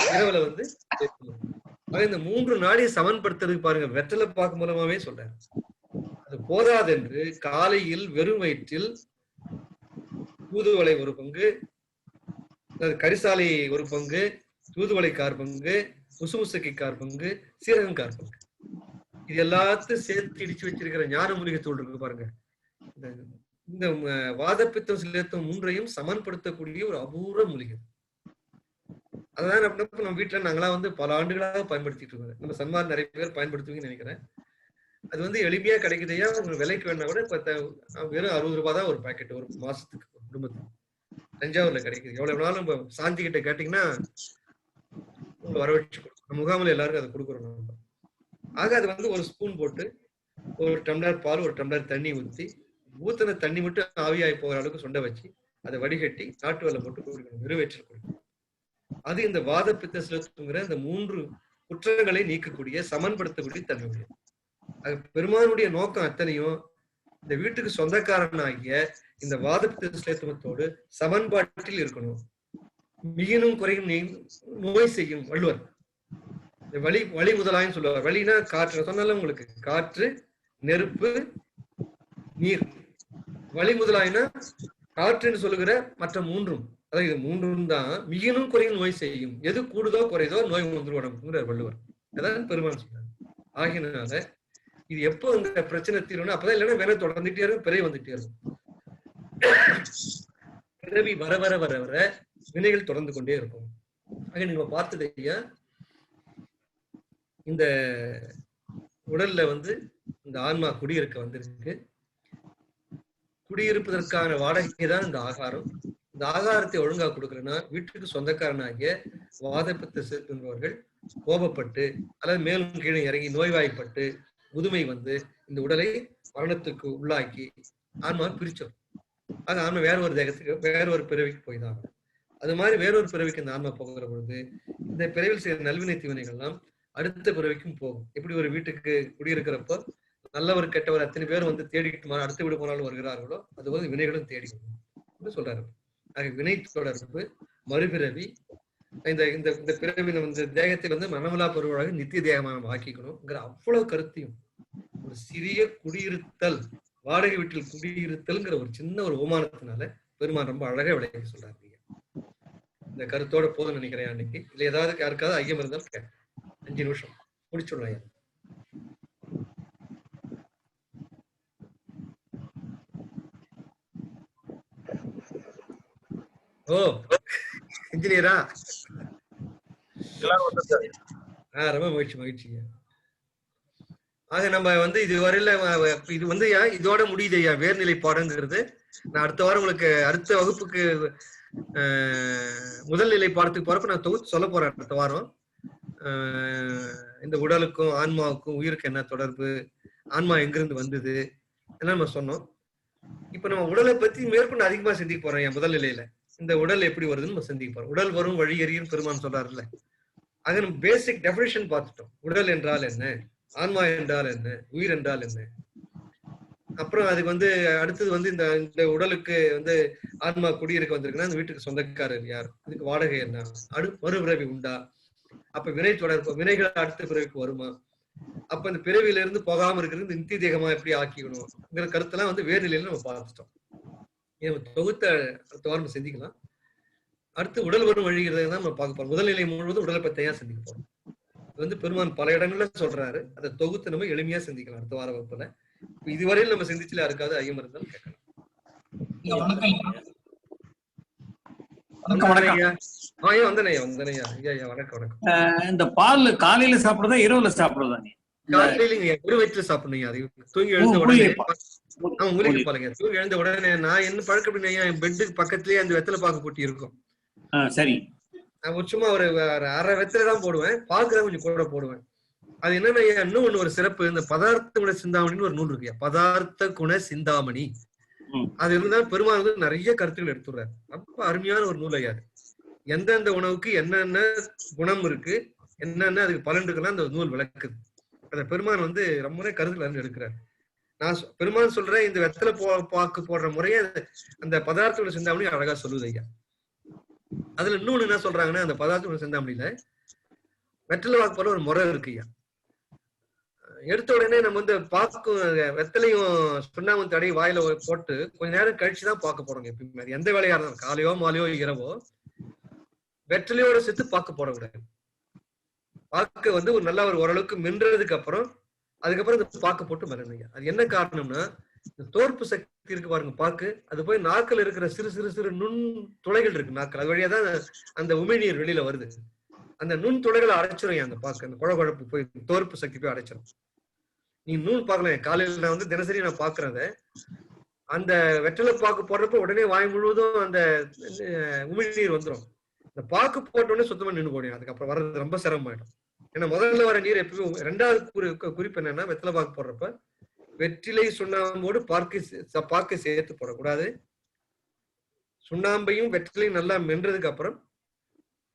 இரவுல வந்து சிலேத்துமம். ஆக இந்த 3 நாடியை சமன்படுத்துறதுக்கு பாருங்க வெத்தலை பாக்கு மூலமாவே சொல்றாரு. அது போதாதென்று காலையில் வெறும் வயிற்றில் தூதுவளை 1 பங்கு, கரிசாலை 1 பங்கு, தூதுவளை 1/4 பங்கு, முசுமுசுக்கை 1/4 பங்கு, சீரகம் 1/4 பங்கு, இது எல்லாத்தையும் சேர்த்து இடிச்சு வச்சிருக்கிற ஞான மூலிகை தூள் இருக்கு பாருங்க. இந்த வாதப்பித்தம் சிலேத்தும் 3ஐயும் சமன்படுத்தக்கூடிய ஒரு அபூர்வ மூலிகை. அதான் நம்ம வீட்டுல நாங்களாம் வந்து பல ஆண்டுகளாக பயன்படுத்திட்டு இருக்கோம். நம்ம சன்மார் நிறைய பேர் பயன்படுத்துவீங்கன்னு நினைக்கிறேன். அது வந்து எளிமையா கிடைக்குதையா, உங்களுக்கு விலைக்கு வேணா கூட வெறும் 60 ரூபாய் தான் ஒரு பாக்கெட் ஒரு மாசத்துக்கு குடும்பத்துக்கு. தஞ்சாவூர்ல கிடைக்குது. எவ்வளவு நாளும் நம்ம சாந்தி கிட்ட கேட்டீங்கன்னா வரவழைச்சு கொடுக்கும். முகாமில் எல்லாருக்கும் அதை கொடுக்குறோம் நம்ம. ஆக அது வந்து 1 ஸ்பூன் போட்டு 1 டம்ளர் பால் 1 டம்ளர் தண்ணி ஊத்தின தண்ணி மட்டும் ஆவியாகி போகிற அளவுக்கு சுண்ட வச்சு அதை வடிகட்டி நாட்டு வெல்லம் போட்டு குடிக்கணும். வெறுவயிற்றில் குடிக்கணும். அது இந்த வாத பித்த சிலேத்துங்கிற இந்த 3 குற்றங்களை நீக்கக்கூடிய சமன்படுத்தக்கூடிய தன்மை. அது பெருமானுடைய நோக்கம் அத்தனையும் இந்த வீட்டுக்கு சொந்தக்காரனாகிய இந்த வாதப்பித்த சிலேத்துமத்தோடு சமன்பாட்டில் இருக்கணும். மிகினும் குறையும் நோய் செய்யும் வள்ளுவர். வழி முதலாயும் சொல்லுவார். வழினா காற்று சொன்னாலும் உங்களுக்கு காற்று, நெருப்பு, நீர் வழி முதலாயினா காற்றுன்னு சொல்லுகிற மற்ற மூன்றும், அதாவது இது மூன்றும் தான் மிகினும் குறையும் நோய் செய்யும். எது கூடுதோ குறைதோ நோய் வந்துடும் உடம்புங்கிற வள்ளுவர். அதான் பெருமான் சொல்றாரு. ஆகினால இது எப்போ இந்த பிரச்சனை தீரும்னா அப்பதான், இல்லைன்னா வேற தொடர்ந்துட்டே இருக்கும், பிறகு வந்துட்டே இருக்கும். பிறவி வர வர வர வர வினைகள் தொடர்ந்து கொண்டே இருக்கும். ஆக நீங்க பார்த்தது ஐயா, இந்த உடல்ல வந்து இந்த ஆன்மா குடியிருக்க வந்திருக்கு. குடியிருப்பதற்கான வாடகை தான் இந்த ஆகாரம். இந்த ஆகாரத்தை ஒழுங்கா கொடுக்கலன்னா வீட்டுக்கு சொந்தக்காரனாகிய வாதப்பித்த சேர்க்கின்றவர்கள் கோபப்பட்டு அல்லது மேலும் கீழே இறங்கி நோய்வாய்ப்பட்டு முதுமை வந்து இந்த உடலை மரணத்துக்கு உள்ளாக்கி ஆன்மா பிரிச்சோம். ஆக ஆன்மா வேற ஒரு தேகத்துக்கு வேற ஒரு பிறவிக்கு போய்தான். அது மாதிரி வேறொரு பிறவிக்கு இந்த ஆன்மா போகிற பொழுது இந்த பிறவில் செய்த நல்வினை தீவினைகள்லாம் அடுத்த பிறவிக்கும் போகும். எப்படி ஒரு வீட்டுக்கு குடியிருக்கிறப்போ நல்லவர் கெட்டவர் அத்தனை பேர் வந்து தேடிட்டு அடுத்த வீடு போனாலும் வருகிறார்களோ அதுபோல வினைகளும் தேடி சொல்றாரு. ஆக வினை தொடர்பு மறுபிறவி, இந்த இந்த இந்த பிறவி இந்த தேகத்தை வந்து மனமலா பருவமாக நித்திய தேகமாக நம்ம ஆக்கிக்கணும்ங்கிற அவ்வளவு கருத்தையும் ஒரு சிறிய குடியிருத்தல், வாடகை வீட்டில் குடியிருத்தல்ங்கிற ஒரு சின்ன ஒரு ஓமானத்தினால பெருமான் ரொம்ப அழகா விளக்கி சொல்றாரு. இந்த கருத்தோட போதும் நினைக்கிறேன் அன்னைக்கு. இல்ல ஏதாவது யாருக்காவது ஐயம் இருந்தாலும் 5 நிமிஷம் முடிச்சுடலாம். ஓ இன்ஜினியரா? ரொம்ப மகிழ்ச்சிங்க. ஆக நம்ம வந்து இதுவரையில இது வந்து இதோட முடியுது ஐயா வேர்நிலை பாடங்கிறது. நான் அடுத்த வாரம் உங்களுக்கு அடுத்த வகுப்புக்கு முதல் நிலை பாடத்துக்கு போறப்ப நான் தொகுத்து சொல்ல போறேன். அடுத்த வாரம் இந்த உடலுக்கும் ஆன்மாவுக்கும் உயிருக்கு என்ன தொடர்பு, ஆன்மா எங்கிருந்து வந்தது என்ன நம்ம சொன்னோம். இப்ப நம்ம உடலை பத்தி மேற்கொண்டு அதிகமா சிந்திக்க போறோம். என் முதல் நிலையில இந்த உடல் எப்படி வருதுன்னு நம்ம சிந்திக்க போறோம். உடல் வரும் வழி எறியும் பெருமான் சொல்றாருல்ல. ஆக நம்ம பேசிக் டெஃபினிஷன் பார்த்துட்டோம். உடல் என்றால் என்ன, ஆன்மா என்றால் என்ன, உயிர் என்றால் என்ன. அப்புறம் அதுக்கு வந்து அடுத்தது வந்து இந்த உடலுக்கு வந்து ஆன்மா குடியிருக்க வந்திருக்குன்னா அந்த வீட்டுக்கு சொந்தக்காரர் யார், இதுக்கு வாடகை என்ன, மறுபிறவி உண்டா, அப்ப வினை தொடர்பு வினைகள் அடுத்த பிறவிக்கு வருமா, அப்ப இந்த பிறவியில இருந்து போகாம இருக்கிறது இந்த நித்திய தேகமா எப்படி ஆக்கிக்கணும்ங்கிற கருத்தெல்லாம் வந்து வேறு நிலையில நம்ம பார்த்துட்டோம். தொகுத்த அடுத்த வாரம் சிந்திக்கலாம். அடுத்து உடல் வரும் வழிகிறதை தான் நம்ம பார்க்க போறோம். முதல் நிலை முழுவதும் உடலை பத்தியா சிந்திக்க போறோம். இது வந்து பெருமான் பல இடங்கள்ல சொல்றாரு. அதை தொகுத்து நம்ம எளிமையா சிந்திக்கலாம் அடுத்த வார வகுப்புல. இதுவரையில் நம்ம சிந்திச்சுல யாருக்காவது ஐயம் இருந்தாலும் கேட்கலாம். இந்த பால் காலையில சாப்பிடுறதா இரவுல சாப்பிடுறதா? காலையில ஒரு வயிற்றுல சாப்பிடணும். அது தூங்கி எழுந்த உடனே மூலிகை பாருங்க. தூங்கி எழுந்த உடனே நான் என்ன பழக்கம் அப்படின்னா என் பெட்டுக்கு பக்கத்துலயே அந்த வெத்தலை பாக்கு போட்டி இருக்கும். சரி, நான் சும்மா ஒரு அரை வெத்தலை தான் போடுவேன். பாக்குதான் கொஞ்சம் கூட போடுவேன். அது என்னன்னா இன்னும் ஒண்ணு ஒரு சிறப்பு, இந்த பதார்த்த குண சிந்தாமணின்னு ஒரு நூல் இருக்கு. பதார்த்த குண சிந்தாமணி. அது இருந்தா பெருமாள் வந்து நிறைய கருத்துக்கள் எடுத்துடுறாரு. ரொம்ப அருமையான ஒரு நூல் ஐயா. எந்தெந்த உணவுக்கு என்னென்ன குணம் இருக்கு, என்னென்ன அதுக்கு பலன் இருக்குன்னா அந்த நூல் விளக்குது. அந்த பெருமான் வந்து ரொம்ப கருத்துக்கள் எடுக்கிறாரு. நான் பெருமான் சொல்றேன், இந்த வெத்தலை பாக்கு போடுற முறைய அந்த பதார்த்த குண சிந்தாமணி அழகா சொல்லுது ஐயா. அதுல இன்னொன்னு என்ன சொல்றாங்கன்னா, அந்த பதார்த்த குண சிந்தாமணியில வெத்தலை பாக்கு போற ஒரு முறை இருக்கு ஐயா. எடுத்த உடனே நம்ம வந்து பாக்கும் வெத்தலையும் சுண்ணாமும் தடவி வாயில போட்டு கொஞ்ச நேரம் கழிச்சுதான் பார்க்க போறோங்க. எப்பயுமே எந்த வேலையா இருந்தாலும் காலையோ மாலையோ இரவோ வெற்றிலையோட சேர்த்து பார்க்க போடக்கூடாது. பாக்க வந்து ஒரு நல்லா ஒரு ஓரளவுக்கு மின்றதுக்கு அப்புறம் அதுக்கப்புறம் இந்த பாக்க போட்டு மறந்துங்க. அது என்ன காரணம்னா, இந்த தோற்பு சக்தி இருக்கு பாருங்க பாக்கு, அது போய் நாக்கில் இருக்கிற சிறு சிறு சிறு நுண் துளைகள் இருக்கு நாக்கில், அது வழியாதான் அந்த உமிழ்நீர் வெளியில வருது. அந்த நுண் துளைகளை அடைச்சிடும் அந்த பாக்கு, அந்த குழகுழப்பு போய் தோற்பு சக்தி போய் அடைச்சிடும். நீ நூல் பார்க்கலாம், காலையில நான் வந்து தினசரி நான் பாக்குறத அந்த வெற்றிலை பாக்கு போடுறப்ப உடனே வாய் முழுவதும் அந்த உமிழ்நீர் வந்துடும். இந்த பாக்கு போட்ட உடனே சுத்தமா நின்று போடும். அதுக்கப்புறம் வர்றது ரொம்ப சிரமமாயிடும். ஏன்னா முதல்ல வர நீர் எப்பவுமே. ரெண்டாவது குறிப்பு என்னன்னா, வெற்றிலை பாக்கு போடுறப்ப வெற்றிலை சுண்ணாம்போடு பாக்கை சேர்த்து போடக்கூடாது. சுண்ணாம்பையும் வெற்றிலையும் நல்லா மென்றதுக்கு அப்புறம்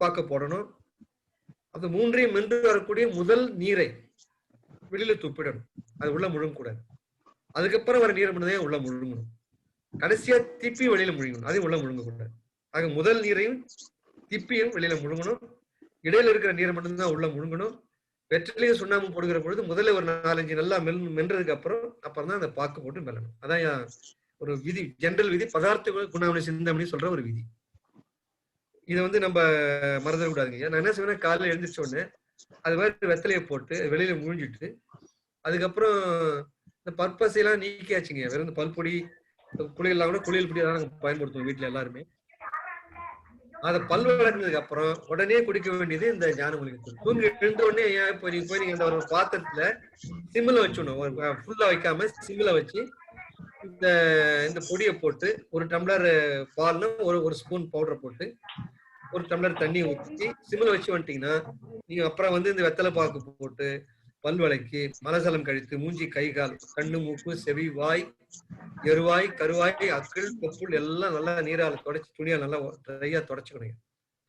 பாக்க போடணும். அந்த மூன்றையும் மென்று வரக்கூடிய முதல் நீரை வெளியில துப்பிடணும். அது உள்ள முழுங்கக்கூடாது. அதுக்கப்புறம் வர நீரை மட்டும்தான் உள்ள முழுங்கணும். கடைசியா திப்பியும் வெளியில முழுங்கணும், அதையும் உள்ள முழுங்கக்கூடாது. ஆக முதல் நீரையும் திப்பியும் வெளியில முழுங்கணும். இடையில இருக்கிற நீரை மட்டும்தான் உள்ள முழுங்கணும். வெற்றிலையும் சுண்ணாம்பு போடுகிற பொழுது முதல்ல ஒரு 4-5 நல்லா மென்றதுக்கு அப்புறம் தான் அந்த பாக்கு போட்டு மெல்லணும். அதான் ஒரு விதி, ஜெனரல் விதி, பதார்த்த குணாவளி சிந்தாமணி சொல்ற ஒரு விதி. இதை வந்து நம்ம மறந்துடக்கூடாதுங்க. நான் என்ன செய்வேன், காலையில எழுந்திரிச்ச உடனே அது மாதிரி வெத்தலையை போட்டு வெளியில முழிஞ்சிட்டு, அதுக்கப்புறம் இந்த பற்பசையெல்லாம் நீக்கியாச்சுங்க. வெறும் இந்த பல்பொடி குளியெல்லாம் கூட குளியல் பொடி தான் நாங்க பயன்படுத்துவோம் வீட்டுல எல்லாருமே. அதை பல் விளக்குனதுக்கு அப்புறம் உடனே குடிக்க வேண்டியது இந்த ஞான மூலிகை தூள். தூங்கி எழுந்த உடனே இப்போ நீங்க போய் நீங்க இந்த ஒரு பாத்திரத்துல சிம்மில் வச்சுடணும், ஃபுல்லா வைக்காம சிம்மில் வச்சு இந்த இந்த பொடியை போட்டு ஒரு டம்ளர் பால்னா ஒரு ஸ்பூன் பவுடர் போட்டு ஒரு டம்ளர் தண்ணி ஊற்றி சிம்மில் வச்சு வந்துட்டீங்கன்னா நீங்க அப்புறம் வந்து இந்த வெத்தலை பாக்கு போட்டு பல் விளக்கி மலசலம் கழித்து மூஞ்சி கை கால் கண்ணு மூக்கு செவி வாய் எருவாய் கருவாய் அக்கள் கொப்புள் எல்லாம் நல்லா நீரால் தொடச்சி துணியால் நல்லா ட்ரையா தொடச்சுக்கணுங்க.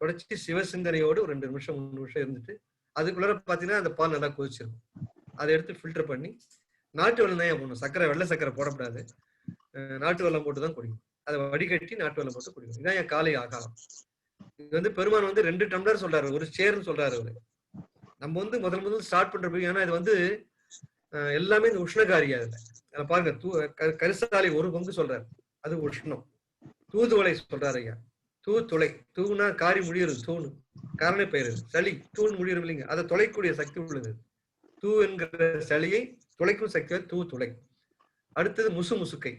தொடச்சி சிவசிந்தனையோடு ஒரு 2 நிமிஷம் 3 நிமிஷம் இருந்துட்டு அதுக்குள்ளார பாத்தீங்கன்னா அந்த பால் நல்லா கொதிச்சிருக்கும். அதை எடுத்து ஃபில்டர் பண்ணி நாட்டு வெல்லம் தான் போடணும், சக்கரை வெள்ளை சக்கரை போடக்கூடாது, நாட்டு வெல்லம் போட்டு தான் குடிக்கணும். அதை வடிகட்டி நாட்டு வெல்லம் போட்டு குடிக்கணும். இதான் என் காலை ஆகாரம். இது வந்து பெருமான் வந்து 2 டம்ளர் சொல்றாரு, ஒரு சேர்ன்னு சொல்றாரு அவரு. நம்ம வந்து முதல் ஸ்டார்ட் பண்றப்ப, ஏன்னா இது வந்து எல்லாமே இந்த உஷ்ணகாரியா அதுல பாருங்க. கரிசாலை 1 பங்கு சொல்றாரு, அது உஷ்ணம். தூதுவளை சொல்றாரு ஐயா, தூதுளை, தூணா காரி முடியுறது, தூணு காரண பெயர் சளி, தூண் முடியுறது இல்லைங்க, அதை தொலைக்கூடிய சக்தி உள்ளது. தூ என்கிற சளியை துளைக்கும் சக்தி தூ துளை. அடுத்தது முசு முசுக்கை,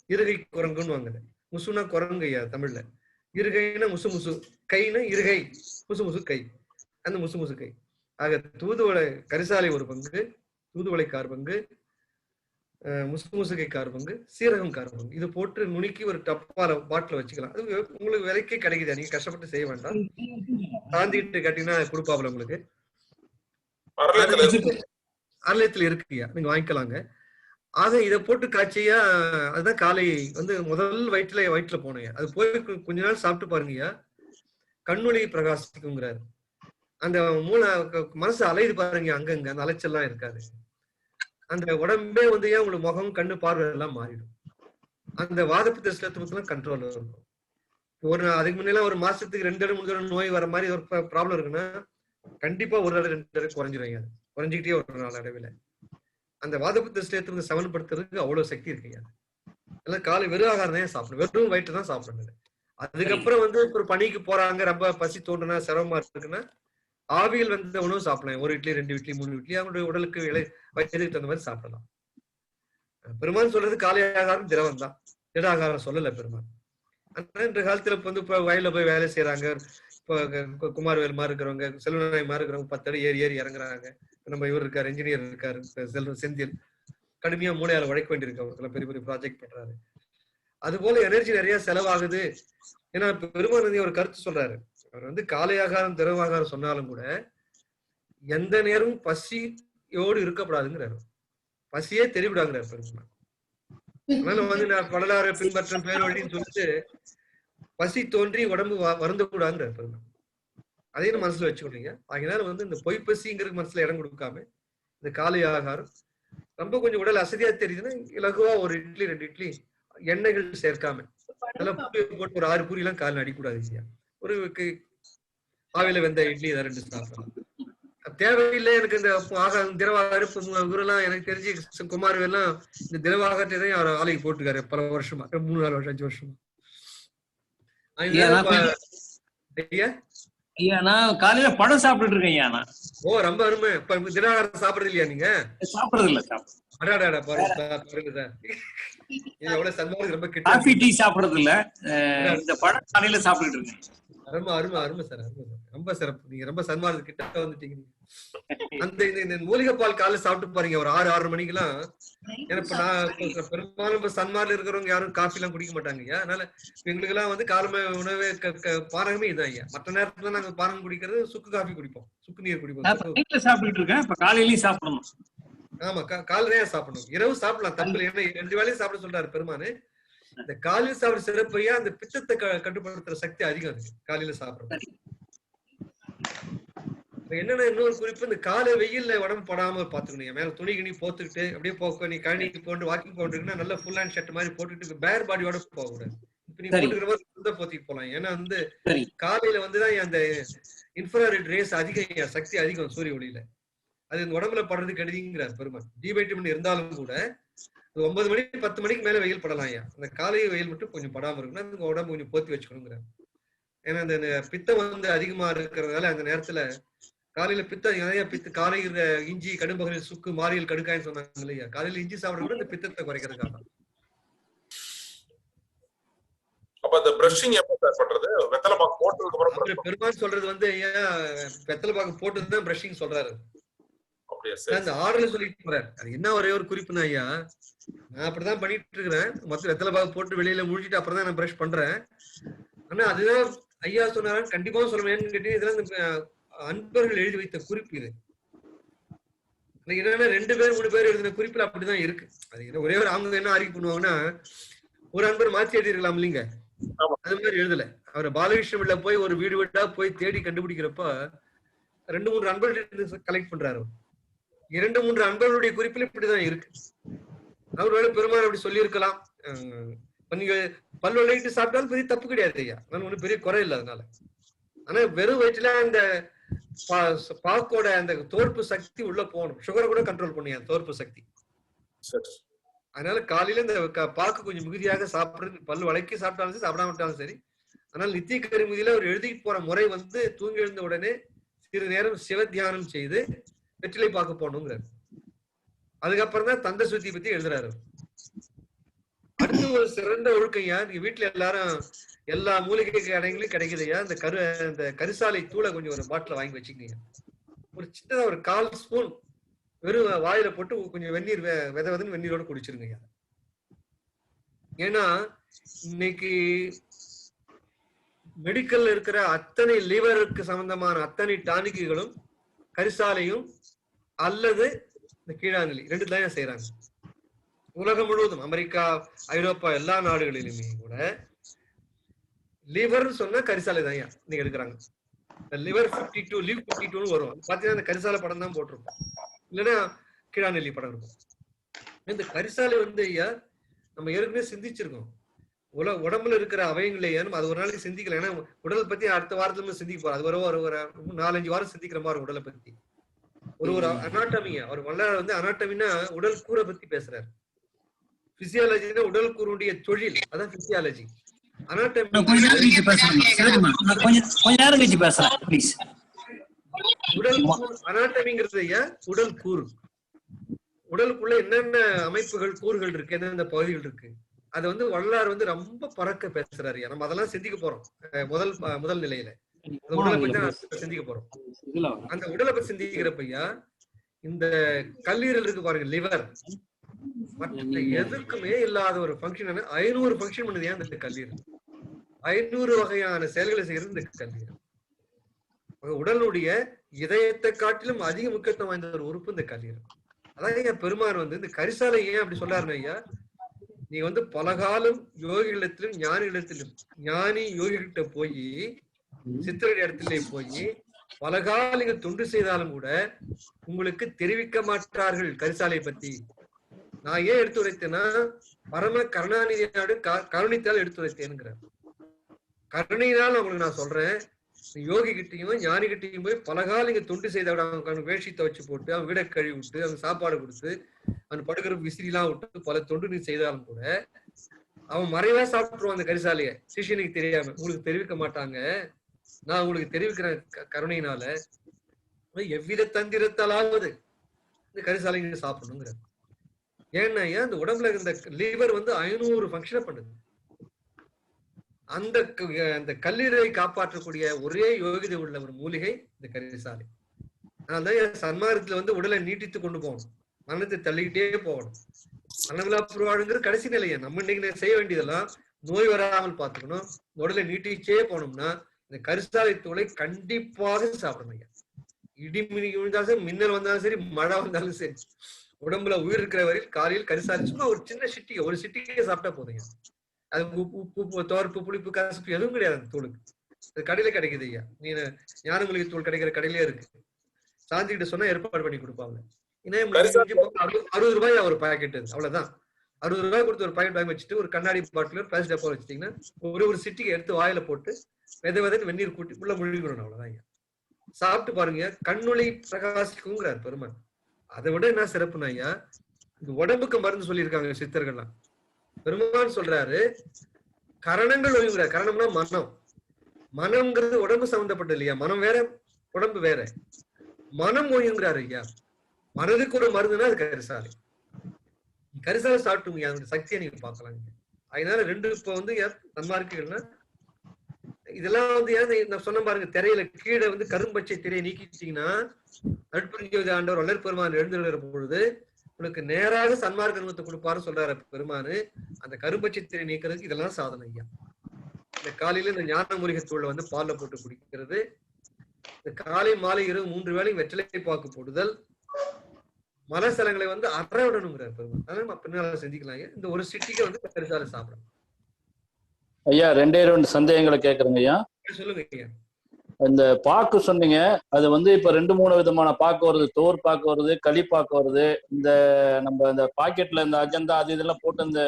இருகை குரங்குன்னு வாங்குது. முசுனா குரங்கு ஐயா தமிழ்ல, இருகைனா முசு முசு, கைனா இருகை, முசு முசு கை, அந்த முசு முசு கை. ஆக தூதுவளை கரிசாலை 1 பங்கு, தூதுவளை 1/4 பங்கு, முசு முசுகை 1/4 பங்கு, சீரகம் 1/4 பங்கு. இது போட்டு நுணுக்கி ஒரு டப்பால பாட்டில் வச்சுக்கலாம். அது உங்களுக்கு விலைக்கே கிடைக்குது, நீங்க கஷ்டப்பட்டு செய்ய வேண்டாம். தாந்திட்டு கட்டினா கொடுப்பாப்புல உங்களுக்கு. அரைலயத்துல இருக்குயா, நீங்க வாங்கிக்கலாங்க. ஆக இதை போட்டு காய்ச்சியா, அதுதான் காலை வந்து முதல் வயிற்றுல போனேன். அது போய் கொஞ்ச நாள் சாப்பிட்டு பாருங்கய்யா, கண்ணொளி பிரகாசிக்குங்கிறாரு. அந்த மனசு அலையுது பாருங்க, அங்கங்க அந்த அலைச்சல்லாம் இருக்காது. அந்த உடம்பே வந்து ஏன் உங்களுக்கு முகம் கண்ணு பார்வை எல்லாம் மாறிடும். அந்த வாதப்பித்த சிலத்துலாம் கண்ட்ரோல் இருக்கும். அதுக்கு முன்னெல்லாம் ஒரு மாசத்துக்கு 2 தடவை 3 தடவை நோய் வர மாதிரி ஒரு ப்ராப்ளம் இருக்குன்னா கண்டிப்பா 1 தடவை 2 தடவை குறைஞ்சிருவீங்க. அது குறைஞ்சிக்கிட்டே ஒரு நாள் அடைவில் அந்த வாதப்பித்த சிலத்துக்கு சமன்படுத்துறதுக்கு அவ்வளவு சக்தி இருக்குங்க. எல்லாம் காலை வெறும் ஆகாரம் தான் சாப்பிடணும், வெறும் வயிற்று தான் சாப்பிடணும். அதுக்கப்புறம் வந்து ஒரு பணிக்கு போறாங்க, ரொம்ப பசி தோன்றுனா சிரமமா இருக்குன்னா ஆவியில் வந்த உணவு சாப்பிடலாம். 1 இட்லி 2 இட்லி 3 இட்லி அவங்களுடைய உடலுக்கு வயதுக்கு தகுந்த மாதிரி சாப்பிடலாம். பெருமான் சொல்றது காலை ஆகாரம் திரவம் தான், திட ஆகாரம் சொல்லல பெருமான். ஆனா இன்ற காலத்துல வந்து இப்ப வயல்ல போய் வேலை செய்யறாங்க. இப்போ குமாரவேல் மாதிரி இருக்கிறவங்க, செல்வநாய் மாதிரி இருக்கிறவங்க 10 அடி ஏறி இறங்குறாங்க. நம்ம இவர் இருக்காரு, இன்ஜினியர் இருக்காரு செந்தில், கடுமையா மூளையால உழைக்க வேண்டியிருக்கு. அவருக்கெல்லாம் பெரிய பெரிய ப்ராஜெக்ட் பண்றாரு. அது போல எனர்ஜி நிறைய செலவாகுது. ஏன்னா பெருமான் ஒரு கருத்து சொல்றாரு, அவர் வந்து காலை ஆகாரம் திரவ ஆகாரம் சொன்னாலும் கூட எந்த நேரமும் பசியோடு இருக்கக்கூடாதுங்கிறாரு. பசியே தெரியவிடாங்கிறார் பெருமான். அதனால வந்து நான் வள்ளலாரை பின்பற்றும் பேரொழின்னு சொல்லிட்டு பசி தோன்றி உடம்பு வருந்த கூடாதுங்கிறார் பெருமான். அதையும் மனசுல வச்சுக்கொள்றீங்க. அதனால வந்து இந்த பொய் பசிங்கிறது மனசுல இடம் கொடுக்காம இந்த காலை ஆகாரம் ரொம்ப கொஞ்சம் உடல் அசதியா தெரியுதுன்னா இலகுவா 1 இட்லி 2 இட்லி எண்ணெய்கள் சேர்க்காம நல்லா பூரி போட்டு ஒரு 6 பூரி எல்லாம் காலில் அடிக்கூடாது. ஒரு ஆவில வெந்த இட்லி இதை 2 சாப்பிடலாம். தேவையில்லை எனக்கு இந்த திரவாகாரம் இவரெல்லாம் எனக்கு தெரிஞ்சு குமாரவேல்லாம் இந்த திரவாகத்தை தான் அவர் ஆலைக்கு போட்டுக்காரு பல வருஷமா, 3 4 வருஷம் 5 வருஷமா. நான் காலையில பழம் சாப்பிட்டு இருக்கேன். ஓ ரொம்ப அருமை. இப்ப திரவாகாரம் சாப்பிடுறது இல்லையா நீங்க? சாப்பிடுறது இல்ல. அடாடா பாருங்க எவ்வளவு சன்மார்க்கம், ரொம்ப கிட்ட காஃபி டீ சாப்பிடுறது இல்ல, இந்த பழம் காலையில சாப்பிட்டுட்டு இருக்கேன். அருமை சார், ரொம்ப சிறப்பு. நீங்க ரொம்ப சன்மார்க்கம் கிட்ட வந்துட்டீங்க. அந்த மூலிகை பால் காலைல சாப்பிட்டு பாருங்க ஒரு 6 6:30 மணிக்கெல்லாம். ஏன்னா நான் பெரும்பாலும் சன்மார்ல இருக்கிறவங்க யாரும் காஃபி எல்லாம் குடிக்க மாட்டாங்க ஐயா. அதனால எங்களுக்கு எல்லாம் வந்து காலமை உணவு பானகமே இதான் ஐயா. மற்ற நேரத்துல நாங்க பானம் குடிக்கிறது சுக்கு காஃபி குடிப்போம், சுக்கு நீர் குடிப்போம். சாப்பிட்டுட்டு இருக்கேன். இப்ப காலையிலயும் சாப்பிடணும். ஆமா, காலையிலேயே சாப்பிடணும். இரவு சாப்பிடலாம், தப்பு. ஏன்னா 2 வேளையும் சாப்பிட சொல்றாரு பெருமானு. இந்த காலையில சாப்பிட சிறப்பையா அந்த பித்தத்தை கட்டுப்படுத்துற சக்தி அதிகம் இருக்கு காலையில சாப்பிடுறது. என்னன்னா இன்னொரு குறிப்பு, இந்த காலை வெயில்ல உடம்பு படாம பாத்துக்கணும். மேல துணி கிணி போத்துக்கிட்டு அப்படியே போக்க, நீ கழனிக்கு போட்டு வாக்கிங் போட்டுருக்குன்னா நல்ல ஃபுல் ஹேண்ட் ஷர்ட் மாதிரி போட்டுக்கிட்டு பேர் பாடியோட போக கூடாது. இப்ப நீ போட்டுக்கிற மாதிரி போத்திட்டு போலாம். ஏன்னா வந்து காலையில வந்துதான் அந்த இன்ஃப்ராரெட் ரேஸ் அதிகம், சக்தி அதிகம் சூரிய ஒளியில. அது இந்த உடம்புல படுறது கெடுதிங்கிறார் பெருமான். டி வைட்டமின் இருந்தாலும் கூட 9 மணி 10 மணிக்கு மேல வெயில் படலாம் ஐயா. அந்த காலை வெயில் மட்டும் கொஞ்சம் படாம இருக்குன்னா அந்த உடம்பு கொஞ்சம் போத்தி வச்சுக்கணுங்கிறாங்க. ஏன்னா அந்த பித்தம் வந்து அதிகமா இருக்கிறதுனால அந்த நேரத்துல காலையில பித்தம் நிறைய காலை இஞ்சி கடும்பகலில் சுக்கு மாரியல் கடுக்காய்ன்னு சொன்னாங்க இல்லையா, காலையில இஞ்சி சாப்பிட கூட இந்த பித்தத்தை குறைக்கிறதுக்காக. அப்ப அந்த பிரஷிங் எப்ப ஸ்டார்ட் பண்றது? வெத்தலை பாக்கு போட்டதுக்கு அப்புறம் பெருமாள் சொல்றது வந்து ஐயா வெத்தலை பாக்கு போட்டுதான் பிரஷிங் சொல்றாரு. அப்படியே அந்த ஆர்டர்ல சொல்லிட்டு போறாரு. அது என்ன ஒரே ஒரு குறிப்புனா ஐயா, நான் அப்படிதான் பண்ணிட்டு இருக்கிறேன். மொத்தம் வெத்தலை பாக்கு போட்டு வெளியில முடிச்சிட்டு அப்புறம் தான் நான் பிரஷ் பண்றேன். ஆனா அதுதான் ஐயா சொன்னாரு, கண்டிப்பா சொல்லுவேன்னு கேட்டு இதெல்லாம் இந்த அன்பர்கள் எழுதி வைத்த குறிப்பு இது. என்னன்னா 2 பேர் 3 பேர் எழுதின குறிப்புல அப்படிதான் இருக்கு. அது ஒரே ஒரு அவங்க என்ன அறிக்கை பண்ணுவாங்கன்னா, ஒரு அன்பர் மாற்றி எழுதிருக்கலாம் இல்லைங்க, அது மாதிரி எழுதல. அவர் பாலகிருஷ்ண போய் ஒரு வீடு வீடா போய் தேடி கண்டுபிடிக்கிறப்ப 2-3 அன்பர்கள் கலெக்ட் பண்றாரு. 2-3 அன்பர்களுடைய குறிப்பில் இப்படிதான் இருக்கு. அவர் வேலை பெருமாள் அப்படி சொல்லி இருக்கலாம். நீங்க பல் விளையிட்டு சாப்பிட்டாலும் பெரிய தப்பு கிடையாது ஐயா, அதனால ஒன்றும் பெரிய குறை இல்லை அதனால. ஆனா வெறும் வயிற்றுல அந்த பாக்கோட அந்த தோற்பு சக்தி உள்ள போகணும். சுகரை கூட கண்ட்ரோல் பண்ணியா தோற்பு சக்தி. அதனால காலையில இந்த பாக்கு கொஞ்சம் மிகுதியாக சாப்பிடுறது, பல்லு வளைக்கி சாப்பிட்டாலும் சரி சாப்பிடாம விட்டாலும் சரி. ஆனால் நித்திய கருமிதியில அவர் எழுதிட்டு போற முறை வந்து தூங்கி எழுந்த உடனே சிறிது நேரம் சிவ தியானம் செய்து வெற்றிலை பாக்கு போடணுங்கிறாரு. அதுக்கப்புறம் தான் தந்த சுத்தி பத்தி எழுதுறாரு. அடுத்து ஒரு சிறந்த ஒழுக்கையா, நீங்க வீட்டுல எல்லாரும் எல்லா மூலிகை கடைகளையும் கிடைக்குதுயா, அந்த கரிசாலை தூளை கொஞ்சம் ஒரு பாட்டில வாங்கி வச்சுக்கீங்க. ஒரு சின்னதா ஒரு 1/4 ஸ்பூன் வெறும் வாயில போட்டு கொஞ்சம் வெந்நீர் வெதன்னு வெந்நீரோட குடிச்சிருங்க. ஏன்னா இன்னைக்கு மெடிக்கல்ல இருக்கிற அத்தனை லிவருக்கு சம்பந்தமான அத்தனை டானிக்குகளும் கரிசாலையும் அல்லது இந்த கீழாநெல்லி 2 தான் செய்யறாங்க. உலகம் முழுவதும் அமெரிக்கா, ஐரோப்பா எல்லா நாடுகளிலுமே கூட லிவர் சொன்னா கரிசாலை தான் நீங்க எடுக்கிறாங்க. லிவர் 52 லிவ் 52 வரும். பாத்தீங்கன்னா அந்த கரிசாலை படம் தான் போட்டிருப்போம், இல்லைன்னா கீழாநெல்லி படம் இருக்கும். இந்த கரிசாலை வந்து ஐயா நம்ம ஏற்கனவே சிந்திச்சிருக்கோம். உடம்புல இருக்கிற அவயங்களே அது ஒரு நாளைக்கு சிந்திக்கல. ஏன்னா உடலை பத்தி அடுத்த வாரத்துல சிந்திக்க போறோம். அது ஒரு 4-5 வாரம் சிந்திக்கிற மாதிரி உடலை பத்தி. ஒரு அனாட்டமியா அவர் வல்லார் வந்து அனாட்டமின்னா உடல் கூரை பத்தி பேசுறாரு. பிசியாலஜினா உடல் கூறுடைய தொழில், அதான் பிசியாலஜி. அனாட்டமிங்கிறது உடல் கூறு. உடலுக்குள்ள என்னென்ன அமைப்புகள் கூறுகள் இருக்கு, என்னென்ன பகுதிகள் இருக்கு, அதை வந்து வல்லார் வந்து ரொம்ப பறக்க பேசுறாரு. நம்ம அதெல்லாம் சிந்திக்க போறோம் முதல் நிலையில. அந்த உடலை பத்தி சிந்திக்க போறோம். அந்த உடலை பத்தி சிந்திக்கிறப்பையா இந்த கல்லீரல் இருக்கு பாருங்க, லிவர், மற்ற எதுக்குமே இல்லாத ஒரு ஃபங்க்ஷன் 500 ஃபங்க்ஷன் பண்ணுது அந்த கல்லீரல். 500 வகையான செயல்களை செய்யறது இந்த கல்லீரல். உடலுடைய இதயத்தை காட்டிலும் அதிக முக்கியத்துவம் வாய்ந்த ஒரு உறுப்பு இந்த கல்லீரல். அதான் பெருமான் வந்து இந்த கரிசாலை ஏன் அப்படி சொல்லாருன்னு ஐயா, நீ வந்து பலகாலம் யோகிகளிடத்திலும் ஞானிகளிடத்திலும் ஞானி யோகிகிட்ட போய் சித்தருடைய இடத்துல போய் பலகாலம் நீங்க தொண்டு செய்தாலும் கூட உங்களுக்கு தெரிவிக்க மாட்டார்கள் கரிசாலை பத்தி. நான் ஏன் எடுத்து உரைத்தேன்னா பரம கருணாநிதி நாடு கருணைத்தால் எடுத்து உரைத்தேன்ங்கிற கருணையினால் உங்களுக்கு நான் சொல்றேன். யோகி கிட்டையும் ஞானி கிட்டையும் போய் பலகாலம் நீங்க தொண்டு செய்த அவன் வேஷத்தை வச்சு போட்டு அவன் வீடை கழுவி விட்டு அவன் சாப்பாடு கொடுத்து அவன் படுக்கிற விசிறிலாம் விட்டு பல தொண்டு நீ செய்தாலும் கூட அவன் மறைவா சாப்பிட்டுருவான் அந்த கரிசாலைய. சிஷியனுக்கு தெரியாம உங்களுக்கு தெரிவிக்க மாட்டாங்க. நான் உங்களுக்கு தெரிவிக்கிறேன் கருணையினால. எவ்வித தந்திரத்தாலாவது இந்த கரிசாலை நீங்க சாப்பிடணுங்கிற. ஏன்னா அந்த உடம்புல இந்த லிவர் வந்து 500 ஃபங்க்ஷனை பண்ணுது. அந்த கல்லீரலை காப்பாற்றக்கூடிய ஒரே யோகிதை உள்ள ஒரு மூலிகை இந்த கரிசாலை. அதனால்தான் சன்மார்க்கத்துல வந்து உடலை நீட்டித்து கொண்டு போகணும், மரணத்தை தள்ளிக்கிட்டே போகணும். மனவிழா புருவாடுங்கிறது கடைசி நிலையை. நம்ம இன்னைக்கு செய்ய வேண்டியதெல்லாம் நோய் வராமல் பார்த்துக்கணும். உடலை நீட்டிச்சே போனோம்னா இந்த கரிசாலை தூளை கண்டிப்பாக சாப்பிடணும். இடிமினி விழுந்தாலும் சரி, மின்னல் வந்தாலும் சரி, மழை வந்தாலும் சரி, உடம்புல உயிர் இருக்கிற வரையில் காலையில் கரிசாலை சும்மா ஒரு சின்ன சிட்டிகை, ஒரு சிட்டிகை சாப்பிட்டா போதுங்க. அது உப்பு தோற்பு புளிப்பு கசப்பு எதுவும் கிடையாது அந்த தூளுக்கு. அது கடையில கிடைக்குது ஐயா. நீ ஞான மூலிகை தூள் கிடைக்கிற கடையிலே இருக்கு. சாந்தி கிட்ட சொன்னா ஏற்பாடு பண்ணி கொடுப்பாங்க. 60 ரூபாய் ஒரு பாக்கெட், அவ்வளவுதான். 60 ரூபாய் கொடுத்து ஒரு பாக்கெட் வாங்கி வச்சுட்டு ஒரு கண்ணாடி பாட்டில் பிளாஸ்டிக் டப்பா வச்சுட்டீங்கன்னா ஒரு சிட்டிகை எடுத்து வாயில போட்டு வெதன்னு வெந்நீர் கூட்டி உள்ள முழுகிடணும், அவ்வளவுதான் ஐயா. சாப்பிட்டு பாருங்க, கண்ணொளி பிரகாசிக்குங்கிறார் பெருமான். அதை விட என்ன சிறப்புனா ஐயா, இது உடம்புக்கு மருந்து சொல்லியிருக்காங்க சித்தர்கள்லாம். பெருமான் சொல்றாரு கரணங்கள் ஒழிவுங்கிறார். கரணம்னா மனம். மனம்ங்கிறது உடம்பு சம்பந்தப்பட்டது இல்லையா? மனம் வேற, உடம்பு வேற. மனம் ஒழியுங்கிறாரு ஐயா. மனதுக்கு ஒரு மருந்துன்னா அது கரிசாலை. கரிசாலை சாப்பிட்டுங்க, அந்த சக்தியை நீங்க பார்க்கலாம். அதனால ரெண்டு இப்ப வந்து சன்மார்க்கங்கள்னா இதெல்லாம் வந்து நான் சொன்ன பாருங்க, திரையில கீழே வந்து கரும்பச்சை திரையை நீக்கிட்டீங்கன்னா நட்புரிஞ்ச ஆண்டவர் வள்ளல் பெருமான் எழுந்துகிற பொழுது உங்களுக்கு நேராக சன்மார்க்க அனுபவத்தை கொடுப்பாரு சொல்றாரு பெருமானு. அந்த கரும்பச்சை திரை நீக்கிறதுக்கு இதெல்லாம் சாதனை ஐயா. இந்த காலையில இந்த ஞான மூலிகை தூளை வந்து பால்ல போட்டு குடிக்கிறது, இந்த காலை மாலை இரவு 3 வேளை வெற்றிலை பாக்கு போடுதல், மலசலங்களை வந்து அறவிடணுங்கிறார் பெருமான். அதனால பின்னால செஞ்சுக்கலாம். இந்த ஒரு சிட்டிக்கு வந்து கரிசாலை சாப்பிடணும். ஐயா 2 சந்தேகங்களை கேக்குறேங்க ஐயா. சொல்லுங்க ஐயா. இந்த பாக்கு சொன்னீங்க, அது வந்து இப்ப 2-3 விதமான பாக்கு வருது. தோர் பாக்கு வருது, களிப்பாக்கு வருது. இந்த நம்ம இந்த பாக்கெட்ல இந்த அஜந்தா அது இதெல்லாம் போட்டு இந்த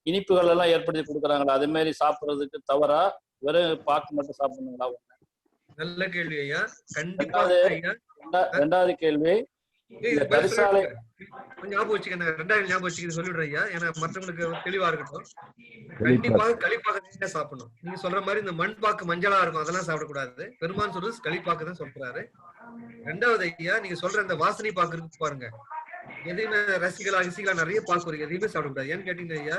இனிப்புகள் எல்லாம் ஏற்படுத்தி கொடுக்குறாங்களா, அதே மாதிரி சாப்பிடுறதுக்கு தவறா வெறும் பாக்கு மட்டும் சாப்பிடணுங்களா? நல்ல கேள்வி ஐயா. கண்டிப்பா. 2வது கேள்வி, கரிசாலை ஞாபகம் வச்சுக்க, 2வது ஞாபகம் வச்சுக்க சொல்லிடுறேன் ஐயா, ஏன்னா மற்றவங்களுக்கு தெளிவா இருக்கட்டும். கண்டிப்பாக களிப்பாக்க சாப்பிடணும். நீங்க சொல்ற மாதிரி இந்த மண் பாக்கு மஞ்சளா இருக்கும், அதெல்லாம் சாப்பிடக்கூடாது. பெருமான் சொல்றது களிப்பாக்கு தான் சொல்றாரு. 2வது ஐயா, நீங்க சொல்ற இந்த வாசனை பாக்கு இருக்கு பாருங்க, எதையுமே ரசிகளா நிறைய பாக்கு இருக்கு, எதையுமே சாப்பிடக்கூடாது. ஏன்னு கேட்டீங்கன்னா ஐயா,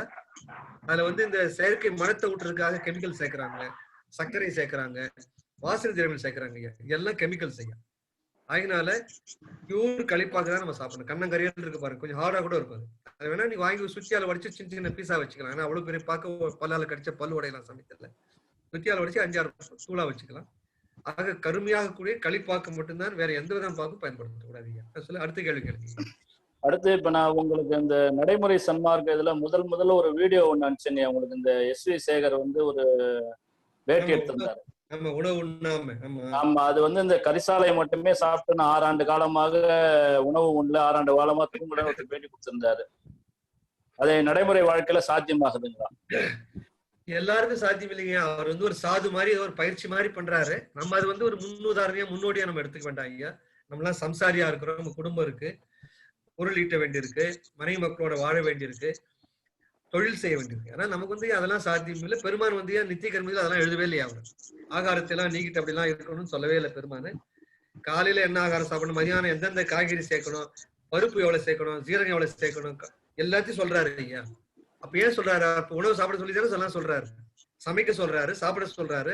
அதுல வந்து இந்த செயற்கை மனத்தை ஊட்டுறதுக்காக கெமிக்கல் சேர்க்கிறாங்க, சர்க்கரை சேர்க்கிறாங்க, வாசனை திரவியம் சேர்க்கிறாங்க ஐயா. இதெல்லாம் கெமிக்கல்ஸ் ஐயா. அதனால பியூர் களிப்பாக்கு தான் நம்ம சாப்பிடணும். கண்ணங்கரையில் இருக்கு பாருங்க, கொஞ்சம் ஹார்டா கூட இருக்கும். அது வேணா நீங்க வாங்கி சுத்தியால உடைச்சு சின்ன சின்ன பீஸா வச்சுக்கலாம். ஏன்னா அவ்வளவு பெரிய பார்க்க பல்லால கடிச்ச பல்லு உடையலாம் சமயத்துல. சுத்தியால உடைச்சு 5-6 தூளா வச்சுக்கலாம். ஆக கருமையாக கூடிய களிப்பாக்கு மட்டும்தான், வேற எந்த விதம் பாக்கு பயன்படுத்தக்கூடாது. சொல்லி அடுத்த கேள்வி கேளுங்க. அடுத்து இப்ப நான் உங்களுக்கு இந்த நடைமுறை சன்மார்க்க இதுல முதல்ல ஒரு வீடியோ ஒண்ணு அனுப்பிச்சேன் உங்களுக்கு. இந்த SV சேகர் வந்து ஒரு பேட்டி எடுத்திருந்தாரு. ஆமா, அது வந்து இந்த கரிசாலை மட்டுமே சாப்பிட்டு நான் 6 ஆண்டு காலமாக உணவு உண்ல 6 ஆண்டு காலமா தூங்குட பேட்டி கொடுத்திருந்தாரு. அதை நடைமுறை வாழ்க்கையில சாத்தியமாகுதுங்களா? எல்லாருக்கும் சாத்தியம் இல்லைங்க. அவர் வந்து ஒரு சாது மாதிரி ஒரு பயிற்சி மாதிரி பண்றாரு. நம்ம அது வந்து ஒரு முன்னோடியா நம்ம எடுத்துக்க வேண்டாம் ஐயா. நம்ம எல்லாம் சம்சாரியா இருக்கிறோம், நம்ம குடும்பம் இருக்கு, பொருள் ஈட்ட வேண்டியிருக்கு, மனைவி மக்களோட வாழ வேண்டியிருக்கு, தொழில் செய்ய வேண்டியிருக்கு. ஆனா நமக்கு வந்து அதெல்லாம் சாத்தியம் இல்லை. பெருமான் வந்து நித்திய கர்மத்தில் அதெல்லாம் எழுதவே இல்லையா? அவர் ஆகாரத்தை எல்லாம் நீக்கிட்டு அப்படிலாம் இருக்கணும்னு சொல்லவே இல்லை பெருமானு. காலையில என்ன ஆகாரம் சாப்பிடணும், மதியானம் எந்தெந்த காய்கறி சேர்க்கணும், பருப்பு எவ்வளவு சேர்க்கணும், ஜீரகம் எவ்வளவு சேர்க்கணும், எல்லாத்தையும் சொல்றாரு ஐயா. அப்ப ஏன் சொல்றாரு? அப்ப உணவு சாப்பிட சொல்லி தானே சொல்றாரு, சமைக்க சொல்றாரு, சாப்பிட சொல்றாரு.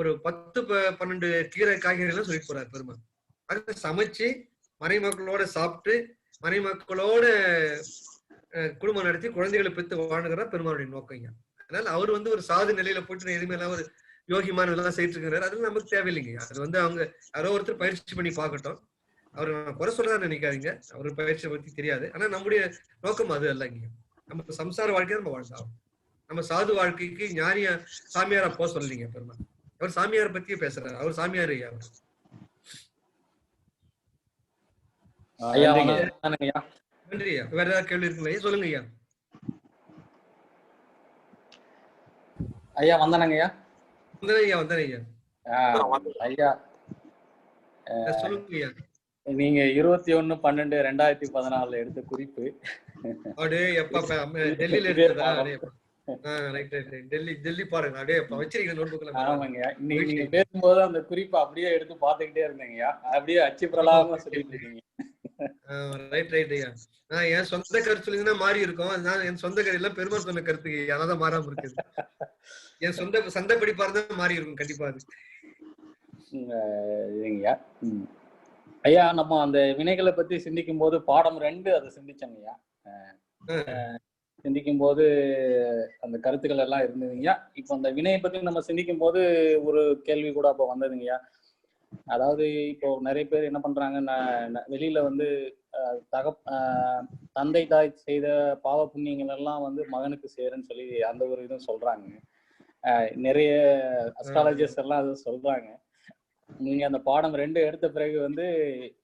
ஒரு 10-12 கீரை காய்கறி எல்லாம் சொல்லிட்டு போறாரு பெருமான். அது சமைச்சு மனைவி மக்களோட சாப்பிட்டு மனைவி மக்களோட குடும்பம் நடத்தி குழந்தைகளை பெற்று வாழ்ந்துக்கிறதா பெருமானுடைய நோக்கம் ஐயா. அதனால அவர் வந்து ஒரு சாது நிலையில போயிட்டு எதுவுமே எல்லாம் ஒரு யோகிமான இதெல்லாம் செய்யிட்டு இருக்கிறாரு. அது நமக்கு தேவையில்லைங்க. அது வந்து அவங்க யாரோ ஒருத்தர் பயிற்சி பண்ணி பார்க்கட்டும். அவர் குறை சொல்றாரு நினைக்காதீங்க, அவரு பயிற்சியை பத்தி தெரியாது. ஆனா நம்முடைய நோக்கம் அது அல்லங்க. நம்ம சம்சார வாழ்க்கையை நம்ம வாழ்ந்தாகும். நம்ம சாது வாழ்க்கைக்கு ஞானியா சாமியாரா போக சொல்லலீங்க பெருமாள். அவர் சாமியாரை பத்தியே பேசுறாரு. அவர் சாமியார் ஐயா. நன்றி ஐயா. வேற ஏதாவது கேள்வி இருக்குங்களா? சொல்லுங்க ஐயா. ஐயா வந்தானங்க ஐயா. வந்தேன் ஐயா. ஐயா சொல்லுங்க ஐயா. நீங்க 21/12/2014 எடுத்த குறிப்பு அப்படியே எப்ப டெல்லியில எடுத்ததா? டெல்லி பாருங்க அப்படியே வச்சிருக்கீங்க நோட்புக்ல. ஆமாங்கய்யா, இன்னைக்கு நீங்க பேசும்போது அந்த குறிப்பை அப்படியே எடுத்து பாத்துக்கிட்டே இருந்தேங்கய்யா. அப்படியே அச்சு பிரலாபமா சொல்லிட்டு இருக்கீங்க. ரைட் ஐயா. நான் என் சொந்த கருத்து சொல்லிங்கன்னா மாறி இருக்கும். நான் என் சொந்த கருத்து எல்லாம் பெருமாள் சொன்ன கருத்து அதான் மாறாம இருக்குது. என் சந்தைப்படி பாருந்தா மாறி இருக்கும் கண்டிப்பா. அது இதுங்கய்யா. ஐயா, நம்ம அந்த வினைகளை பத்தி சிந்திக்கும் போது பாடம் 2 அதை சிந்திச்சோங்கய்யா. சிந்திக்கும் போது அந்த கருத்துக்கள் எல்லாம் இருந்ததுங்கய்யா. இப்போ அந்த வினையை பத்தி நம்ம சிந்திக்கும் போது ஒரு கேள்வி கூட அப்போ வந்ததுங்கய்யா. அதாவது இப்போ நிறைய பேர் என்ன பண்றாங்க, வெளியில வந்து தந்தை தாய் செய்த பாவ புண்ணியங்கள் எல்லாம் வந்து மகனுக்கு சேருன்னு சொல்லி அந்த ஒரு இதுவும் சொல்றாங்க. நிறைய அஸ்ட்ராலஜர்ஸ் எல்லாம் அது சொல்றாங்க. நீங்க அந்த பாடம் 2 எடுத்த பிறகு வந்து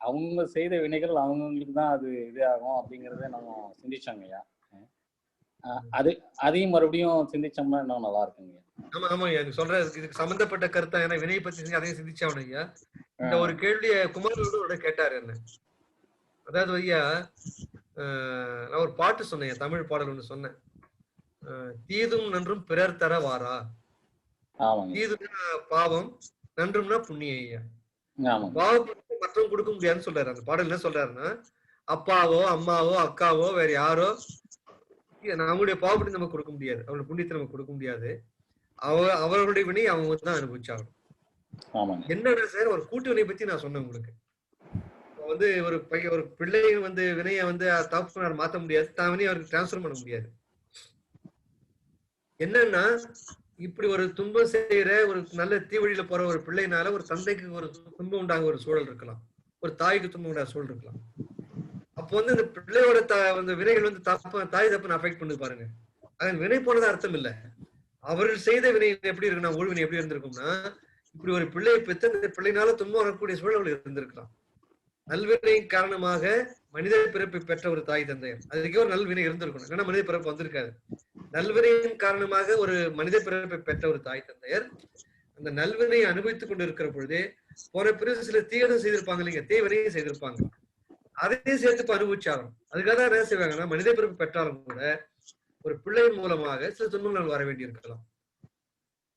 அவங்க செய்த வினைகள் அவங்களுக்கு தான் அது இது ஆகும் அப்படிங்கிறத நம்ம சிந்திச்சோங்கய்யா. அதையும் மறுபடியும் சிந்திச்சோம்னா இன்னும் நல்லா இருக்குங்க. ஆமா ஆமா ஐயா, சொல்றது இதுக்கு சம்பந்தப்பட்ட கருத்தா. ஏன்னா வினையை பத்தி அதையும் சிந்திச்சாவணும் ஐயா. இந்த ஒரு கேள்விய குமாரோட கேட்டாரு என்ன, அதாவது ஐயா நான் ஒரு பாட்டு சொன்னேன், தமிழ் பாடல் ஒண்ணு சொன்னேன். தீதும் நன்றும் பிறர் தர வாரா. தீதும்னா பாவம், நன்றும்னா புண்ணியம் ஐயா. பாவத்தை மற்றவங்க கொடுக்க முடியாதுன்னு சொல்றாரு. அந்த பாடல் என்ன சொல்றாருன்னா, அப்பாவோ அம்மாவோ அக்காவோ வேற யாரோ நம்மளுடைய பாவப்படி நம்ம கொடுக்க முடியாது, அவங்களுடைய புண்ணியத்தை நம்ம கொடுக்க முடியாது. அவர்களுடைய வினை அவங்க தான் அனுபவிச்சாகணும். என்னன்னா சார், ஒரு கூட்டு வினை பத்தி நான் சொன்னேன் உங்களுக்கு. வந்து ஒரு பிள்ளை வந்து வினைய வந்து தகப்பனார் மாத்த முடியாது, தான் வினையை அவருக்கு டிரான்ஸ்பர் பண்ண முடியாது. என்னன்னா, இப்படி ஒரு துன்பம் செய்யற ஒரு நல்ல தீவழியில போற ஒரு பிள்ளைனால ஒரு தந்தைக்கு ஒரு துன்பம் உண்டாக ஒரு சூழல் இருக்கலாம், ஒரு தாய்க்கு துன்பம் உண்டாக சூழல் இருக்கலாம். அப்போ வந்து இந்த பிள்ளையோட அந்த வினைகள் வந்து தாய் தப்புன்னு அஃபெக்ட் பண்ணுது பாருங்க. அது வினை போனது அர்த்தம் இல்ல. அவர்கள் செய்த வினை எப்படி இருக்குன்னா, ஊழ்வினை எப்படி இருந்திருக்கும்னா, இப்படி ஒரு பிள்ளையை பெற்று அந்த பிள்ளைனால துன்பம் வரக்கூடிய சூழல் இருந்திருக்கலாம். நல்வினையின் காரணமாக மனித பிறப்பை பெற்ற ஒரு தாய் தந்தையர், அதுக்கே ஒரு நல்வினை இருந்திருக்கணும், ஏன்னா மனித பிறப்பு வந்திருக்காது. நல்வினையின் காரணமாக ஒரு மனித பிறப்பை பெற்ற ஒரு தாய் தந்தையர் அந்த நல்வினையை அனுபவித்துக் கொண்டு இருக்கிற பொழுதே போன பிறகு சில தீவிரம் செய்திருப்பாங்க இல்லைங்க, தீவிரையும் செய்திருப்பாங்க, அதையும் சேர்த்து அனுபவிச்சாகணும். அதுக்காக தான் என்ன செய்வாங்கன்னா, மனித பிறப்பு பெற்றாலும் கூட ஒரு பிள்ளையின் மூலமாக சில துன்பங்கள் வர வேண்டி இருக்கலாம்.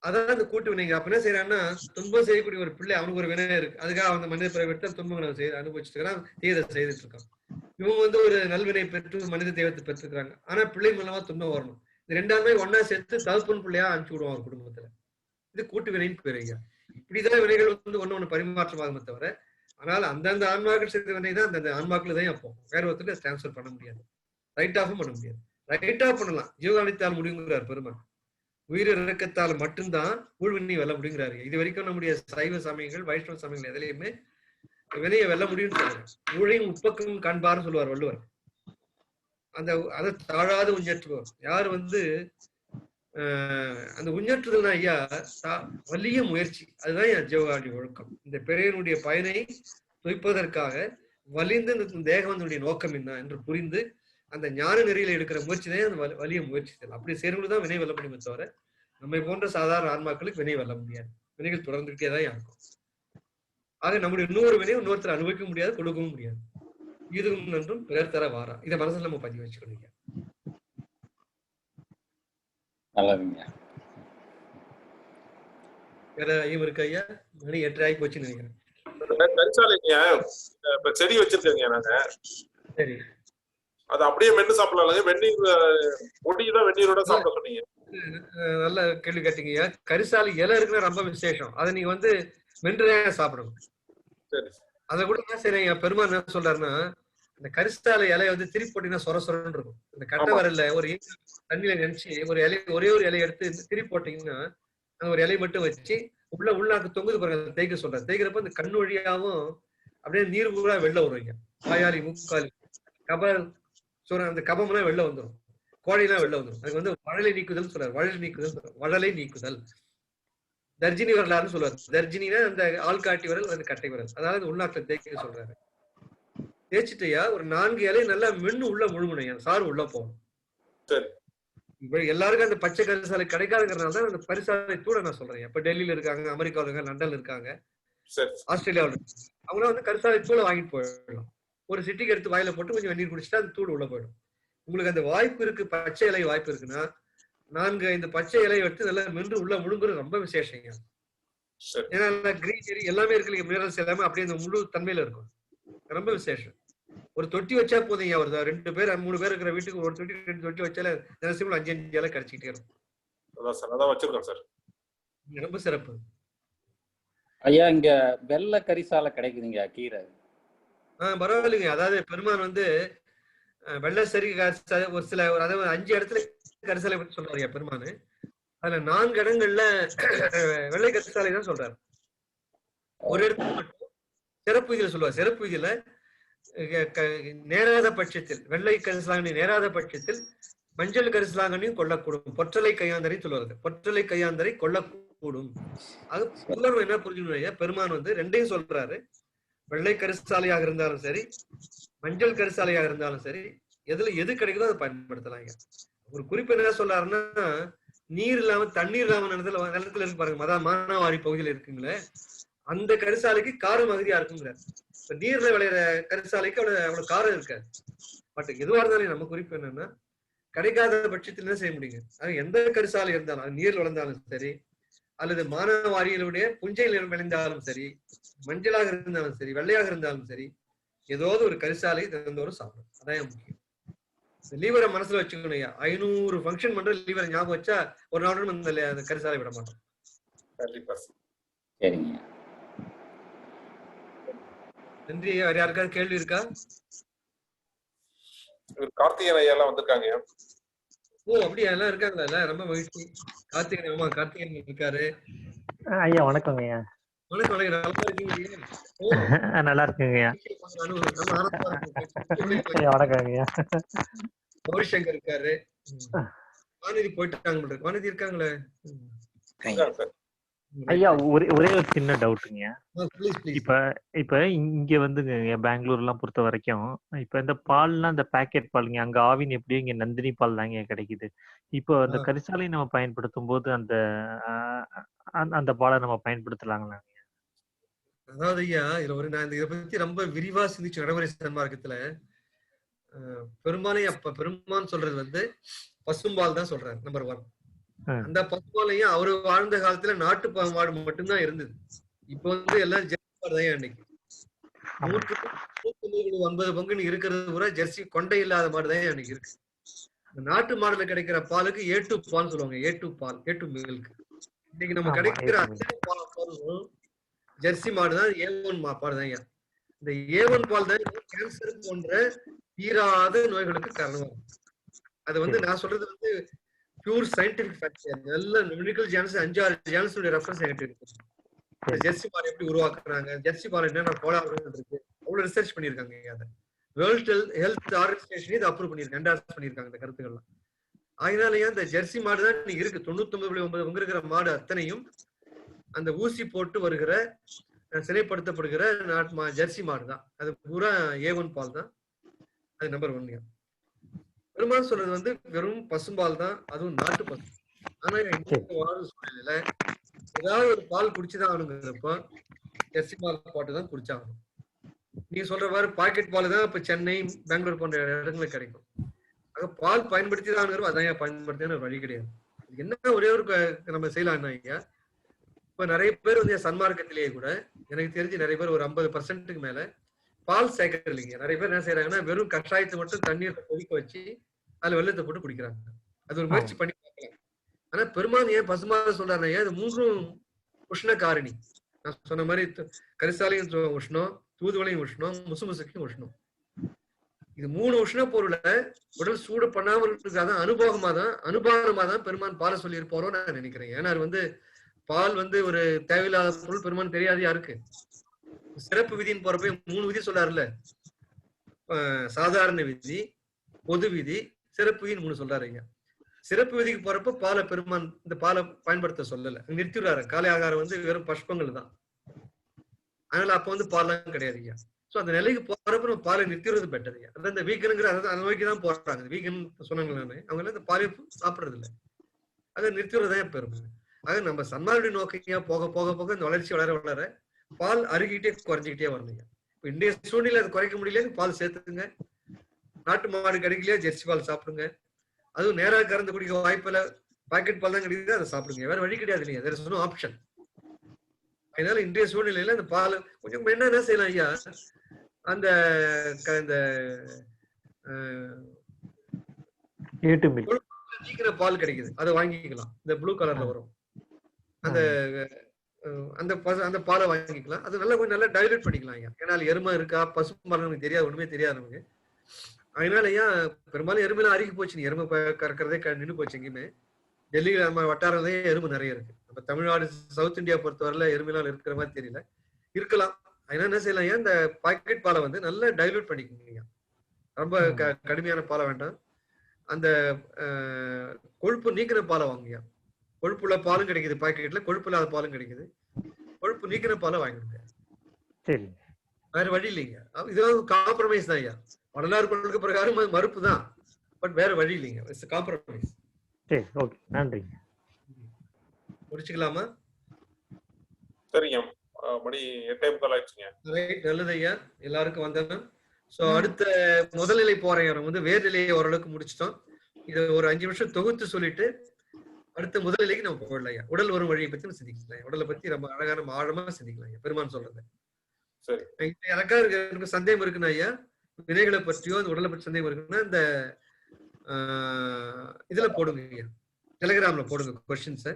அதான் அந்த கூட்டு வினைங்க. அப்ப என்ன செய்யறாங்கன்னா, துன்பம் செய்யக்கூடிய ஒரு பிள்ளை, அவனுக்கு ஒரு வினை இருக்கு, அதுக்காக அவங்க மனித பிறகு துன்பங்களை அனுபவிச்சுட்டு இருக்கான், தீயதை செய்துட்டு இருக்கான். இவங்க வந்து ஒரு நல்வினை பெற்று மனித தெய்வத்தை பெற்றுக்கிறாங்க, ஆனா பிள்ளை மூலமா துன்பம் வரணும். இந்த ரெண்டாமே ஒன்னா சேர்த்து தகப்பன் பிள்ளையா அனுப்பிச்சு விடுவாங்க குடும்பத்துல. இது கூட்டு வினைன்னு பேரு ஐயா. இப்படிதான் வினைகள் வந்து ஒண்ணு பரிமாற்றமாகுமே தவிர, ஆனால் அந்தந்த ஆன்மாக்கள் செய்த வினை தான் அந்தந்த ஆன்மாக்கள் தான் அப்போ வேற ஒருத்தருக்கு டிரான்ஸ்பர் பண்ண முடியாது, ரைட் ஆஃபும் பண்ண முடியாது. ரைட் ஆஃப் பண்ணலாம், ஜீவகாலித்தால் முடியுங்கிறார் பெருமாள். உயிர் இறக்கத்தால் மட்டும்தான் ஊழ்வினை வெல்ல முடியுங்கிறாரு. இது வரைக்கும் நம்முடைய சைவ சமயங்கள் வைஷ்ணவ சமயங்கள் எதுலையுமே வினையை வெல்ல முடியும்னு சொல்றாங்க. ஊழையும் உப்பக்கம் காண்பார்னு சொல்லுவார் வள்ளுவர். அதை தாழாத உஞ்சற்றுவோர் யார் வந்து அந்த உஞ்சற்றுதல்னா ஐயா வலிய முயற்சி, அதுதான் என் ஜீவகாலி ஒழுக்கம். இந்த பிறையனுடைய பயனை துய்ப்பதற்காக வலிந்து இந்த தேகவனுடைய நோக்கம் என்ன என்று புரிந்து அந்த ஞான நெறியில எடுக்கிற முயற்சி தான் அந்த வலிய முயற்சித்தல். அப்படி சேர்ந்துதான் வினை வெல்ல முடியுமே தவிர, நம்மை போன்ற சாதாரண ஆன்மாக்களுக்கு வினை வெல்ல முடியாது. வினைகள் தொடர்ந்துகிட்டே தான் இருக்கும். ஆக நம்முடைய இன்னொரு வினையை இன்னொருத்தர் அனுபவிக்க முடியாது, கொடுக்கவும் முடியாது. இதுவும் நன்றும் பிறர் தர வாரா. இதை மனசுல நம்ம பதிவு வச்சுக்கணும். வேற ஐயம் இருக்கு ஐயா? மணி 8:30 போச்சுன்னு நினைக்கிறேன். செடி வச்சிருக்கேங்க நாங்க. சரி, அது அப்படியே மென்னு சாப்பிடலாம். வெந்நீர் பொடிதான் வெந்நீரோட சாப்பிட சொன்னீங்க. நல்ல கேள்வி கேட்டீங்க. கரிசாலி இலை இருக்குன்னா ரொம்ப விசேஷம், அதை நீங்க வந்து மென்றுதான் சாப்பிடணும். சரி, அதை கூட என்ன செய்யறீங்க, பெருமாள் என்ன சொல்றாருன்னா, இந்த கரிசாலை இலையை வந்து திருப்பி போட்டீங்கன்னா சொர சொரன்னு இருக்கும். இந்த கட்டை வரல ஒரு தண்ணியில நினைச்சு ஒரு இலை, ஒரே ஒரு இலையை எடுத்து திருப்பி போட்டீங்கன்னா ஒரு இலையை மட்டும் வச்சு உள்நாக்கு தொங்குது பாருங்க, தேய்க்க சொல்றாரு. தேய்க்கிறப்ப அந்த கண்ணு வழியாவும் அப்படியே நீர் பூரா வெளில வருவீங்க. வாயாளி மூக்காளி கபல் சொல்ற அந்த கபம் எல்லாம் வெளில வந்துடும், கோடையெல்லாம் வெளில வந்துடும். அதுக்கு வந்து வழலை நீக்குதல் சொல்றாரு. வழலை நீக்குதல். தர்ஜினி வரலாறுன்னு சொல்லுவாரு. தர்ஜினினா அந்த ஆள்காட்டி விரல், அந்த கட்டை விரல், அதாவது உள்நாட்டுல தேய்க்க சொல்றாரு. தேய்ச்சிட்டையா ஒரு 4 இலை நல்லா மென்னு உள்ள முழுங்கணும், சாறு உள்ள போகணும். எல்லாருக்கும் அந்த பச்சை கரிசாலை கிடைக்காதுங்கிறதுனால தான் அந்த பரிசாலை தூளை நான் சொல்றேன். இப்ப டெல்லியில இருக்காங்க, அமெரிக்காவில் இருக்காங்க, லண்டன்ல இருக்காங்க, ஆஸ்திரேலியாவில் இருக்காங்க, அவங்களாம் வந்து கரிசாலை தூளை வாங்கிட்டு போயிடலாம். ஒரு சிட்டிக்கு எடுத்து வாயில போட்டு கொஞ்சம் வெந்நீர் குடிச்சுட்டா அந்த தூள் உள்ள போயிடும். உங்களுக்கு அந்த வாய்ப்பு இருக்கு, பச்சை இலை வாய்ப்பு இருக்குன்னா 4-5 பச்சை இலையை எடுத்து நல்லா மென்று உள்ள முழுங்குறது ரொம்ப விசேஷங்க. ஏன்னா கிரீனரி எல்லாமே இருக்கு, மினரல்ஸ் எல்லாமே அப்படியே அந்த முழு தன்மையில இருக்கும், ரொம்ப விசேஷம். ஒரு தொட்டி வச்சா போதுங்க, ஒரு 2 பேர் 3 பேர் இருக்கிற வீட்டுக்கு ஒரு தொட்டி 2 தொட்டி வச்சாலே தினசரி 5-5 இலை கிடைச்சிக்கிட்டே இருக்கும். ரொம்ப சிறப்பு ஐயா. இங்க வெள்ளை கரிசாலை கிடைக்குதுங்க கீரை. பரவாயில்லைங்க. அதாவது பெருமான் வந்து வெள்ளசரி ஒரு சில அதாவது 5 இடத்துல கரிசாலை பத்தி சொல்றாரு பெருமானு. அதுல 4 இடங்கள்ல வெள்ளை கரிசாலை தான் சொல்றாரு. ஒரு இடத்துல மட்டும் சிறப்பு விதியில சொல்லுவார். சிறப்பு விதியில நேராத பட்சத்தில் வெள்ளை கரிசலாங்கனி நேராத பட்சத்தில் மஞ்சள் கரிசலாங்கனியும் கொல்லக்கூடும், பொற்றலை கையாந்தரை சொல்லுவாரு. பொற்றலை கையாந்தரை கொல்லக்கூடும். அது எல்லாரும் என்ன புரிஞ்சுக்கணும், பெருமான் வந்து 2ஐயும் சொல்றாரு. வெள்ளை கரிசாலையாக இருந்தாலும் சரி, மஞ்சள் கரிசாலையாக இருந்தாலும் சரி, எது கிடைக்குதோ அதை பயன்படுத்தலாம். ஒரு குறிப்பு என்ன சொல்றாருன்னா, நீர் இல்லாம தண்ணீர் இல்லாம நிலத்துல இருக்கு பாருங்க, மானாவாரி பகுதியில இருக்குங்களே, அந்த கரிசாலைக்கு காரம் அகதியா இருக்குங்கிறார். இப்ப நீர்ல விளையிற கரிசாலைக்கு அவ்வளவு காரம் இருக்காது. பட் எதுவா இருந்தாலும் நம்ம குறிப்பு என்னன்னா, கிடைக்காத பட்சத்தில் என்ன செய்ய முடியுங்க? அது எந்த கரிசாலை இருந்தாலும், அது நீர் வளர்ந்தாலும் சரி, அல்லது மானவாரிகளுடைய புஞ்சையில் விளைந்தாலும் சரி, மஞ்சளாக இருந்தாலும் சரி, வெள்ளையாக இருந்தாலும் சரி, ஏதாவது ஒரு கரிசாலை தினந்தோறும் சாப்பிடும். அதான் முக்கியம். லீவரை மனசுல வச்சுக்கணும் ஐயா. 500 ஃபங்க்ஷன் பண்ற லீவரை ஞாபகம் வச்சா ஒரு நாளும் அந்த கரிசாலை விட மாட்டோம். கண்டிப்பா. சரிங்க. நன்றி ஐயா. வேற யாருக்காவது கேள்வி இருக்கா? கார்த்திகேயன் ஐயா எல்லாம் வந்திருக்காங்க. ஓ அப்படியா, எல்லாம் இருக்காங்களா? ரொம்ப மகிழ்ச்சி. கார்த்திகேயன், ஆமா கார்த்திகேயன் இருக்காரு. ஐயா வணக்கங்க ஐயா. வணக்கம் வணக்கம். நல்லா இருக்கீங்க? நல்லா இருக்குங்க ஐயா. வணக்கங்க ஐயா. கௌரிசங்கர் இருக்காரு. வானதி போயிட்டாங்க. வானதி இருக்காங்களே? ஐயா ஒரே ஒரு சின்ன டவுட்டுங்க. இப்ப இங்க வந்துங்க பெங்களூர் எல்லாம் பொறுத்த வரைக்கும் இப்ப இந்த பால்லாம் இந்த பேக்கெட் பாலுங்க, அங்க ஆவின் எப்படியும் இங்க நந்தினி பால் தாங்க கிடைக்குது. இப்போ அந்த கரிசாலை நம்ம பயன்படுத்தும் போது அந்த அந்த பாலை நம்ம பயன்படுத்தலாங்களா? அதாவது ஐயா, இதுல நான் இதை பத்தி ரொம்ப விரிவா சிந்திச்சு நடைமுறை சன்மார்க்கத்துல பெரும்பாலும் சொல்றது வந்து பசும்பால் தான் சொல்றாரு. நம்பர் 1. அந்த பசும்பாலையும் அவரு வாழ்ந்த காலத்துல நாட்டு மாடு மட்டும்தான் இருந்தது. இப்ப வந்து எல்லாம் ஜெர்சி மாடு தான். அன்னைக்கு 9 பங்குன்னு இருக்கிறது பூரா ஜெர்சி கொண்டை இல்லாத மாடு தான் அன்னைக்கு இருக்கு. நாட்டு மாடுல கிடைக்கிற பாலுக்கு A2 பால் சொல்லுவாங்க. A2 பால், A2 மில்க். இன்னைக்கு நம்ம கிடைக்கிற ஜெர்சி மாடுதான் A1 பால் தான். இந்த A1 பால் தான் கேன்சர் போன்ற தீராத நோய்களுக்கு காரணம். அது வந்து நான் சொல்றது வந்து பியூர் சயின்டிபிக் ஃபேக்ட். நல்ல மெடிக்கல் ஜேர்னல்ஸ் 5-6 ஜேர்னல்ஸோட ரெஃபரன்ஸ் என்கிட்ட இருக்கு. ஜெர்சி பால் எப்படி உருவாக்குறாங்க, ஜெர்சி பால் என்னென்ன கோளாறுகள் இருக்கு, அவ்வளவு ரிசர்ச் பண்ணிருக்காங்க. அதை வேர்ல்ட் ஹெல்த் ஆர்கனைசேஷன் இதை அப்ரூவ் பண்ணிருக்காங்க, என்டார்ஸ் பண்ணிருக்காங்க இந்த கருத்துக்கள்லாம். அதனாலயே இந்த ஜெர்சி மாடு தான் இன்னைக்கு இருக்கு. 99.9 பங்கு இருக்கிற மாடு அத்தனையும் அந்த ஊசி போட்டு வருகிற சிறைப்படுத்தப்படுகிற ஜெர்சி மாடு தான். அது பூரா A1 பால் தான். அது நம்பர் 1. பெருமாள் சொல்றது வந்து வெறும் பசும்பால் தான், அதுவும் நாட்டு பசு. ஆனா வாழ்வு சூழ்நிலையில ஏதாவது ஒரு பால் குடிச்சுதான் ஆகணுங்கிறப்ப ஜெர்சி பால் போட்டு தான் குடிச்சாகணும். நீங்க சொல்ற மாதிரி பாக்கெட் பால் தான் இப்ப சென்னை, பெங்களூர் போன்ற இடங்களுக்கு கிடைக்கும். ஆக பால் பயன்படுத்தி தான் அதான் பயன்படுத்தின வழி கிடையாது. என்ன ஒரே ஒரு நம்ம செய்யலாம் ஐயா, இப்ப நிறைய பேர் வந்து சன்மார்க்கத்திலேயே கூட எனக்கு தெரிஞ்சு நிறைய பேர் ஒரு 50% மேல பால் சேர்க்கறது இல்லைங்க. நிறைய பேர் என்ன செய்யறாங்கன்னா வெறும் கஷாயத்தை மட்டும் தண்ணீரை கொதிக்க வச்சு அதுல வெள்ளத்தை போட்டு குடிக்கிறாங்க. அது ஒரு முயற்சி பண்ணி பார்க்கலாம். ஆனா பெருமாள் ஏன் பசுமால் சொல்றாரு, இது 3 உஷ்ண காரணி. நான் சொன்ன மாதிரி கரிசாலையும் உஷ்ணம், தூதுவளையும் உஷ்ணம், முசுமுசுக்கும் உஷ்ணம். இது 3 உஷ்ண பொருளை உடல் சூடு பண்ணாமல் இருக்காத அனுபானமா தான் பெருமான் பாலை சொல்லி இருப்பாரோ நான் நினைக்கிறேன். ஏன்னா அது வந்து பால் வந்து ஒரு தேவையில்லாத பொருள் பெருமான் தெரியாது யாருக்கு. சிறப்பு விதின்னு போறப்ப 3 விதி சொல்லாருல்ல, சாதாரண விதி, பொது விதி, சிறப்பு விதின்னு 3 சொல்றாரு ஐயா. சிறப்பு விதிக்கு போறப்ப பாலை பெருமான் இந்த பாலை பயன்படுத்த சொல்லல, நிறுத்திடுறாரு. காலை ஆகாரம் வந்து வெறும் பஷ்பங்கள் தான். அதனால அப்ப வந்து பால்லாம் கிடையாது ஐயா. சோ அந்த நிலைக்கு போறப்ப நம்ம பாலை நிறுத்திடுறது பெட்டர் ஐயா. அதான் இந்த வீக்கனுங்கிற அந்த நோய்க்கு தான் போறாங்க. வீக்கன் சொன்னாங்க நானு, அவங்க எல்லாம் இந்த பாலை சாப்பிடுறது இல்லை, அதை நிறுத்திடுறதான் பெருமை. ஆக நம்ம சன்மார்க்க நோக்கியா போக போக போக இந்த வளர்ச்சி வளர வளர பால் அருகிட்டே குறைஞ்சிக்கிட்டே வரணுங்க. இப்ப இன்றைய சூழ்நிலை அது குறைக்க முடியல, பால் சேர்த்துங்க. நாட்டு மாடு கிடைக்கலையா ஜெர்சி பால் சாப்பிடுங்க. அதுவும் நேராக கறந்து குடிக்க வாய்ப்பில்ல, பாக்கெட் பால் தான் கிடைக்குது, அதை சாப்பிடுங்க. வேற வழி கிடையாது இல்லையா, தேர் இஸ் நோ ஆப்ஷன். அதனால இன்றைய சூழ்நிலையில அந்த பால் கொஞ்சம் என்ன செய்யலாம் ஐயா, அந்த நீக்கிற பால் கிடைக்குது, அதை வாங்கிக்கலாம். இந்த ப்ளூ கலர்ல வரும் அந்த அந்த பாலை வாங்கிக்கலாம். அது நல்லா கொஞ்சம் நல்லா டைலூட் பண்ணிக்கலாம் ஐயா. ஏன்னா எருமை இருக்கா பசும்பால் நமக்கு தெரியாது, ஒண்ணுமே தெரியாது நமக்கு. அதனால ஐயா பெரும்பாலும் எருமைலாம் அருகி போச்சு. நீ எருமை கறக்கிறதே நின்று போச்சு. எங்கேயுமே டெல்லியில நம்ம வட்டாரத்திலேயே எருமை நிறைய இருக்கு. நம்ம தமிழ்நாடு சவுத் இந்தியா பொறுத்தவரையில எருமைலாம் இருக்கிற மாதிரி தெரியல, இருக்கலாம். அதனால என்ன செய்யலாம் ஐயா, இந்த பாக்கெட் பாலை வந்து நல்லா டைலூட் பண்ணிக்கோங்க. ரொம்ப கடுமையான பாலை வேண்டாம். அந்த கொழுப்பு நீக்கிற பாலை வாங்குங்க. கொழுப்புள்ள பாலும் கிடைக்குது பாக்கெட்ல, கொழுப்பு இல்லாத பாலும் கிடைக்குது. கொழுப்பு நீக்கிற பாலை வாங்கிடுங்க. சரி, வேற வழி இல்லைங்க. இதெல்லாம் காம்ப்ரமைஸ் தான் ஐயா. வரலாறு கொள்கை பிரகாரம் மறுப்பு தான், பட் வேற வழி இல்லைங்க. It's compromise. சரி, ஓகே, நன்றி. முடிச்சுக்கலாமா? சரிங்க, மணி 8:45 ஆயிடுச்சுங்க. ரைட், நல்லது ஐயா. எல்லாருக்கும் வந்தேன். சோ அடுத்த முதல்நிலை போராயம் வந்து வேர்நிலையை ஓரளவுக்கு முடிச்சிட்டோம். இதை ஒரு 5 நிமிஷம் தொகுத்து சொல்லிட்டு அடுத்த முதல்நிலைக்கு நம்ம போயிடலாம் ஐயா. உடல் வரும் வழியை பத்தி நம்ம சிந்திக்கலாம். உடலை பத்தி ரொம்ப அழகான ஆழமா சிந்திக்கலாம் ஐயா. பெருமான் சொல்றது சரி. எனக்கு சந்தேகம் இருக்குன்னா ஐயா, வினைகளை பற்றியோ அந்த உடலை பற்றி சந்தேகம் இருக்குன்னா இந்த இதுல போடுங்க ஐயா, டெலிகிராம்ல போடுங்க கொஸ்டின்ஸை.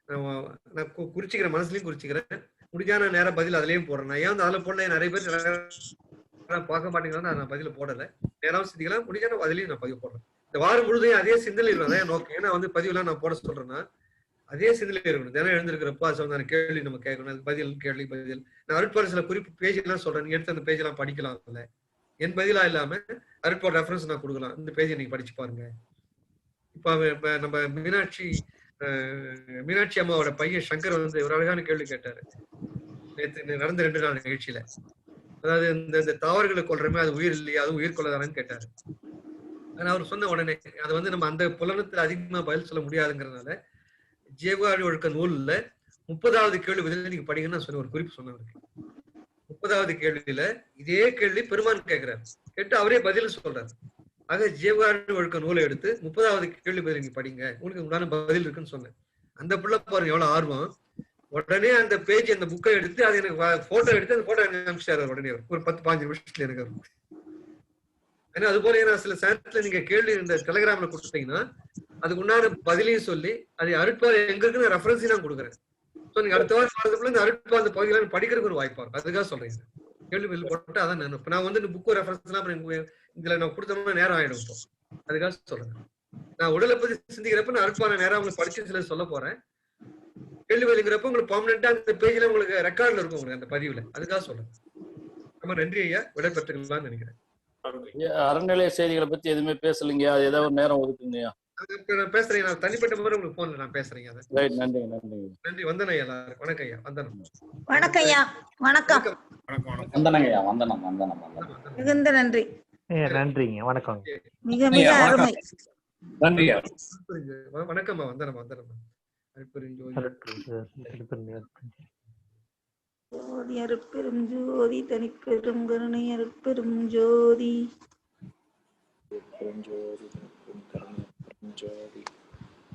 நான் குறிச்சிக்கிறேன், மனசுலயும் குறிச்சிக்கிறேன். முடிஞ்சான நேரம் பதில் அதுலயும் போடுறேன். ஏன் வந்து அதுல போடல, நிறைய பேர் பார்க்க மாட்டேங்கிறாங்க, நான் பதில போடல. நேரம் சிந்திக்கலாம், முடிஞ்சான அதுலயும் நான் பதிவு போடுறேன். இந்த வாரம் முழுதையும் அதே சிந்தனை இருக்கணும், அதான் நோக்கம். ஏன்னா வந்து பதிவுலாம் நான் போட சொல்றேன்னா அதே சிந்தனை இருக்கணும். தினம் எழுந்திருக்கிறப்பா சொன்ன கேள்வி நம்ம கேட்கணும், அதுக்கு பதில் கேள்வி பதில். நான் அருட்பாடு சில குறிப்பு பேஜ் எல்லாம் சொல்றேன், நீங்க எடுத்து அந்த பேஜ் எல்லாம் படிக்கலாம். அதுல என் பதிலா இல்லாம அருட்பாடு ரெஃபரன்ஸ் நான் கொடுக்கலாம், இந்த பேஜை நீங்க படிச்சு பாருங்க. இப்ப நம்ம மீனாட்சி அம்மாவோட பையன் சங்கர் வந்து ஒரு அழகான கேள்வி கேட்டாரு நேற்று நடந்த 2 நாள் நிகழ்ச்சியில. அதாவது இந்த தாவரங்களை கொள்றமே அது உயிர் இல்லையா, அதுவும் உயிர் கொள்ளதானு கேட்டாரு. ஆனா அவர் சொன்ன உடனே அது வந்து நம்ம அந்த புலனத்துல அதிகமா பதில் சொல்ல முடியாதுங்கிறதுனால ஜீவகாழி ஒழுக்க நூல்ல 30வது கேள்வி பதில் நீங்க படிங்கன்னு நான் சொன்ன ஒரு குறிப்பு சொன்னவருக்கு. 30வது கேள்வியில இதே கேள்வி பெருமான் கேட்கிறாரு, கேட்டு அவரே பதில் சொல்றாரு. ஆக ஜீவகாழி ஒழுக்க நூலை எடுத்து 30வது கேள்வி பதில் நீங்க படிங்க, உங்களுக்கு உண்டான பதில் இருக்குன்னு சொன்னேன். அந்த பிள்ளை பாருங்க எவ்வளவு ஆர்வம். உடனே அந்த பேஜ் அந்த புக்கை எடுத்து அது எனக்கு போட்டோ எடுத்து அந்த போட்டோ எனக்கு அனுப்பிச்சாரு உடனே ஒரு 10-15 நிமிஷத்துல எனக்கு. ஏன்னா அது போல ஏன்னா சில நேரத்துல நீங்க கேள்வி இந்த டெலிகிராம்ல கொடுத்தீங்கன்னா அதுக்கு உண்டான பதிலையும் சொல்லி அது அருட்பாடு எங்க இருக்குன்னு ரெஃபரன்ஸையும் நான் கொடுக்குறேன். ஸோ நீங்க அடுத்த வாரம் வரதுக்குள்ள இந்த அருட்பாடு அந்த பகுதியில படிக்கிறதுக்கு ஒரு வாய்ப்பா இருக்கும். அதுக்காக சொல்றேன், கேள்வி பதில் போட்டு அதான் நான் வந்து இந்த புக்கு ரெஃபரன்ஸ் எல்லாம் இதுல நான் கொடுத்தோம்னா நேரம் ஆயிடும். இப்போ அதுக்காக சொல்றேன். நான் உடலை பத்தி சிந்திக்கிறப்ப நான் அருட்பாடு நேரம் உங்களுக்கு படிச்சு சில சொல்ல போறேன். கேள்வி பதிலுங்கிறப்ப உங்களுக்கு பர்மனெண்டா அந்த பேஜ்ல உங்களுக்கு ரெக்கார்ட்ல இருக்கும் உங்களுக்கு அந்த பதிவுல. அதுக்காக சொல்றேன். ரொம்ப நன்றி ஐயா, விடை பெற்றுக்கலாம்னு நினைக்கிறேன். அறநிலைய செய்திகளை பத்தி எதுவுமே பேசலைங்க, அது ஏதாவது ஒரு நேரம் ஒதுக்குங்கய்யா. நான் பேசுறேன், நான் தனிப்பட்ட முறை உங்களுக்கு போன்ல நான் பேசுறேங்க. ரைட், நன்றி நன்றி நன்றி. வந்தனம் ஐயா, எல்லாருக்கும் வணக்கம் ஐயா. வந்தனம். வணக்கம் ஐயா. வணக்கம். வந்தனங்க ஐயா. வந்தனம் வந்தனம் வந்தனம். மிகுந்த நன்றி. நன்றிங்க, வணக்கம். மிக மிக அருமை. நன்றி. வணக்கம்மா. வந்தனம் வந்தனம். ஜோதி அருட்பெரும் ஜோதி தனிப்பெரும் கருணை அருட்பெரும் ஜோதி.